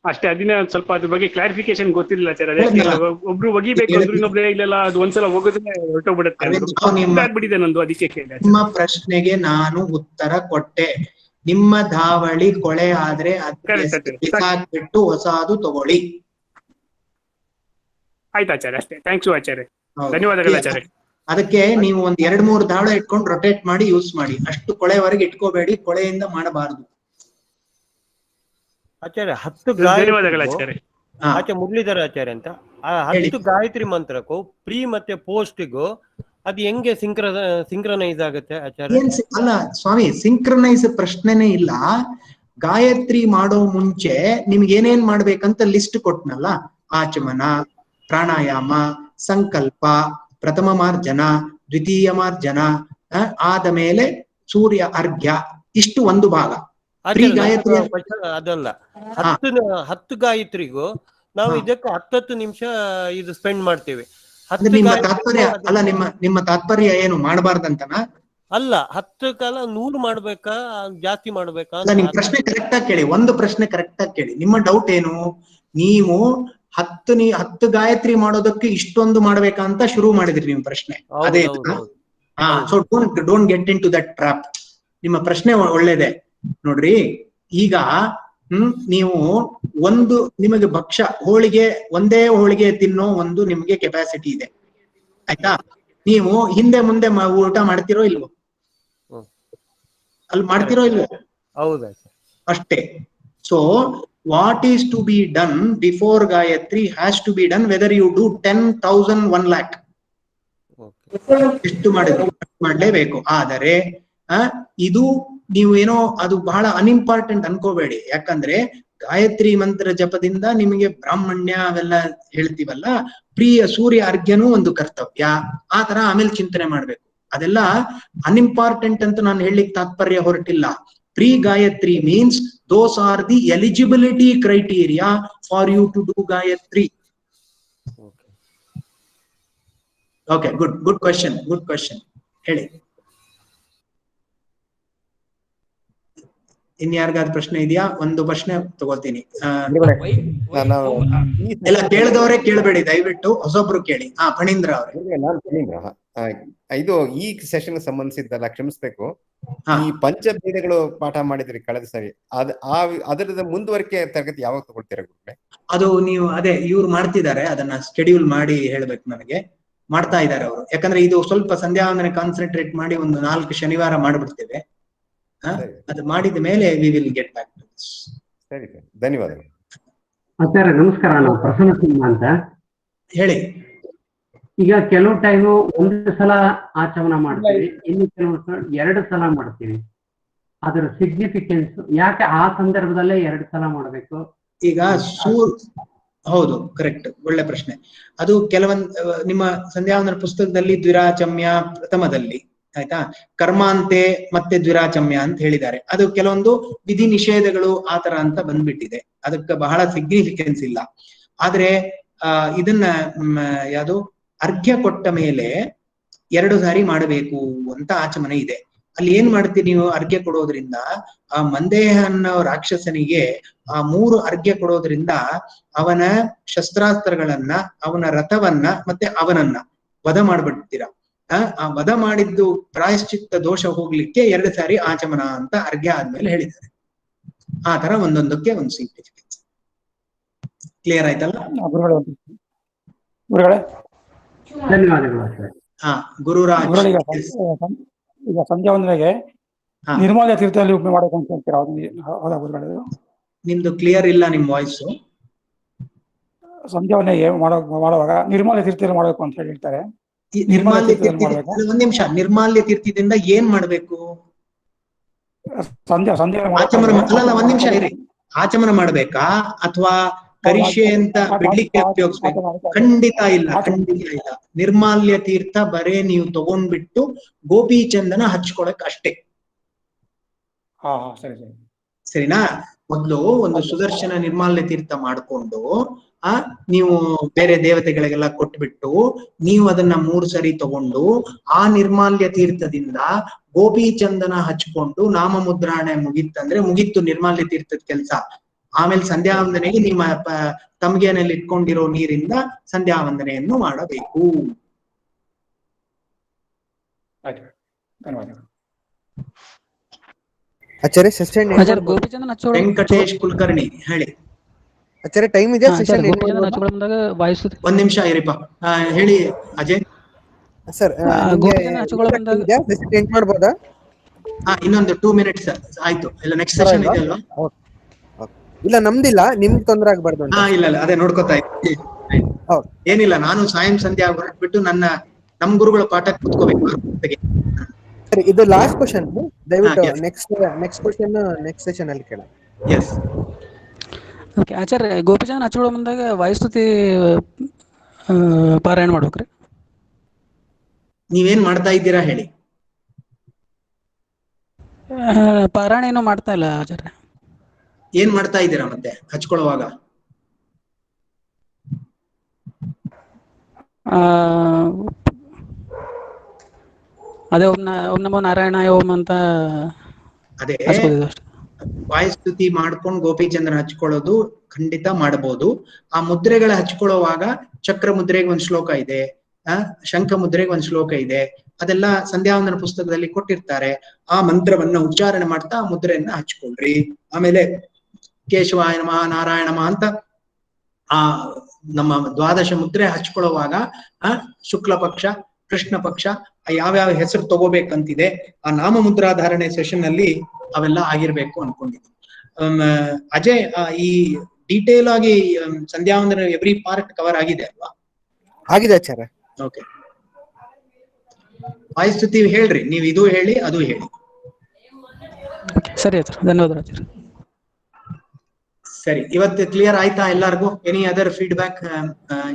ಅಷ್ಟೇ. ಅದನ್ನ ಸ್ವಲ್ಪ ಅದ್ರ ಬಗ್ಗೆ ಕ್ಲಾರಿಫಿಕೇಶನ್ ಗೊತ್ತಿಲ್ಲ ಆಚಾರ್ಯ. ಒಬ್ರು ಒಗಿಬೇಕು ಅಂದ್ರು, ಇನ್ನೊಬ್ರೆ ಇಲ್ಲೆಲ್ಲ ಅದು ಒಂದ್ಸಲ ಹೋಗೋದ್ರೆ ಹೊರಟೋಗ್ಬಿಡುತ್ತೆ ಆಗ್ಬಿಟ್ಟಿದೆ ನಂದು, ಅದಕ್ಕೆ ಕೇಳಿ. ನಿಮ್ಮ ಪ್ರಶ್ನೆಗೆ ನಾನು ಉತ್ತರ ಕೊಟ್ಟೆ. ನಿಮ್ಮ ಧಾವಳಿ ಕೊಳೆ ಆದ್ರೆ ಬಿಟ್ಟು ಹೊಸದು ತಗೊಳ್ಳಿ. ಆಯ್ತು ಆಚಾರ್ಯ, ಅಷ್ಟೇ. ಥ್ಯಾಂಕ್ಸ್ ಆಚಾರ್ಯ, ಧನ್ಯವಾದಗಳು ಆಚಾರ್ಯ. ಅದಕ್ಕೆ ನೀವು ಒಂದ್ 2-3 ಧಾವಳ ಇಟ್ಕೊಂಡು ರೊಟೇಟ್ ಮಾಡಿ ಯೂಸ್ ಮಾಡಿ. ಅಷ್ಟು ಕೊಳೆವರೆಗೆ ಇಟ್ಕೋಬೇಡಿ, ಕೊಳೆಯಿಂದ ಮಾಡಬಾರದು ಆಚಾರ್ಯ. 10 ಮುರಳೀಧರ ಆಚಾರ್ಯ ಅಂತ 10 ಗಾಯತ್ರಿ ಮಂತ್ರಕ್ಕೂ ಪ್ರೀ ಮತ್ತೆ ಪೋಸ್ಟ್ಗೂ ಅದು ಹೆಂಗೆ ಸಿಂಕ್ರನೈಸ್ ಆಗುತ್ತೆ ಆಚಾರ್ಯ? ಅಲ್ಲ ಸ್ವಾಮಿ, ಸಿಂಕ್ರನೈಸ್ ಪ್ರಶ್ನೆನೇ ಇಲ್ಲ. ಗಾಯತ್ರಿ ಮಾಡೋ ಮುಂಚೆ ನಿಮ್ಗೆ ಏನೇನ್ ಮಾಡ್ಬೇಕಂತ ಲಿಸ್ಟ್ ಕೊಟ್ನಲ್ಲ. ಆಚಮನ, ಪ್ರಾಣಾಯಾಮ, ಸಂಕಲ್ಪ, ಪ್ರಥಮ ಮಾರ್ಜನ, ದ್ವಿತೀಯ ಮಾರ್ಜನ, ಆದ ಮೇಲೆ ಸೂರ್ಯ ಅರ್ಘ್ಯ, ಇಷ್ಟು ಒಂದು ಭಾಗ. ಗಾಯತ್ರಿ ಅದಲ್ಲ, 10 ಗಾಯತ್ರಿಗೂ ನಾವು ಇದಕ್ಕೆ 10 ನಿಮಿಷ ಇದು ಸ್ಪೆಂಡ್ ಮಾಡ್ತೀವಿ. ನಿಮ್ಮ ತಾತ್ಪರ್ಯ ಅಲ್ಲ, ನಿಮ್ಮ ತಾತ್ಪರ್ಯ ಏನು ಮಾಡಬಾರ್ದಂತನಾ? ಅಲ್ಲ, 10 ಕಾಲ 100 ಮಾಡ್ಬೇಕಾ ಜಾಸ್ತಿ ಮಾಡ್ಬೇಕಾ? ನಿಮ್ ಪ್ರಶ್ನೆ ಕರೆಕ್ಟ್ ಆಗಿ ಕೇಳಿ. ಒಂದು ಪ್ರಶ್ನೆ ಕರೆಕ್ಟ್ ಆಗಿ ಕೇಳಿ. ನಿಮ್ಮ ಡೌಟ್ ಏನು? ನೀವು 10 ಗಾಯತ್ರಿ ಮಾಡೋದಕ್ಕೆ ಇಷ್ಟೊಂದು ಮಾಡ್ಬೇಕಾ ಅಂತ ಶುರು ಮಾಡಿದ್ರಿ ನಿಮ್ ಪ್ರಶ್ನೆ. ಅದೇ so don't get into that trap. ನಿಮ್ಮ ಪ್ರಶ್ನೆ ಒಳ್ಳೇದೆ ನೋಡ್ರಿ. ಈಗ ನೀವು ನಿಮಗೆ ಹೋಳಿಗೆ, ಒಂದೇ ಹೋಳಿಗೆ ತಿನ್ನೋ ಒಂದು ನಿಮ್ಗೆ ಕೆಪಾಸಿಟಿ ಇದೆ, ಆಯ್ತಾ? ನೀವು ಹಿಂದೆ ಮುಂದೆ ಊಟ ಮಾಡ್ತಿರೋ ಇಲ್ವೋ? ಅಲ್ಲಿ ಮಾಡ್ತಿರೋ ಇಲ್ವೋ? ಹೌದಾ? ಅಷ್ಟೇ. So what is to be done before Gayatri has to be done whether you do 10,000 1 lakh. ಎಷ್ಟು ಮಾಡಿದ್ರು ಮಾಡ್ಲೇಬೇಕು. ಆದರೆ ಇದು ನೀವು ಏನೋ ಅದು ಬಹಳ ಅನ್ಇಂಪಾರ್ಟೆಂಟ್ ಅನ್ಕೋಬೇಡಿ. ಯಾಕಂದ್ರೆ ಗಾಯತ್ರಿ ಮಂತ್ರ ಜಪದಿಂದ ನಿಮಗೆ ಬ್ರಾಹ್ಮಣ್ಯ ಅವೆಲ್ಲ ಹೇಳ್ತೀವಲ್ಲ, ಪ್ರಿಯ ಸೂರ್ಯ ಅರ್ಘ್ಯನೂ ಒಂದು ಕರ್ತವ್ಯ, ಆ ತರ ಆಮೇಲೆ ಚಿಂತನೆ ಮಾಡ್ಬೇಕು. ಅದೆಲ್ಲ ಅನ್ಇಂಪಾರ್ಟೆಂಟ್ ಅಂತ ನಾನು ಹೇಳಲಿಕ್ಕೆ ತಾತ್ಪರ್ಯ ಹೊರಟಿಲ್ಲ. Pre Gayatri means those are the eligibility criteria for you to do Gayatri. Okay, good question. ಹೇಳಿ. ಇನ್ಯಾರಿಗಾದ ಪ್ರಶ್ನೆ ಇದೆಯಾ? ಒಂದು ಪ್ರಶ್ನೆ ತಗೋತೀನಿ. ಎಲ್ಲ ಕೇಳಿದವರೇ ಕೇಳಬೇಡಿ ದಯವಿಟ್ಟು, ಹೊಸೊಬ್ರು ಕೇಳಿ. ಫಣೀಂದ್ರ ಅವ್ರೆ. ಇದು ಈ ಸೆಷನ್ ಸಂಬಂಧಿಸಿದ್ದಲ್ಲ, ಕ್ಷಮಿಸ್ಬೇಕು. ಈ ಪಂಚಭೇದಗಳು ಪಾಠ ಮಾಡಿದ್ರಿ ಕಳೆದ ಸರಿ, ಅದರದ ಮುಂದುವರಿಕೆ ತರಗತಿ ಯಾವಾಗ ತಗೊಳ್ತೀರಾ ಗುರುಗಳೇ? ಅದು ನೀವು ಇವ್ರು ಮಾಡ್ತಿದ್ದಾರೆ, ಅದನ್ನ ಶೆಡ್ಯೂಲ್ ಮಾಡಿ ಹೇಳ್ಬೇಕು ನನಗೆ. ಮಾಡ್ತಾ ಇದ್ದಾರೆ ಅವರು. ಯಾಕಂದ್ರೆ ಇದು ಸ್ವಲ್ಪ ಸಂಧ್ಯಾ ವಂದನೆ ಕಾನ್ಸಂಟ್ರೇಟ್ ಮಾಡಿ ಒಂದು 4 ಶನಿವಾರ ಮಾಡ್ಬಿಡ್ತೇವೆ. ಅದು ಮಾಡಿದ ಮೇಲೆ we will get back to this. ಸರಿ ಸರ್, ಧನ್ಯವಾದಗಳು. ಆಚಾರ್ಯ ನಮಸ್ಕಾರ, ನಾನು ಪ್ರಸನ್ನ ಸಿಂಹ ಅಂತ. ಹೇಳಿ. ಈಗ ಕೆಲವು ಟೈಮು 1 ಸಲ ಆಚಮನ ಮಾಡ್ತೀವಿ, ಇನ್ನು ಕೆಲವು 2 ಸಲ ಮಾಡ್ತೀವಿ. ಅದರ ಸಿಗ್ನಿಫಿಕೆನ್ಸ್ ಯಾಕೆ ಆ ಸಂದರ್ಭದಲ್ಲೇ 2 ಸಲ ಮಾಡ್ಬೇಕು? ಈಗ ಹೌದು, ಕರೆಕ್ಟ್, ಒಳ್ಳೆ ಪ್ರಶ್ನೆ. ಅದು ನಿಮ್ಮ ಸಂಧ್ಯಾವಂದನ ಪುಸ್ತಕದಲ್ಲಿ ದ್ವಿರಾಚಮ್ಯ ಪ್ರಥಮದಲ್ಲಿ, ಆಯ್ತಾ, ಕರ್ಮಾಂತೆ ಮತ್ತೆ ದ್ವಿರಾಚಮ್ಯ ಅಂತ ಹೇಳಿದ್ದಾರೆ. ಅದು ಕೆಲವೊಂದು ವಿಧಿ ನಿಷೇಧಗಳು ಆತರ ಅಂತ ಬಂದ್ಬಿಟ್ಟಿದೆ, ಅದಕ್ಕೆ ಬಹಳ ಸಿಗ್ನಿಫಿಕೆನ್ಸ್ ಇಲ್ಲ. ಆದ್ರೆ ಇದನ್ನ ಯಾವುದು ಅರ್ಘ್ಯ ಕೊಟ್ಟ ಮೇಲೆ 2 ಸಾರಿ ಮಾಡಬೇಕು ಅಂತ ಆಚಮನ ಇದೆ. ಅಲ್ಲಿ ಏನ್ ಮಾಡ್ತೀರಿ ನೀವು? ಅರ್ಘ್ಯ ಕೊಡೋದ್ರಿಂದ ಆ ಮಂದೇಹ ಅನ್ನೋ ರಾಕ್ಷಸನಿಗೆ 3 ಅರ್ಘ್ಯ ಕೊಡೋದ್ರಿಂದ ಅವನ ಶಸ್ತ್ರಾಸ್ತ್ರಗಳನ್ನ, ಅವನ ರಥವನ್ನ ಮತ್ತೆ ಅವನನ್ನ ವಧ ಮಾಡ್ಬಿಡ್ತೀರಾ. ಆ ವಧ ಮಾಡಿದ್ದು ಪ್ರಾಯಶ್ಚಿತ್ತ ದೋಷ ಹೋಗ್ಲಿಕ್ಕೆ 2 ಸಾರಿ ಆಚಮನ ಅಂತ ಅರ್ಘ್ಯ ಆದ್ಮೇಲೆ ಹೇಳಿದ್ದಾರೆ. ಆ ತರ ಒಂದೊಂದಕ್ಕೆ ಒಂದು ಸಿಗ್ನಿಫಿಕೆನ್ಸ್. ಕ್ಲಿಯರ್ ಆಯ್ತಲ್ಲ? ಧನ್ಯವಾದಗಳು. ಗುರುರಾಜ್, ಈಗ ಸಂಧ್ಯಾ ವಂದನೆಗೆ ನಿರ್ಮಾಲ್ಯ ತೀರ್ಥದಲ್ಲಿ ಉಪಯೋಗ ಮಾಡಬೇಕು ಅಂತ ಹೇಳ್ತೀರಾ? ನಿಮ್ದು ಕ್ಲಿಯರ್ ಇಲ್ಲ ನಿಮ್ ವಾಯ್ಸು. ಸಂಧ್ಯಾವನೆಗೆ ಮಾಡುವಾಗ ನಿರ್ಮಾಲ್ಯ ತೀರ್ಥದಲ್ಲಿ ಮಾಡಬೇಕು ಅಂತ ಹೇಳ್ತಾರೆ. ನಿರ್ಮಾಲ್ಯ ತೀರ್ಥ, ಒಂದ್ ನಿಮಿಷ, ನಿರ್ಮಾಲ್ಯ ತೀರ್ಥದಿಂದ ಏನ್ ಮಾಡ್ಬೇಕು? ಸಂಧ್ಯಾ ಆಚಮನ ಅಲ್ಲ, ಒಂದ್ ನಿಮಿಷ ಇರಿ. ಆಚಮನ ಮಾಡ್ಬೇಕಾ ಅಥವಾ ಕರಿಷೆ ಅಂತ ಬಿಡ್ಲಿಕ್ಕೆ ಉಪಯೋಗಿಸ್ಬೇಕು? ಖಂಡಿತ ಇಲ್ಲ, ಖಂಡಿತ ಇಲ್ಲ. ನಿರ್ಮಾಲ್ಯ ತೀರ್ಥ ಬರೇ ನೀವು ತಗೊಂಡ್ಬಿಟ್ಟು ಗೋಪಿ ಚಂದನ ಹಚ್ಕೊಳಕ್ ಅಷ್ಟೇ. ಸರಿನಾ? ಮೊದ್ಲು ಒಂದು ಸುದರ್ಶನ ನಿರ್ಮಾಲ್ಯ ತೀರ್ಥ ಮಾಡ್ಕೊಂಡು ನೀವು ಬೇರೆ ದೇವತೆಗಳಿಗೆಲ್ಲ ಕೊಟ್ಬಿಟ್ಟು ನೀವು ಅದನ್ನ 3 ಸರಿ ತಗೊಂಡು ಆ ನಿರ್ಮಾಲ್ಯ ತೀರ್ಥದಿಂದ ಗೋಪಿ ಚಂದನ ಹಚ್ಕೊಂಡು ನಾಮ ಮುದ್ರಾಣೆ ಮುಗಿತ್ತಂದ್ರೆ ಮುಗಿತ್ತು ನಿರ್ಮಾಲ್ಯ ತೀರ್ಥದ ಕೆಲಸ. ಆಮೇಲೆ ಸಂಧ್ಯಾ ವಂದನೆಗೆ ನಿಮ್ಮ ತಮ್ಗೆನಲ್ಲಿ ಇಟ್ಕೊಂಡಿರೋ ನೀರಿಂದ ಸಂಧ್ಯಾ ವಂದನೆಯನ್ನು ಮಾಡಬೇಕು. ಆಚಾರ್ಯ ಸೆಷನ್ ವೆಂಕಟೇಶ್ ಕುಲಕರ್ಣಿ ಹೇಳಿ. ಆಚಾರ್ಯ ಟೈಮ್ ಇದೆ ಸೆಷನ್ ಒಂದ್ ನಿಮಿಷ ಇರಿಪ್ಪ. ಹೇಳಿ ಅಜಯ್ ಸರ್. ಮಾಡ್ಬೋದಾ? ಇನ್ನೊಂದು 2 ಮಿನಿಟ್ಸ್ ಆಯ್ತು. ಇಲ್ಲ ನೆಕ್ಸ್ಟ್ ಸೆಷನ್ ಇದೆ ಅಲ್ವಾ? ಇಲ್ಲ ನಮ್ದಿಲ್ಲ, ನಿಮ್ಗೆ ತೊಂದರೆ ಆಗ್ಬಾರ್ದು. ಇಲ್ಲ ಅದೇ ನೋಡ್ಕೋತಾ ಇದ್ದೀನಿ. ಏನಿಲ್ಲ, ನಾನು ಸಾಯಂ ಸಂಧ್ಯಾ ಹೊರಟ್ಬಿಟ್ಟು ನಮ್ ಗುರುಗಳ ಪಾಠ ಕೂತ್ಕೋಬೇಕು. ಇದು ಲಾಸ್ಟ್ ಕ್ವಶನ್, ದಯವಿಟ್ಟು ನೆಕ್ಸ್ಟ್ ಕ್ವಶನ್ ನೆಕ್ಸ್ಟ್ ಸೆಷನ್ ಅಲ್ಲಿ ಕೇಳ. ಎಸ್ ಓಕೆ ಆಚಾರ್ಯ, ಗೋಪಿಚಂದನ ಹಚ್ಕೊಳ್ಳೋ ಮುಂದಾಗ ವಾಯುಸ್ತುತಿ ಪಾರಾಯಣ ಮಾಡ್ಬೇಕ್ರಿ? ನೀವೇನ್ ಮಾಡ್ತಾ ಇದ್ದೀರಾ ಹೇಳಿ? ಪಾರಾಯಣ ಏನೋ ಮಾಡ್ತಾ ಇಲ್ಲ ಆಚಾರ್ಯ. ಏನ್ ಮಾಡ್ತಾ ಇದ್ದೀರಾ ಮತ್ತೆ ಹಚ್ಕೊಳ್ಳುವಾಗ? ಅದೇ ಓಂ ನಮೋ ನಾರಾಯಣಾಯ ಓಂ ಅಂತ. ಅದೇ ವಾಯುಸ್ತುತಿ ಮಾಡ್ಕೊಂಡು ಗೋಪಿ ಚಂದ್ರನ ಹಚ್ಕೊಳ್ಳೋದು ಖಂಡಿತ ಮಾಡಬಹುದು. ಆ ಮುದ್ರೆಗಳ ಹಚ್ಕೊಳ್ಳುವಾಗ ಚಕ್ರ ಮುದ್ರೆಗೆ ಒಂದ್ ಶ್ಲೋಕ ಇದೆ, ಶಂಖ ಮುದ್ರೆಗೆ ಒಂದ್ ಶ್ಲೋಕ ಇದೆ. ಅದೆಲ್ಲ ಸಂಧ್ಯಾವಂದನ ಪುಸ್ತಕದಲ್ಲಿ ಕೊಟ್ಟಿರ್ತಾರೆ. ಆ ಮಂತ್ರವನ್ನ ಉಚ್ಚಾರಣೆ ಮಾಡ್ತಾ ಆ ಮುದ್ರೆಯನ್ನ ಹಚ್ಕೊಳ್ರಿ. ಆಮೇಲೆ ಕೇಶವಾಯ ನಮಃ ನಾರಾಯಣ ನಮಃ ಅಂತ ಆ ನಮ್ಮ ದ್ವಾದಶ ಮುದ್ರೆ ಹಚ್ಕೊಳ್ಳುವಾಗ ಶುಕ್ಲ ಪಕ್ಷ ಕೃಷ್ಣ ಪಕ್ಷ ಯಾವ್ಯಾವ ಹೆಸರು ತಗೋಬೇಕಂತಿದೆ ಆ ನಾಮ ಮುದ್ರಾಧಾರಣೆ ಸೆಷನ್ ಅಲ್ಲಿ ಅವೆಲ್ಲ ಆಗಿರ್ಬೇಕು ಅನ್ಕೊಂಡಿದ್ದೀನಿ. ಅಜಯ್, ಈ ಡೀಟೇಲ್ ಆಗಿ ಸಂಧ್ಯಾವಂದನ ಎವ್ರಿ ಪಾರ್ಟ್ ಕವರ್ ಆಗಿದೆ ಅಲ್ವಾ? ಆಗಿದೆ ಆಚಾರ್ಯ. ಓಕೆ, ವಾಯುಸ್ತುತಿ ಹೇಳ್ರಿ, ನೀವು ಇದು ಹೇಳಿ ಅದು ಹೇಳಿ. ಸರಿ ಆಚಾರ್ಯ, ಧನ್ಯವಾದ ಆಚಾರ್ಯ. ಸರಿ, ಇವತ್ತು ಕ್ಲಿಯರ್ ಆಯ್ತಾ ಎಲ್ಲಾರ್ಗು? Any other feedback?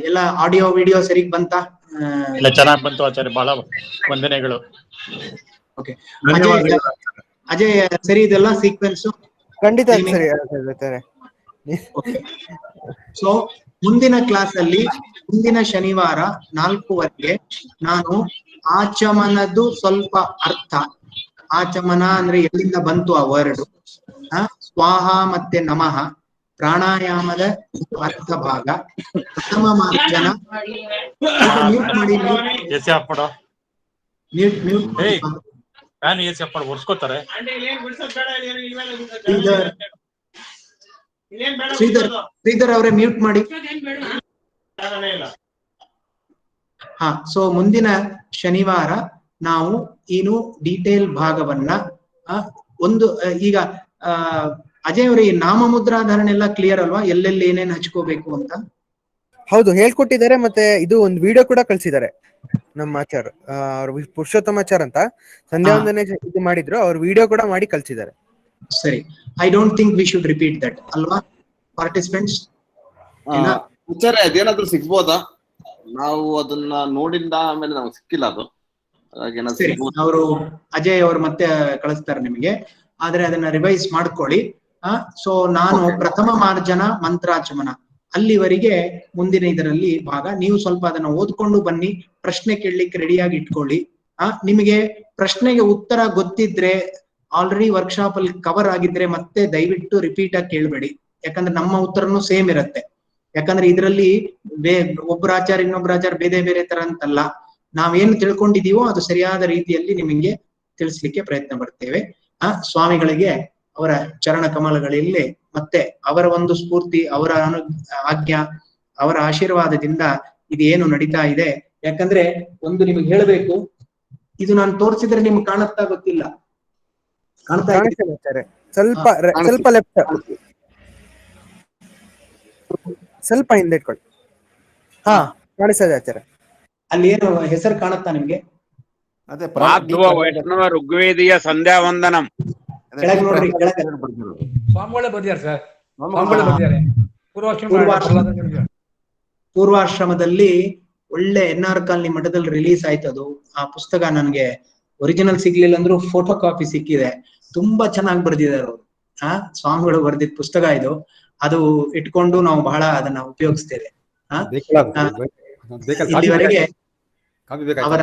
ಎಲ್ಲ ಆಡಿಯೋ ವಿಡಿಯೋ ಸರಿಗ್ ಬಂತಾ? ಎಲ್ಲ ಚೆನ್ನಾಗಿ ಬಂತು ಆಚಾರ್ಯ, ಬಹಳ ವಂದನೆಗಳು. ಓಕೆ ಅಜಯ್, ಸರಿ ಇದೆಲ್ಲ ಸೀಕ್ವೆನ್ಸ್? ಖಂಡಿತ ಸರಿ. ಸೊ ಮುಂದಿನ ಕ್ಲಾಸ್ ಅಲ್ಲಿ ಮುಂದಿನ ಶನಿವಾರ 4:15 ನಾನು ಆಚಮನದ್ದು ಸ್ವಲ್ಪ ಅರ್ಥ, ಆಚಮನ ಅಂದ್ರೆ ಎಲ್ಲಿಂದ ಬಂತು ಆ ವರ್ಡ್, ಸ್ವಾಹ ಮತ್ತೆ ನಮಃ, ಪ್ರಾಣಾಯಾಮದ ಅರ್ಥ ಭಾಗ, ಪ್ರಥಮ ಮಾರ್ಜನ. ಮ್ಯೂಟ್ ಮಾಡಿ, ಒರ್ಸ್ಕೋತಾರೆ. ಶ್ರೀಧರ್ ಅವರೇ ಮ್ಯೂಟ್ ಮಾಡಿ. ಸೊ ಮುಂದಿನ ಶನಿವಾರ ನಾವು ಏನು ಡೀಟೇಲ್ ಭಾಗವನ್ನ ಒಂದು ಈಗ ಅಜಯ್ ಅವರೇ, ಈ ನಾಮ ಮುದ್ರಾಧಾರಣೆ ಎಲ್ಲ ಕ್ಲಿಯರ್ ಅಲ್ವಾ? ಎಲ್ಲೆಲ್ಲಿ ಏನೇನ್ ಹಚ್ಕೋಬೇಕು ಅಂತ? ಹೌದು, ಹೇಳ್ಕೊಟ್ಟಿದ್ದಾರೆ. ಮತ್ತೆ ಇದು ಒಂದು ವಿಡಿಯೋ ಕೂಡ ಕಳ್ಸಿದ್ದಾರೆ ನಮ್ಮ ಆಚಾರ್, ಪುರುಷೋತ್ತಮಾಚಾರ್ ಅಂತ ಸಂಧ್ಯಾವಂದನೆ ಇದು ಮಾಡಿದ್ರು, ಅವ್ರ ವಿಡಿಯೋ ಕೂಡ ಮಾಡಿ ಕಳ್ಸಿದ್ದಾರೆ. ಸರಿ, I don't think we should repeat that ಅಲ್ವಾ ಪಾರ್ಟಿಸಿಪೆಂಟ್ಸ್? ಅದೇನಾದ್ರೂ ಸಿಗ್ಬೋದಾ? ನಾವು ಅದನ್ನ ನೋಡಿಂದ ಆಮೇಲೆ ನಾವು ಸಿಕ್ಕಿಲ್ಲ ಅದು. ಅವರು ಅಜಯ್ ಅವರು ಮತ್ತೆ ಕಳಿಸ್ತಾರೆ ನಿಮಗೆ, ಆದ್ರೆ ಅದನ್ನ ರಿವೈಸ್ ಮಾಡ್ಕೊಳ್ಳಿ. ಸೊ ನಾನು ಪ್ರಥಮ ಮಾರ್ಜನ ಮಂತ್ರಾಚಮನ ಅಲ್ಲಿವರೆಗೆ ಮುಂದಿನ ಇದರಲ್ಲಿ ಭಾಗ. ನೀವು ಸ್ವಲ್ಪ ಅದನ್ನ ಓದ್ಕೊಂಡು ಬನ್ನಿ, ಪ್ರಶ್ನೆ ಕೇಳಲಿಕ್ಕೆ ರೆಡಿಯಾಗಿ ಇಟ್ಕೊಳ್ಳಿ. ನಿಮಗೆ ಪ್ರಶ್ನೆಗೆ ಉತ್ತರ ಗೊತ್ತಿದ್ರೆ, ಆಲ್ರೆಡಿ ವರ್ಕ್ಶಾಪ್ ಅಲ್ಲಿ ಕವರ್ ಆಗಿದ್ರೆ ಮತ್ತೆ ದಯವಿಟ್ಟು ರಿಪೀಟ್ ಆಗಿ ಕೇಳಬೇಡಿ. ಯಾಕಂದ್ರೆ ನಮ್ಮ ಉತ್ತರನು ಸೇಮ್ ಇರತ್ತೆ. ಯಾಕಂದ್ರೆ ಇದರಲ್ಲಿ ಒಬ್ಬರ ಆಚಾರ ಇನ್ನೊಬ್ಬರ ಆಚಾರ ಬೇರೆ ಬೇರೆ ತರ ಅಂತಲ್ಲ. ನಾವೇನು ತಿಳ್ಕೊಂಡಿದೀವೋ ಅದು ಸರಿಯಾದ ರೀತಿಯಲ್ಲಿ ನಿಮಗೆ ತಿಳಿಸ್ಲಿಕ್ಕೆ ಪ್ರಯತ್ನ ಪಡ್ತೇವೆ. ಸ್ವಾಮಿಗಳಿಗೆ ಅವರ ಚರಣ ಕಮಲಗಳಲ್ಲಿ ಮತ್ತೆ ಅವರ ಒಂದು ಸ್ಫೂರ್ತಿ, ಅವರ ಆಜ್ಞಾ, ಅವರ ಆಶೀರ್ವಾದದಿಂದ ಇದೇನು ನಡೀತಾ ಇದೆ. ಯಾಕಂದ್ರೆ ಒಂದು ನಿಮಗೆ ಹೇಳಬೇಕು, ಇದು ನಾನು ತೋರಿಸಿದ್ರೆ ನಿಮ್ಗೆ ಕಾಣುತ್ತಾ ಗೊತ್ತಿಲ್ಲ, ಕಾಣ್ತಾ ಸ್ವಲ್ಪ ಸ್ವಲ್ಪ ಲೆಫ್ಟ್, ಸ್ವಲ್ಪ ಹಿಂದೆ ಇಟ್ಕೊಳ್ಳಿ. ಕಾಣಿಸ್ತದೆ ಆಚಾರ್ಯ. ಅಲ್ಲಿ ಏನು ಹೆಸರು ಕಾಣುತ್ತಾ ನಿಮ್ಗೆ? ಅದೇ ವೈಷ್ಣವ ಋಗ್ವೇದಿಯ ಸಂಧ್ಯಾ ವಂದನಂ ಕೆಳಗೆ ನೋಡ್ರಿ, ಸ್ವಾಮಿಗಳೇ ಬಂದಿದ್ದಾರೆ ಸರ್. ಸ್ವಾಮಿಗಳು ಬರ್ದಿದ್ದಾರೆ. ಪೂರ್ವಾಶ್ರಮದಲ್ಲಿ ಒಳ್ಳೆ NR ಕಾಲನಿ ಮಠದಲ್ಲಿ ರಿಲೀಸ್ ಆಯ್ತು ಅದು. ಆ ಪುಸ್ತಕ ನನ್ಗೆ ಒರಿಜಿನಲ್ ಸಿಗ್ಲಿಲ್ಲ ಅಂದ್ರೂ ಫೋಟೋ ಕಾಪಿ ಸಿಕ್ಕಿದೆ. ತುಂಬಾ ಚೆನ್ನಾಗಿ ಬರ್ದಿದ್ದಾರೆ ಅವರು. ಸ್ವಾಮಿಗಳು ಬರ್ದಿದ್ ಪುಸ್ತಕ ಇದು. ಅದು ಇಟ್ಕೊಂಡು ನಾವು ಬಹಳ ಅದನ್ನ ಉಪಯೋಗಿಸ್ತೇವೆ. ಇಲ್ಲಿವರೆಗೆ ಅವರ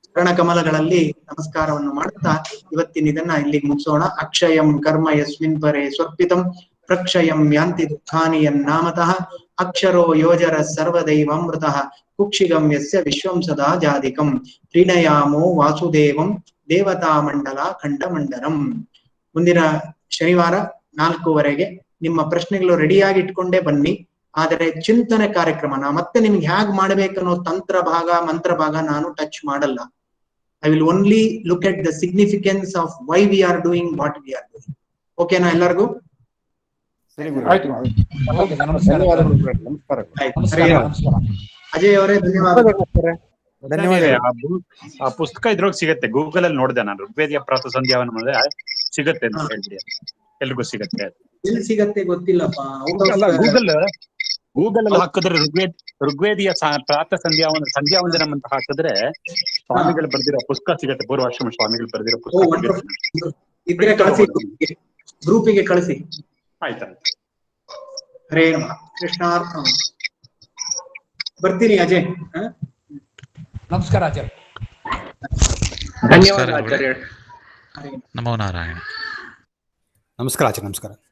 ಚರಣ ಕಮಲಗಳಲ್ಲಿ ನಮಸ್ಕಾರವನ್ನು ಮಾಡುತ್ತಾ ಇವತ್ತಿನ ಇದನ್ನ ಇಲ್ಲಿಗೆ ಮುಗಿಸೋಣ. ಅಕ್ಷಯಂ ಕರ್ಮ ಯಸ್ಮಿನ್ ಪರೆ ಸ್ವರ್ಪಿತಂ ಪ್ರಕ್ಷಯಂ ಯಾಂತಿ ದುಃಖಾನಿ ಯನ್ನಾಮತಃ ಅಕ್ಷರೋ ಯೋಜರ ಸರ್ವದೈವಾಮೃತಃ ಕುಕ್ಷಿಗಂ ಯಸ್ಯ ವಿಶ್ವಂ ಸದಾ ಜಾದಿಕಂ ಪ್ರೀಣಯಾಮೋ ವಾಸುದೇವಂ ದೇವತಾ ಮಂಡಲ ಖಂಡಮಂಡಲಂ. ಮುಂದಿನ ಶನಿವಾರ 4:15 ನಿಮ್ಮ ಪ್ರಶ್ನೆಗಳು ರೆಡಿಯಾಗಿ ಇಟ್ಕೊಂಡೇ ಬನ್ನಿ. ಆದರೆ ಚಿಂತನೆ ಕಾರ್ಯಕ್ರಮ ಮತ್ತೆ ನಿಮ್ಗೆ ಹೇಗ್ ಮಾಡ್ಬೇಕನ್ನೋ ತಂತ್ರ ಭಾಗ ಮಂತ್ರ ಭಾಗ ನಾನು ಟಚ್ ಮಾಡಲ್ಲ. I will only look at the significance of why we are doing what we are doing. ಓಕೆನಾ ಎಲ್ಲರಿಗೂ? ಅಜಯ್ ಅವರೇ ಧನ್ಯವಾದ. ಆ ಪುಸ್ತಕ ಇದ್ರೊಳಗೆ ಸಿಗತ್ತೆ. ಗೂಗಲ್ ಅಲ್ಲಿ ನೋಡಿದೆ ನಾನು. ಋಗ್ವೇದಿಯ ಪ್ರಾತಃ ಸಂಧ್ಯಾವನ ಸಿಗತ್ತೆ ಅಂತ ಹೇಳ್ಬಿಡಿ. ಎಲ್ರಿಗೂ ಸಿಗತ್ತೆ. ಎಲ್ಲಿ ಸಿಗತ್ತೆ ಗೊತ್ತಿಲ್ಲಪ್ಪ. ಗೂಗಲ್ ಅಲ್ಲಿ ಹಾಕಿದ್ರೆ ಋಗ್ವೇದಿಯ ಪ್ರಾತಃ ಸಂಧ್ಯಾವಂದನಂ ಅಂತ ಹಾಕಿದ್ರೆ ಸ್ವಾಮಿಗಳು ಬರ್ದಿರೋ ಪುಸ್ತಕ ಸಿಗತ್ತೆ. ಪೂರ್ವಾಶ್ರಮ ಸ್ವಾಮಿಗಳು ಬರ್ದಿರೋ ಪುಸ್ತಕ ಇದ್ರೆ ಕಳಿಸಿ, ಗ್ರೂಪಿಗೆ ಕಳಿಸಿ. ಆಯ್ತಾಯ್ತು. ಹರೇ ನಮಃ. ಕೃಷ್ಣಾರ್ಪಣ. ಬರ್ತೀನಿ ಅಜಯ್. ನಮಸ್ಕಾರ ಆಚಾರ್ಯ. ಧನ್ಯವಾದ ಆಚಾರ್ಯ. ನಮೋ ನಾರಾಯಣ. ನಮಸ್ಕಾರ ಆಚಾರ್ಯ. ನಮಸ್ಕಾರ.